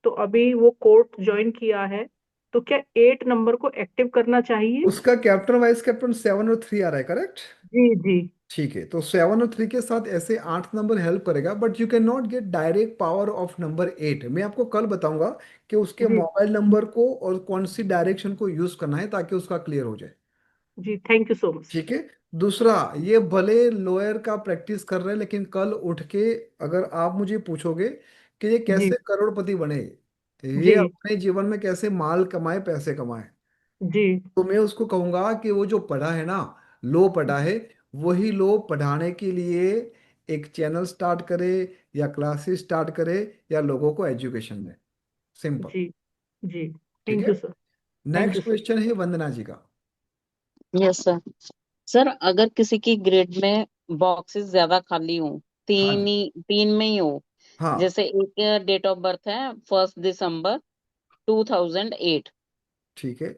तो अभी वो कोर्ट ज्वाइन किया है, तो क्या 8 नंबर को एक्टिव करना चाहिए? उसका कैप्टन वाइस कैप्टन 7 और 3 आ रहा है, करेक्ट? जी जी। ठीक है, तो 7 और 3 के साथ ऐसे 8 नंबर हेल्प करेगा, but you can not get direct power of number 8। मैं आपको कल बताऊंगा कि उसके जी मोबाइल नंबर को और कौन सी डायरेक्शन को यूज करना है ताकि उसका क्लियर हो जाए। जी, thank you so much sir. ठीक है। दूसरा, ये भले लोअर का प्रैक्टिस कर रहे हैं, लेकिन कल उठ के अगर आप मुझे पूछोगे कि ये जी कैसे करोड़पति बने, ये जी अपने जीवन में कैसे माल कमाए, पैसे कमाए, जी तो मैं उसको कहूंगा कि वो जो पढ़ा है ना, लो पढ़ा है, वही लो पढ़ाने के लिए एक चैनल स्टार्ट करे, या क्लासेस स्टार्ट करे, या लोगों को एजुकेशन दे। सिंपल। जी जी। ठीक थैंक है। You sir. Thank you next sir. Question है वंदना जी का। Yes sir. सर अगर किसी की ग्रिड में बॉक्सेस ज्यादा खाली हो, हाँ जी। 3 में ही हो, हाँ। जैसे एक डेट ऑफ बर्थ है 1 दिसंबर 2008। ठीक है।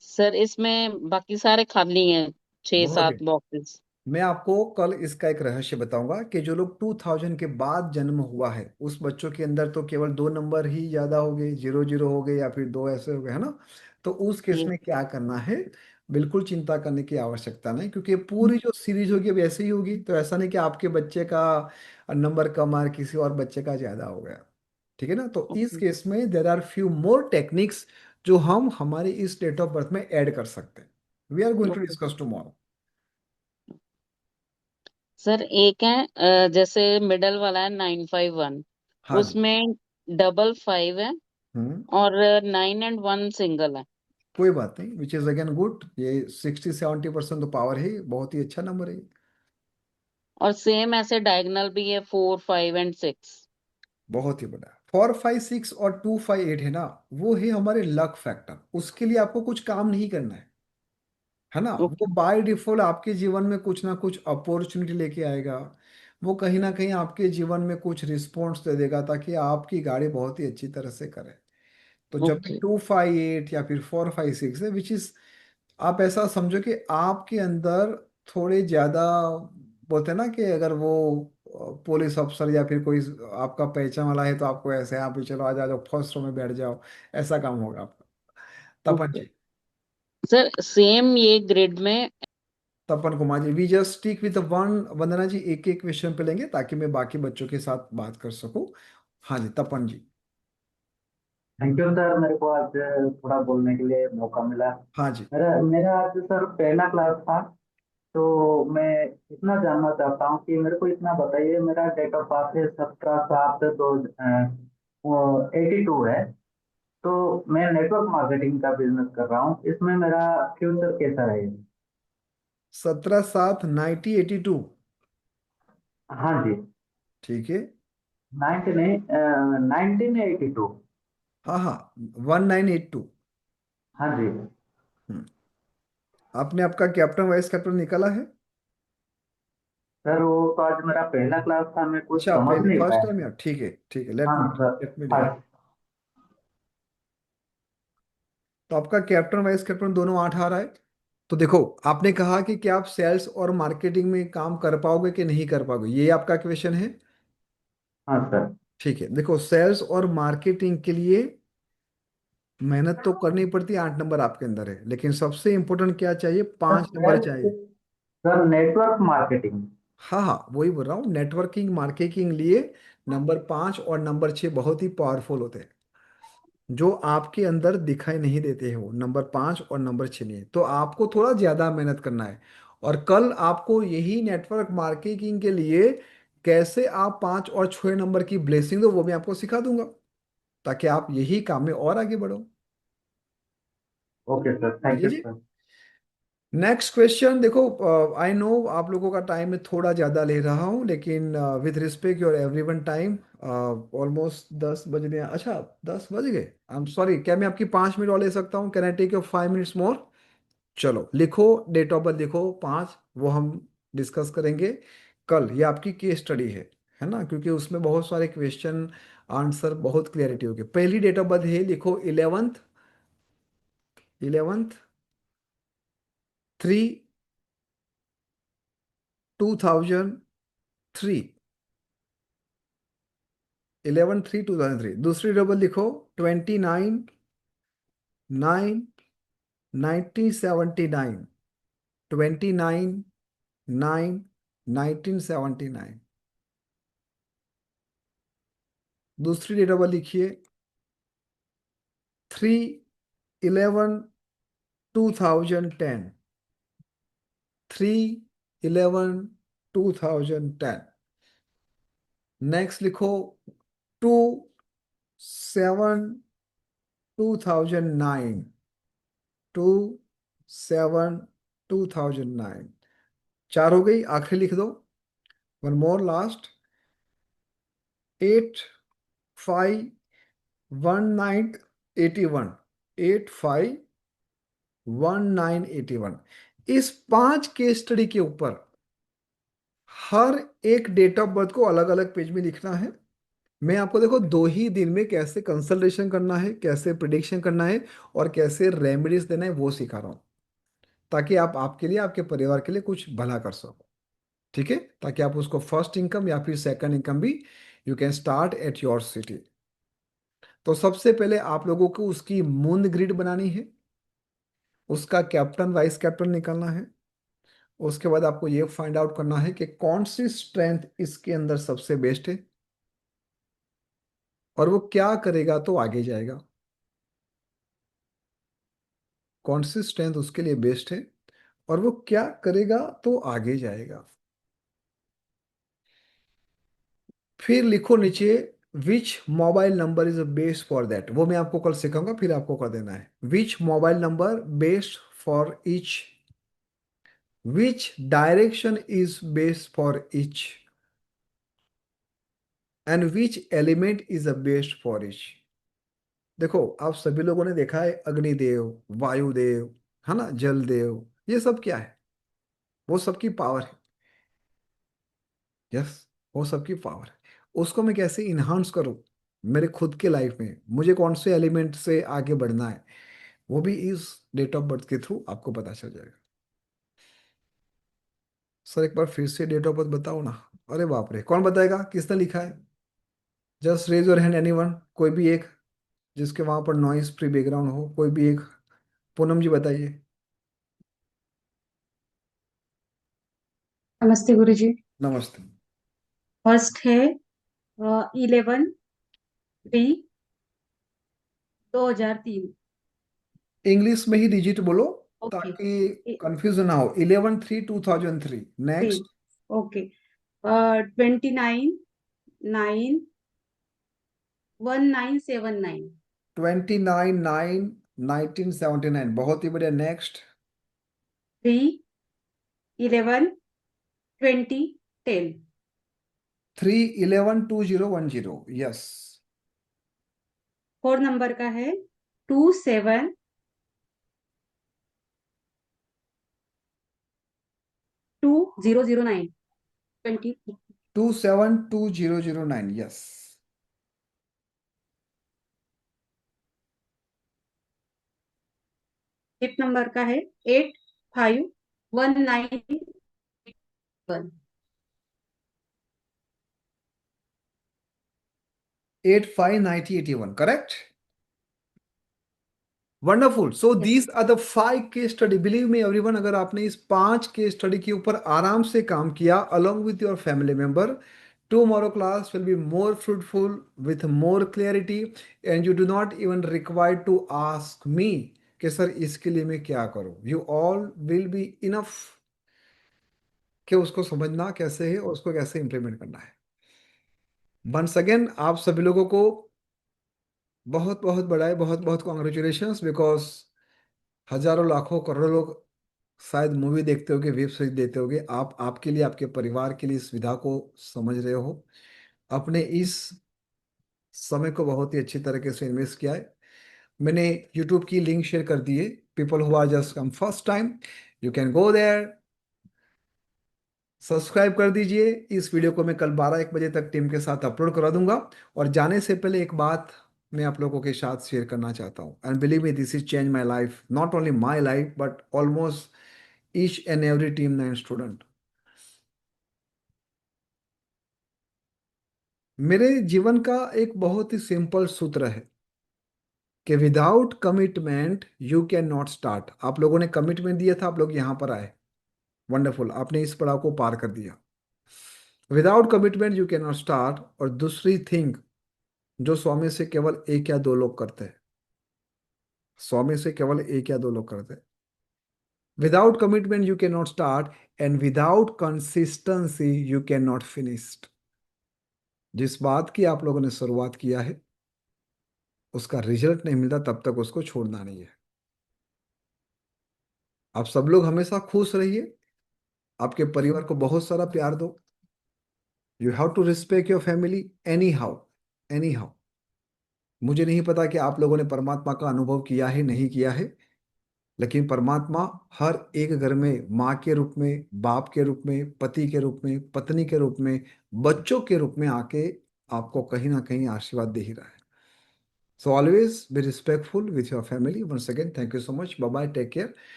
सर इसमें बाकी सारे खाली हैं, छह बहुत ही, सात बॉक्सेस। मैं आपको कल इसका एक रहस्य बताऊंगा कि जो लोग 2000 के बाद जन्म हुआ है, उस बच्चों के अंदर तो केवल 2 नंबर ही ज्यादा हो गए, 0 0 हो गए, या फिर दो ऐसे हो गए, है ना? तो उस केस में क्या करना है? बिल्कुल चिंता करने की आवश्यकता नहीं, क्योंकि पूरी जो सीरीज होगी अब ऐसे ही होगी। तो ऐसा नहीं कि आपके बच्चे का नंबर कम और किसी और बच्चे का ज्यादा हो गया। ठीक है ना? तो इस केस में there are few more techniques जो हम हमारी इस डेट ऑफ बर्थ में ऐड कर सकते हैं। We are going to discuss tomorrow. Sir एक है जैसे मिडल वाला है 951, हाँ जी। उसमें डबल 5 है हम्म। और 9 and 1 सिंगल है। कोई बात नहीं, विच इज अगेन गुड। ये 60-70% तो पावर है, बहुत ही अच्छा नंबर है। और सेम ऐसे डायगोनल भी है 4 5 and 6। बहुत ही बड़ा 4 5 6 और 2 5 8 है ना, वो है हमारे लक फैक्टर। उसके लिए आपको कुछ काम नहीं करना है ना? वो ओके। बाय डिफॉल्ट आपके जीवन में कुछ ना कुछ अपॉर्चुनिटी लेके आएगा। वो कहीं ना कहीं आपके जीवन में कुछ रिस्पॉन्स दे देगा, ताकि आपकी गाड़ी बहुत ही अच्छी तरह से करे। तो जब भी ओके। 2 5 8 या फिर 4 5 6 है, विच इज, आप ऐसा समझो कि आपके अंदर थोड़े ज्यादा, बोलते हैं ना कि अगर वो पुलिस अफसर या फिर कोई आपका पहचान वाला है, तो आपको ऐसे आप भी चलो आ जाओ फर्स्ट रो में बैठ जाओ, ऐसा काम होगा आपका। तपन ओके। जी। सर सेम ये ग्रिड में Tapan Kumar ji, we just stick with one. Vandana ji एक एक क्वेश्चन पे लेंगे ताकि मैं बाकी बच्चों के साथ बात कर सकूं। हाँ जी, तपन जी। थैंक यू सर, मेरे को आज थोड़ा बोलने के लिए मौका मिला। हाँ जी। मेरा मेरा आज सर पहला क्लास था, तो मैं इतना जानना चाहता हूँ कि मेरे को इतना बताइए। मेरा डेट ऑफ बर्थ है 17/7/82 है। तो मैं नेटवर्क मार्केटिंग का बिजनेस कर रहा हूँ, इसमें मेरा फ्यूचर कैसा रहेगा? 17/7/1982। हाँ जी। ठीक है। 1982। हाँ हाँ, 1982। हाँ जी। आपने आपका कैप्टन वाइस कैप्टन निकाला है? सर वो तो आज मेरा पहला क्लास था, मैं कुछ अच्छा, समझ पहले नहीं फर्स्ट पाया। टाइम यार। ठीक है ठीक है, लेट हाँ मी सर। लेट मी हाँ। तो आपका कैप्टन वाइस कैप्टन दोनों 8 आ रहा है। तो देखो, आपने कहा कि क्या आप सेल्स और मार्केटिंग में काम कर पाओगे कि नहीं कर पाओगे, ये आपका क्वेश्चन है। हाँ सर। ठीक है, देखो सेल्स और मार्केटिंग के लिए मेहनत तो करनी पड़ती है, 8 नंबर आपके अंदर है, लेकिन सबसे इंपॉर्टेंट क्या चाहिए, 5 नंबर चाहिए। Sir network marketing. हाँ हाँ, वही बोल रहा हूँ, नेटवर्किंग मार्केटिंग लिए नंबर 5 और नंबर 6 बहुत ही पावरफुल होते हैं, जो आपके अंदर दिखाई नहीं देते हैं। वो नंबर 5 और नंबर 6 नहीं है, तो आपको थोड़ा ज्यादा मेहनत करना है। और कल आपको यही नेटवर्क मार्केटिंग के लिए कैसे आप 5 और 6 नंबर की ब्लेसिंग दो, वो मैं आपको सिखा दूंगा, ताकि आप यही काम में और आगे बढ़ो। ओके सर, थैंक ठीक है यू जी। सर। नेक्स्ट क्वेश्चन देखो, आई नो आप लोगों का टाइम में थोड़ा ज़्यादा ले रहा हूँ, लेकिन with respect your everyone time, almost 10 बजने, अच्छा 10 बज गए। आई एम सॉरी, क्या मैं आपकी 5 मिनट और ले सकता हूँ? Can I take your 5 minutes more? चलो लिखो, डेट ऑफ बर्थ लिखो 5, वो हम डिस्कस करेंगे कल। ये आपकी केस स्टडी है ना, क्योंकि उसमें बहुत सारे क्वेश्चन आंसर बहुत क्लियरिटी होगी। पहली डेट ऑफ बर्थ है, लिखो 11/3/2003। 11/3/2003। दूसरी डबल लिखो, 29/9/1979। 29/9/1979। दूसरी डेट ऑफ बर्थ लिखिए, 3/11/2010। 3/11/2010। नेक्स्ट लिखो, 2/7/2009। 2/7/2009। 4 हो गई, आखिरी लिख दो, वन मोर लास्ट, 8/5/1981। 8/5/1981। इस 5 केस स्टडी के ऊपर हर एक डेट ऑफ बर्थ को अलग अलग पेज में लिखना है। मैं आपको देखो 2 ही दिन में कैसे कंसल्टेशन करना है, कैसे प्रिडिक्शन करना है और कैसे रेमेडीज देना है, वो सिखा रहा हूँ, ताकि आप आपके लिए, आपके परिवार के लिए कुछ भला कर सको। ठीक है, ताकि आप उसको फर्स्ट इनकम या फिर सेकंड इनकम भी you can start at your city. तो सबसे पहले आप लोगों को उसकी मून ग्रिड बनानी है, उसका कैप्टन वाइस कैप्टन निकालना है। उसके बाद आपको ये फाइंड आउट करना है कि कौन सी स्ट्रेंथ इसके अंदर सबसे बेस्ट है, और वो क्या करेगा तो आगे जाएगा। कौन सी स्ट्रेंथ उसके लिए बेस्ट है और वो क्या करेगा तो आगे जाएगा। फिर लिखो नीचे, विच mobile number is best for that, वो मैं आपको कल सिखाऊंगा, फिर आपको कर देना है। विच mobile number best for each, which direction is best for each, and which element is the best for each. देखो, आप सभी लोगों ने देखा है, अग्निदेव, वायुदेव, है ना, जल देव, ये सब क्या है? वो सबकी पावर है। यस, वो सबकी पावर है। उसको मैं कैसे इन्हांस करूं मेरे खुद के लाइफ में, मुझे कौन से एलिमेंट से आगे बढ़ना है, वो भी इस डेट ऑफ बर्थ के थ्रू आपको पता चल जाएगा। सर एक बार फिर से डेट ऑफ बर्थ बताओ ना। अरे बाप रे, कौन बताएगा, किसने लिखा है? Just raise your hand, anyone, कोई भी एक, जिसके वहां पर नॉइस फ्री बैकग्राउंड हो, कोई भी एक। पूनम जी बताइए। नमस्ते गुरुजी। नमस्ते। फर्स्ट है 11/3/2003। इंग्लिश में ही डिजिट बोलो ओके। ताकि कंफ्यूजन ना हो। 11/3/2003। नेक्स्ट। ओके। 29/9/1979। 29/9/1979, बहुत ही बढ़िया। नेक्स्ट। 3/11/2010। 3/11/2010, यस। 4 नंबर का है 27/2009। 27/2009, यस। 5 नंबर का है 8/5/1981। 8/5/1981, correct? Wonderful. So these are the 5 case study. Believe me everyone, अगर आपने इस 5 केस स्टडी के ऊपर आराम से काम किया along with your family member, tomorrow class will be more fruitful with more clarity, and you do not even require to ask me कि सर इसके लिए मैं क्या करूं। You all will be enough कि उसको समझना कैसे है और उसको कैसे इंप्लीमेंट करना है। वंस अगेन आप सभी लोगों को बहुत बहुत बधाई, बहुत बहुत कॉन्ग्रेचुलेशंस, बिकॉज हजारों लाखों करोड़ों लोग शायद मूवी देखते होगे, वेब सीरीज देखते होगे, आप आपके लिए, आपके परिवार के लिए इस विधा को समझ रहे हो। अपने इस समय को बहुत ही अच्छी तरीके से इन्वेस्ट किया है। मैंने यूट्यूब की लिंक शेयर कर दी है। People who are just come first time, you can go there, subscribe कर दीजिए। इस वीडियो को मैं कल 12-1 बजे तक टीम के साथ अपलोड करा दूंगा। और जाने से पहले एक बात मैं आप लोगों के साथ शेयर करना चाहता हूँ, and believe me this is change my life, not only my life but almost each and every team 9 student. मेरे जीवन का एक बहुत ही सिंपल सूत्र है कि without commitment you can not start. आप लोगों ने कमिटमेंट दिया था, आप लोग यहां पर आए, वंडरफुल, आपने इस पड़ाव को पार कर दिया। Without commitment you can not start. और दूसरी थिंग जो स्वामी से केवल 1 या 2 लोग करते हैं, स्वामी से केवल 1 या 2 लोग करते हैं। Without commitment you can not start, and without consistency you can not finish. जिस बात की आप लोगों ने शुरुआत किया है उसका रिजल्ट नहीं मिलता तब तक उसको छोड़ना नहीं है। आप सब लोग हमेशा खुश रहिए, आपके परिवार को बहुत सारा प्यार दो। You have to respect your family anyhow, anyhow. मुझे नहीं पता कि आप लोगों ने परमात्मा का अनुभव किया है नहीं किया है, लेकिन परमात्मा हर एक घर में माँ के रूप में, बाप के रूप में, पति के रूप में, पत्नी के रूप में, बच्चों के रूप में आके आपको कहीं ना कहीं आशीर्वाद दे ही रहा है। So always be respectful with your family. Once again thank you so much, bye bye, take care.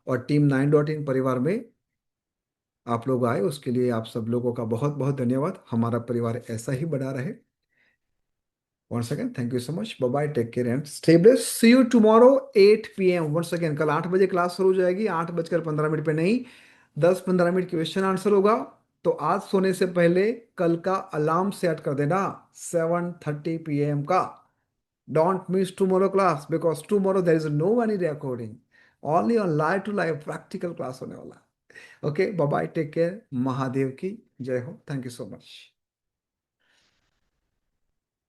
और टीम 9.in परिवार में आप लोग आए उसके लिए आप सब लोगों का बहुत बहुत धन्यवाद। हमारा परिवार ऐसा ही बना रहे। Once again thank you so much, bye bye, take care and stay blessed. See you tomorrow 8 PM। Once again कल 8 बजे क्लास शुरू हो जाएगी, 8:15 पे नहीं, 10-15 मिनट क्वेश्चन आंसर होगा। तो आज सोने से पहले कल का अलार्म सेट कर देना 7:30 PM का। Don't miss tomorrow class, because tomorrow there is no any recording, only on live to live practical class होने वाला। Okay, bye bye, take care. Mahadev की जय हो। Thank you so much.